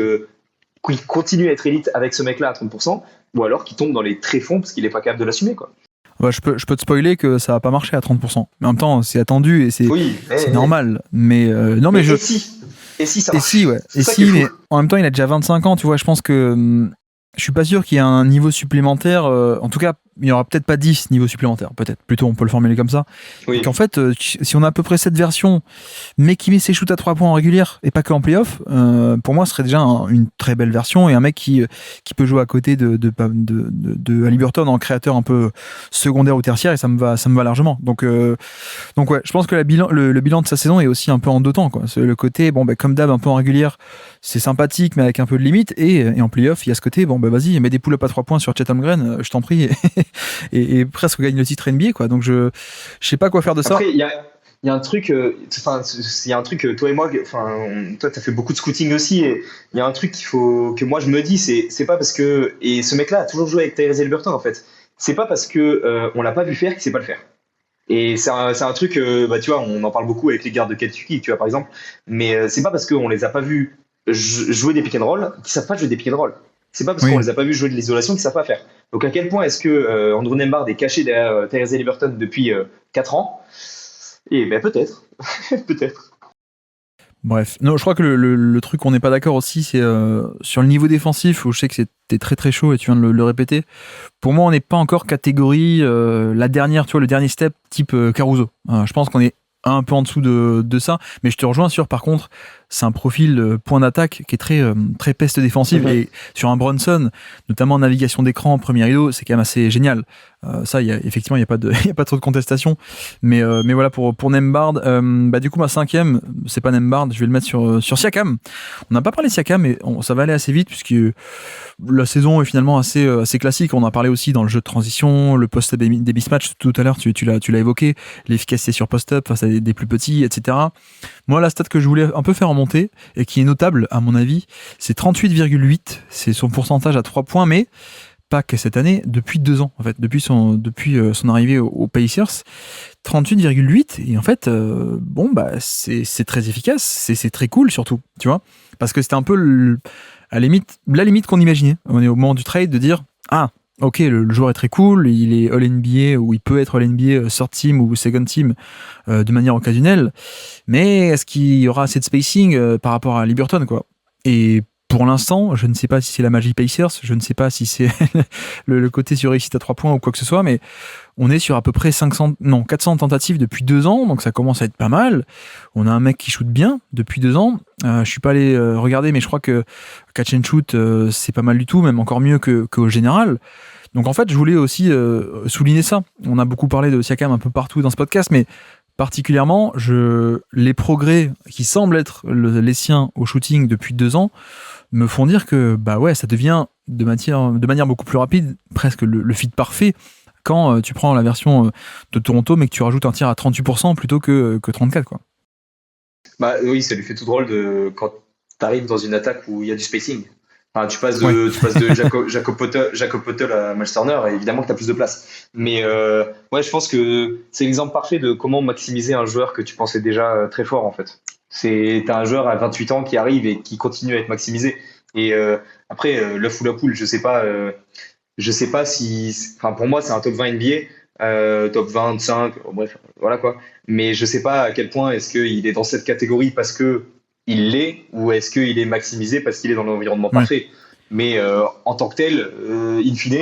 S2: qui continue à être élite avec ce mec-là à 30%, ou alors qui tombe dans les tréfonds parce qu'il n'est pas capable de l'assumer, quoi.
S1: Je peux te spoiler que ça va pas marcher à 30%. Mais en même temps, c'est attendu et c'est normal. Mais non, mais
S2: Et si ça marche.
S1: Mais en même temps, il a déjà 25 ans, tu vois. Je pense que je suis pas sûr qu'il y ait un niveau supplémentaire. En tout cas, il n'y aura peut-être pas 10 niveaux supplémentaires. Peut-être. Plutôt, on peut le formuler comme ça.
S2: Oui.
S1: Et qu'en fait, si on a à peu près cette version, mais qui met ses shoots à 3 points en régulière et pas que en playoff, pour moi, ce serait déjà une très belle version et un mec qui peut jouer à côté de Haliburton en créateur un peu secondaire ou tertiaire et ça me va largement. Donc ouais, je pense que le bilan de sa saison est aussi un peu en deux temps, quoi. Le côté, comme d'hab, un peu en régulière, c'est sympathique, mais avec un peu de limite. Et en playoff, il y a ce côté, vas-y, mets des pull-ups à 3 points sur Chet Holmgren, je t'en prie. Et presque gagne le titre NBA, quoi. Donc je sais pas quoi faire de ça.
S2: Après, il y a un truc, toi et moi, toi t'as fait beaucoup de scouting aussi, et il y a un truc que moi je me dis, c'est pas parce que, et ce mec-là a toujours joué avec Tyrese Haliburton en fait, c'est pas parce que on l'a pas vu faire qu'il sait pas le faire. Et c'est un truc, tu vois, on en parle beaucoup avec les gardes de Kentucky, tu vois, par exemple, mais c'est pas parce qu'on les a pas vus jouer des pick and roll qu'ils savent pas jouer des pick and roll. C'est pas parce qu'on les a pas vus jouer de l'isolation qu'ils savent pas faire. Donc à quel point est-ce que Andrew Nembhard est caché derrière Tyrese Haliburton depuis 4 ans? Et peut-être. Peut-être.
S1: Bref, non, je crois que le truc où on n'est pas d'accord aussi, c'est sur le niveau défensif, où je sais que c'était très très chaud et tu viens de le répéter. Pour moi, on n'est pas encore catégorie la dernière, tu vois, le dernier step type Caruso. Je pense qu'on est un peu en dessous de ça, mais je te rejoins sur, par contre, c'est un profil point d'attaque qui est très peste défensive, et sur un Brunson, notamment en navigation d'écran, premier rideau, c'est quand même assez génial. Ça, effectivement, il n'y a pas trop de contestation, mais voilà, pour Nembhard, du coup, ma cinquième, c'est pas Nembhard, je vais le mettre sur Siakam. On n'a pas parlé de Siakam, mais ça va aller assez vite, puisque la saison est finalement assez classique. On en a parlé aussi dans le jeu de transition, le post-up des mismatchs, tout à l'heure, tu l'as évoqué, l'efficacité sur post-up face à des plus petits, etc. Moi, la stat que je voulais un peu faire remonter, et qui est notable, à mon avis, c'est 38,8. C'est son pourcentage à 3 points, mais pas que cette année, depuis 2 ans, en fait, depuis son arrivée aux Pacers. 38,8, et en fait, c'est très efficace, c'est très cool surtout, tu vois, parce que c'était un peu la limite qu'on imaginait. On est au moment du trade de dire, ok, le joueur est très cool, il est All-NBA, ou il peut être All-NBA third team ou second team de manière occasionnelle, mais est-ce qu'il y aura assez de spacing par rapport à Liberton, quoi? Et pour l'instant, je ne sais pas si c'est la magie Pacers, je ne sais pas si c'est le côté sur réussite à 3 points ou quoi que ce soit, mais on est sur à peu près 400 tentatives depuis 2 ans, donc ça commence à être pas mal. On a un mec qui shoot bien depuis 2 ans. Je suis pas allé regarder, mais je crois que catch and shoot, c'est pas mal du tout, même encore mieux qu'au général. Donc en fait, je voulais aussi souligner ça. On a beaucoup parlé de Siakam un peu partout dans ce podcast, mais particulièrement, les progrès qui semblent être les siens au shooting depuis 2 ans me font dire que ça devient de manière beaucoup plus rapide, presque le fit parfait, quand tu prends la version de Toronto, mais que tu rajoutes un tir à 38% plutôt que 34%, quoi.
S2: Oui, ça lui fait tout drôle quand tu arrives dans une attaque où il y a du spacing. Enfin, tu passes de Jakob Poeltl à Miles Turner, et évidemment que tu as plus de place. Mais je pense que c'est l'exemple parfait de comment maximiser un joueur que tu pensais déjà très fort, en fait. T'as un joueur à 28 ans qui arrive et qui continue à être maximisé. Et après, l'œuf ou la poule, je sais pas si. Enfin, pour moi, c'est un top 20 NBA, top 25, bref, voilà quoi. Mais je sais pas à quel point est-ce qu'il est dans cette catégorie parce que il l'est, ou est-ce qu'il est maximisé parce qu'il est dans l'environnement parfait. Mais en tant que tel, in fine,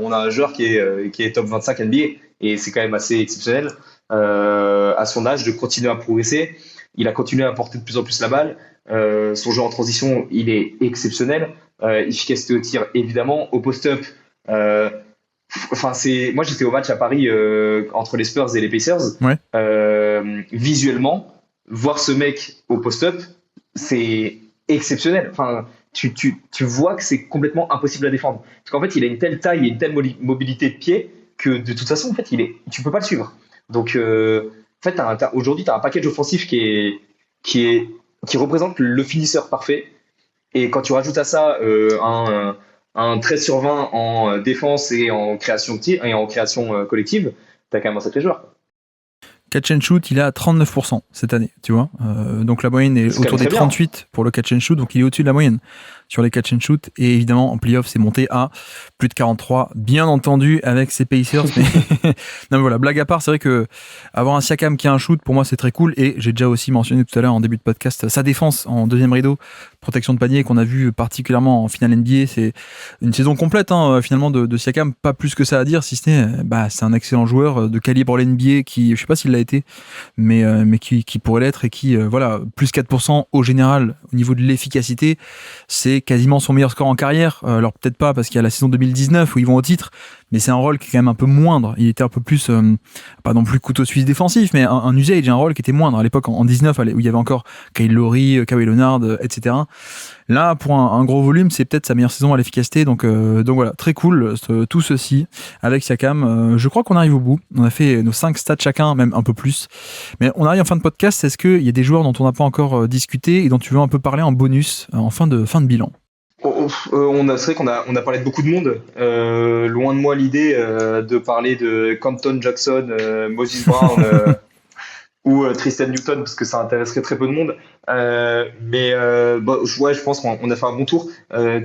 S2: on a un joueur qui est top 25 NBA, et c'est quand même assez exceptionnel à son âge de continuer à progresser. Il a continué à porter de plus en plus la balle. Son jeu en transition, il est exceptionnel. Efficacité au tir, évidemment. Au post-up, moi j'étais au match à Paris entre les Spurs et les Pacers. Visuellement, voir ce mec au post-up, c'est exceptionnel. Enfin, tu vois que c'est complètement impossible à défendre. Parce qu'en fait, il a une telle taille et une telle mobilité de pied que de toute façon, en fait, tu peux pas le suivre. Donc, en fait, aujourd'hui, tu as un package offensif qui représente le finisseur parfait. Et quand tu rajoutes à ça un 13 sur 20 en défense et en création de tir et en création collective, tu as quand même un sacré joueur.
S1: Catch and shoot, il est à 39% cette année, tu vois. Donc la moyenne est autour des 38 pour le catch and shoot, donc il est au-dessus de la moyenne sur les catch and shoot. Et évidemment, en playoff, c'est monté à plus de 43, bien entendu, avec ses Pacers. Mais non, mais voilà, blague à part, c'est vrai que avoir un Siakam qui a un shoot, pour moi, c'est très cool. Et j'ai déjà aussi mentionné tout à l'heure en début de podcast sa défense en deuxième rideau, protection de panier, qu'on a vu particulièrement en finale NBA. C'est une saison complète, finalement, de Siakam. Pas plus que ça à dire, si ce n'est, c'est un excellent joueur de calibre NBA qui, je sais pas s'il l'a été, mais qui pourrait l'être, et qui, plus 4% au général au niveau de l'efficacité. C'est quasiment son meilleur score en carrière. Alors peut-être pas parce qu'il y a la saison 2019 où ils vont au titre, mais c'est un rôle qui est quand même un peu moindre. Il était un peu plus, pas non plus couteau suisse défensif, mais un usage, un rôle qui était moindre à l'époque en 19, où il y avait encore Kyle Lowry, Kawhi Leonard, etc. Là, pour un gros volume, c'est peut-être sa meilleure saison à l'efficacité. Donc voilà, très cool tout ceci avec Siakam. Je crois qu'on arrive au bout. On a fait nos 5 stats chacun, même un peu plus. Mais on arrive en fin de podcast. Est-ce qu'il y a des joueurs dont on n'a pas encore discuté et dont tu veux un peu parler en bonus en fin de bilan?
S2: C'est vrai qu'on a parlé de beaucoup de monde. Loin de moi l'idée de parler de Compton Jackson, Moses Brown ou Tristan Newton, parce que ça intéresserait très peu de monde. Je pense qu'on a fait un bon tour.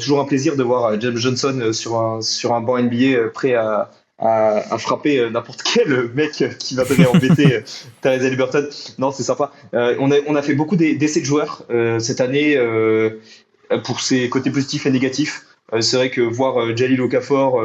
S2: Toujours un plaisir de voir James Johnson sur un banc NBA prêt à à frapper n'importe quel mec qui va venir embêter Tyrese Haliburton. Non, c'est sympa. On a fait beaucoup d'essais de joueurs cette année pour ses côtés positifs et négatifs. C'est vrai que voir Jalil Okafor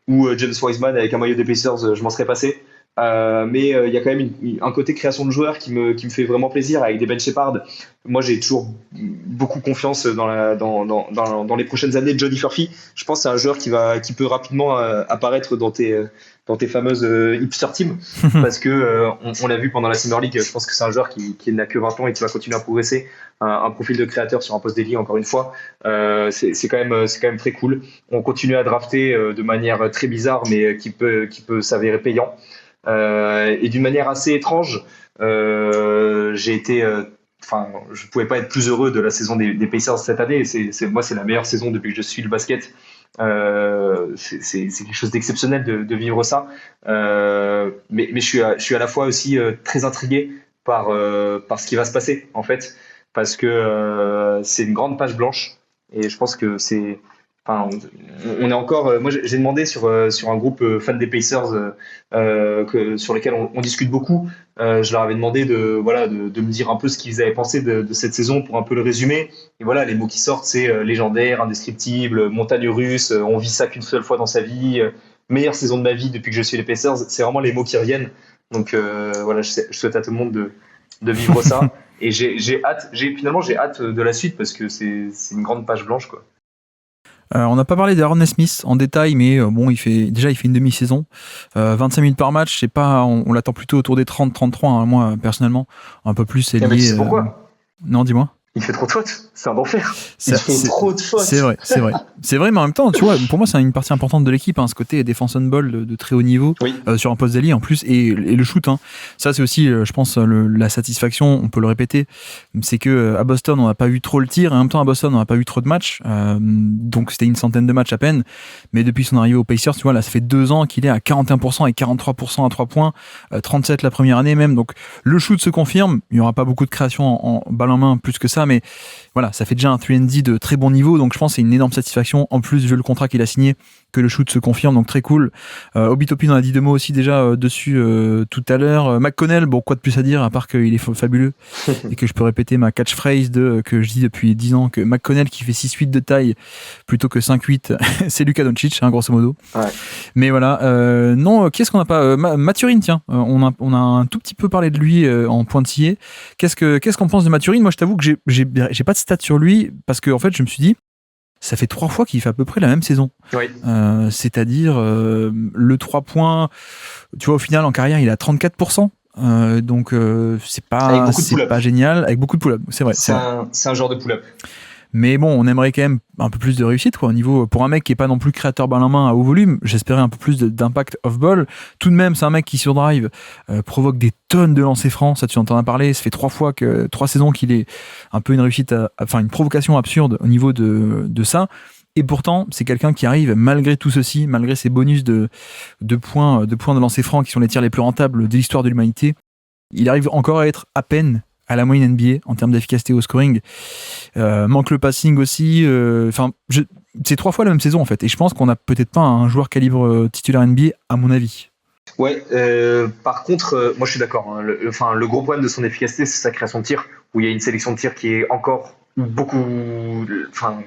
S2: ou James Wiseman avec un maillot des Pacers, je m'en serais passé. Mais il y a quand même un côté création de joueurs qui me fait vraiment plaisir avec des Ben Shepherd. Moi, j'ai toujours beaucoup confiance dans les prochaines années de Johnny Furphy. Je pense que c'est un joueur qui peut rapidement apparaître dans tes fameuses hipster teams parce que on l'a vu pendant la Summer League. Je pense que c'est un joueur qui n'a que 20 ans et qui va continuer à progresser. Un profil de créateur sur un poste d'ailier, encore une fois, c'est quand même très cool. On continue à drafter de manière très bizarre, mais qui peut s'avérer payant. Et d'une manière assez étrange, j'ai été, je pouvais pas être plus heureux de la saison des Pacers cette année. Moi, c'est la meilleure saison depuis que je suis le basket. C'est quelque chose d'exceptionnel de vivre ça. Mais je suis à la fois aussi très intrigué par ce qui va se passer en fait, parce que c'est une grande page blanche et je pense que c'est. Enfin, on est encore. Moi, j'ai demandé sur un groupe fan des Pacers sur lequel on discute beaucoup. Je leur avais demandé de me dire un peu ce qu'ils avaient pensé de cette saison pour un peu le résumer. Et voilà, les mots qui sortent, c'est légendaire, indescriptible, montagne russe. On vit ça qu'une seule fois dans sa vie. Meilleure saison de ma vie depuis que je suis les Pacers. C'est vraiment les mots qui reviennent. Donc voilà, je souhaite à tout le monde de vivre ça. Et j'ai hâte de la suite parce que c'est une grande page blanche, quoi.
S1: On n'a pas parlé d'Aaron Smith en détail, mais bon, il fait une demi-saison. 25 minutes par match, je sais pas, on l'attend plutôt autour des 30-33, hein, moi, personnellement. Un peu plus, c'est lié.
S2: Mais tu sais pourquoi
S1: Non, dis-moi.
S2: Il fait trop de fautes, c'est un enfer. Il fait trop de fautes.
S1: C'est vrai, mais en même temps, tu vois, pour moi, c'est une partie importante de l'équipe, hein, ce côté défense on ball de très haut niveau,
S2: oui.
S1: Sur un poste d'ailier en plus, et le shoot. Hein. Ça, c'est aussi, je pense, la satisfaction, on peut le répéter, c'est que à Boston, on n'a pas eu trop le tir, et en même temps, à Boston, on n'a pas eu trop de matchs, donc c'était une centaine de matchs à peine, mais depuis son arrivée aux Pacers, tu vois, là, ça fait 2 ans qu'il est à 41% et 43% à 3 points, 37 la première année même, donc le shoot se confirme, il n'y aura pas beaucoup de création en balle en main plus que ça, mais voilà, ça fait déjà un 3&D de très bon niveau, donc je pense que c'est une énorme satisfaction. En plus, vu le contrat qu'il a signé, que le shoot se confirme, donc très cool. Obi Toppin en a dit 2 mots aussi déjà dessus tout à l'heure. McConnell, bon, quoi de plus à dire, à part qu'il est fabuleux et que je peux répéter ma catchphrase que je dis depuis 10 ans, que McConnell qui fait 6-8 de taille plutôt que 5-8, c'est Luka Doncic, hein, grosso modo.
S2: Ouais.
S1: Mais voilà, non, qu'est-ce qu'on n'a pas Mathurin, tiens, on a un tout petit peu parlé de lui en pointillé. Qu'est-ce qu'on pense de Mathurin? Moi, je t'avoue que j'ai pas de stats sur lui parce que en fait, je me suis dit, ça fait 3 fois qu'il fait à peu près la même saison.
S2: Oui.
S1: C'est-à-dire le 3 points, tu vois, au final en carrière, il a 34%. Donc c'est pas génial, avec beaucoup de pull-up. C'est vrai.
S2: C'est un genre de pull-up.
S1: Mais bon, on aimerait quand même un peu plus de réussite, quoi, au niveau, pour un mec qui est pas non plus créateur balle en main à haut volume. J'espérais un peu plus d'impact off-ball. Tout de même, c'est un mec qui sur drive provoque des tonnes de lancers francs. Ça, tu entends en parler. Ça fait 3 saisons qu'il est un peu une réussite, une provocation absurde au niveau de ça. Et pourtant, c'est quelqu'un qui arrive, malgré tout ceci, malgré ses bonus de points de lancers francs qui sont les tirs les plus rentables de l'histoire de l'humanité, il arrive encore à être à peine à la moyenne NBA en termes d'efficacité au scoring. Manque le passing aussi. C'est 3 fois la même saison en fait. Et je pense qu'on n'a peut-être pas un joueur calibre titulaire NBA à mon avis.
S2: Ouais, par contre, moi je suis d'accord. Hein, le gros problème de son efficacité, c'est sa création de tir, où il y a une sélection de tir qui est encore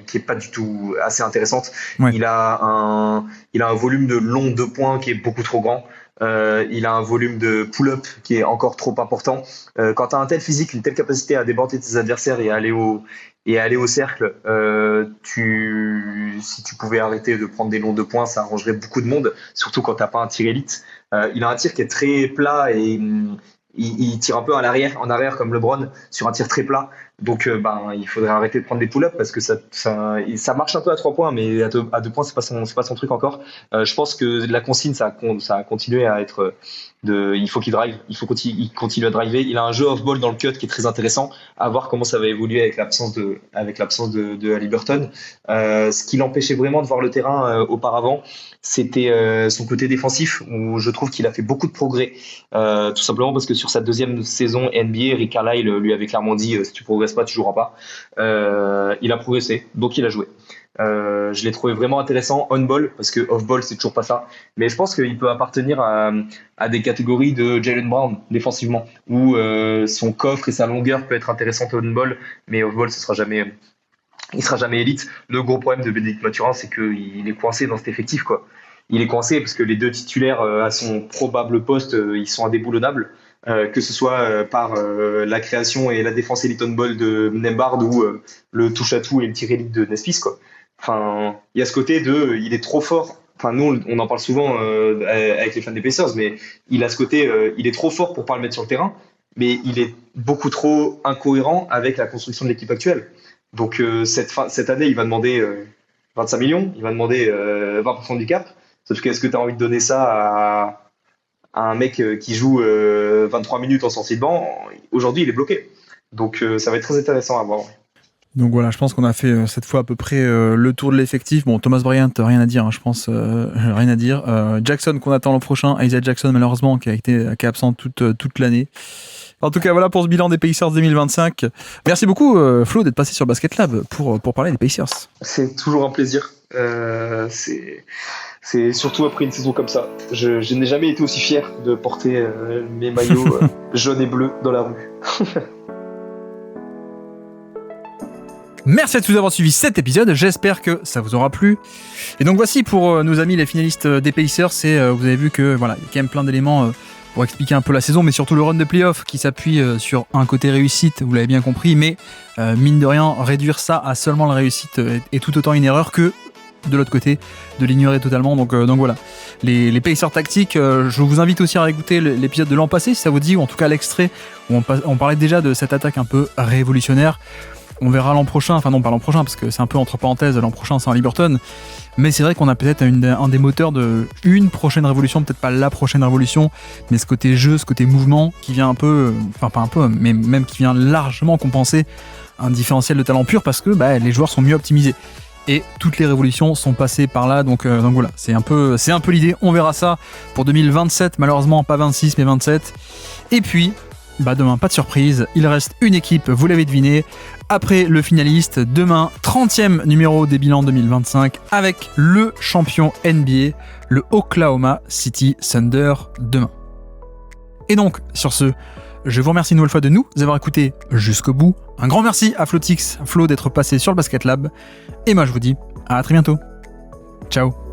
S2: qui est pas du tout assez intéressante. Ouais. Il a un volume de long 2 points qui est beaucoup trop grand. Il a un volume de pull-up qui est encore trop important. Quand tu as un tel physique, une telle capacité à déborder tes adversaires et à aller au cercle, si tu pouvais arrêter de prendre des longs 2 points, ça arrangerait beaucoup de monde, surtout quand tu n'as pas un tir élite. Il a un tir qui est très plat et il tire un peu en arrière comme LeBron sur un tir très plat. Donc il faudrait arrêter de prendre des pull-ups parce que ça marche un peu à 3 points, mais à 2 points c'est pas son truc encore. Je pense que la consigne ça a continué à être il faut qu'il drive, il continue à driver. Il a un jeu off-ball dans le cut qui est très intéressant, à voir comment ça va évoluer avec l'absence de Haliburton. Ce qui l'empêchait vraiment de voir le terrain auparavant, c'était son côté défensif, où je trouve qu'il a fait beaucoup de progrès, tout simplement parce que sur sa 2e saison NBA, Rick Carlisle lui avait clairement dit si tu progresses pas, tu joueras pas. Il a progressé, donc il a joué. Je l'ai trouvé vraiment intéressant on-ball, parce que off-ball, c'est toujours pas ça. Mais je pense qu'il peut appartenir à des catégories de Jaylen Brown, défensivement, où son coffre et sa longueur peut être intéressant on-ball, mais off-ball, il sera jamais élite. Le gros problème de Bénédicte Mathurin, c'est qu'il est coincé dans cet effectif, quoi. Il est coincé parce que les deux titulaires à son probable poste, ils sont indéboulonnables. Que ce soit par la création et la défense élite on-ball de Nembhard ou le touche-à-tout et le tir élite de Nesmith, quoi. Enfin, il y a ce côté de, il est trop fort. Enfin, nous, on en parle souvent avec les fans des Pacers, mais il a ce côté, il est trop fort pour pas le mettre sur le terrain, mais il est beaucoup trop incohérent avec la construction de l'équipe actuelle. Donc cette année, il va demander 25 millions, il va demander 20% du cap. Sauf que est-ce que tu as envie de donner ça à un mec qui joue 23 minutes en sortie de banc? Aujourd'hui, il est bloqué. Donc ça va être très intéressant à voir.
S1: Donc voilà, je pense qu'on a fait cette fois à peu près le tour de l'effectif. Bon, Thomas Bryant, rien à dire, hein, je pense, rien à dire. Jackson qu'on attend l'an prochain, Isaiah Jackson malheureusement qui est absent toute l'année. En tout cas, voilà pour ce bilan des Pacers 2025. Merci beaucoup Flo d'être passé sur Basket Lab pour parler des Pacers.
S2: C'est toujours un plaisir. C'est surtout après une saison comme ça. Je n'ai jamais été aussi fier de porter mes maillots jaunes et bleus dans la rue.
S1: Merci à tous d'avoir suivi cet épisode, j'espère que ça vous aura plu. Et donc voici pour nos amis les finalistes des Pacers, vous avez vu que voilà, il y a quand même plein d'éléments pour expliquer un peu la saison, mais surtout le run de playoff qui s'appuie sur un côté réussite, vous l'avez bien compris, mais mine de rien, réduire ça à seulement la réussite est tout autant une erreur que de l'autre côté, de l'ignorer totalement. Donc voilà, les Pacers tactiques, je vous invite aussi à réécouter l'épisode de l'an passé, si ça vous dit, ou en tout cas l'extrait où on parlait déjà de cette attaque un peu révolutionnaire. On verra l'an prochain, enfin non pas l'an prochain parce que c'est un peu entre parenthèses, l'an prochain c'est en Liberton, mais c'est vrai qu'on a peut-être un des moteurs de une prochaine révolution, peut-être pas la prochaine révolution, mais ce côté jeu, ce côté mouvement qui vient un peu, enfin pas un peu, mais même qui vient largement compenser un différentiel de talent pur parce que les joueurs sont mieux optimisés. Et toutes les révolutions sont passées par là, donc voilà, c'est un peu l'idée. On verra ça pour 2027, malheureusement pas 26 mais 27. Et puis demain, pas de surprise, il reste une équipe, vous l'avez deviné, après le finaliste, demain, 30e numéro des bilans 2025 avec le champion NBA, le Oklahoma City Thunder demain. Et donc, sur ce, je vous remercie une nouvelle fois de nous avoir écoutés jusqu'au bout. Un grand merci à Flo d'être passé sur le Basket Lab. Et moi, je vous dis à très bientôt. Ciao.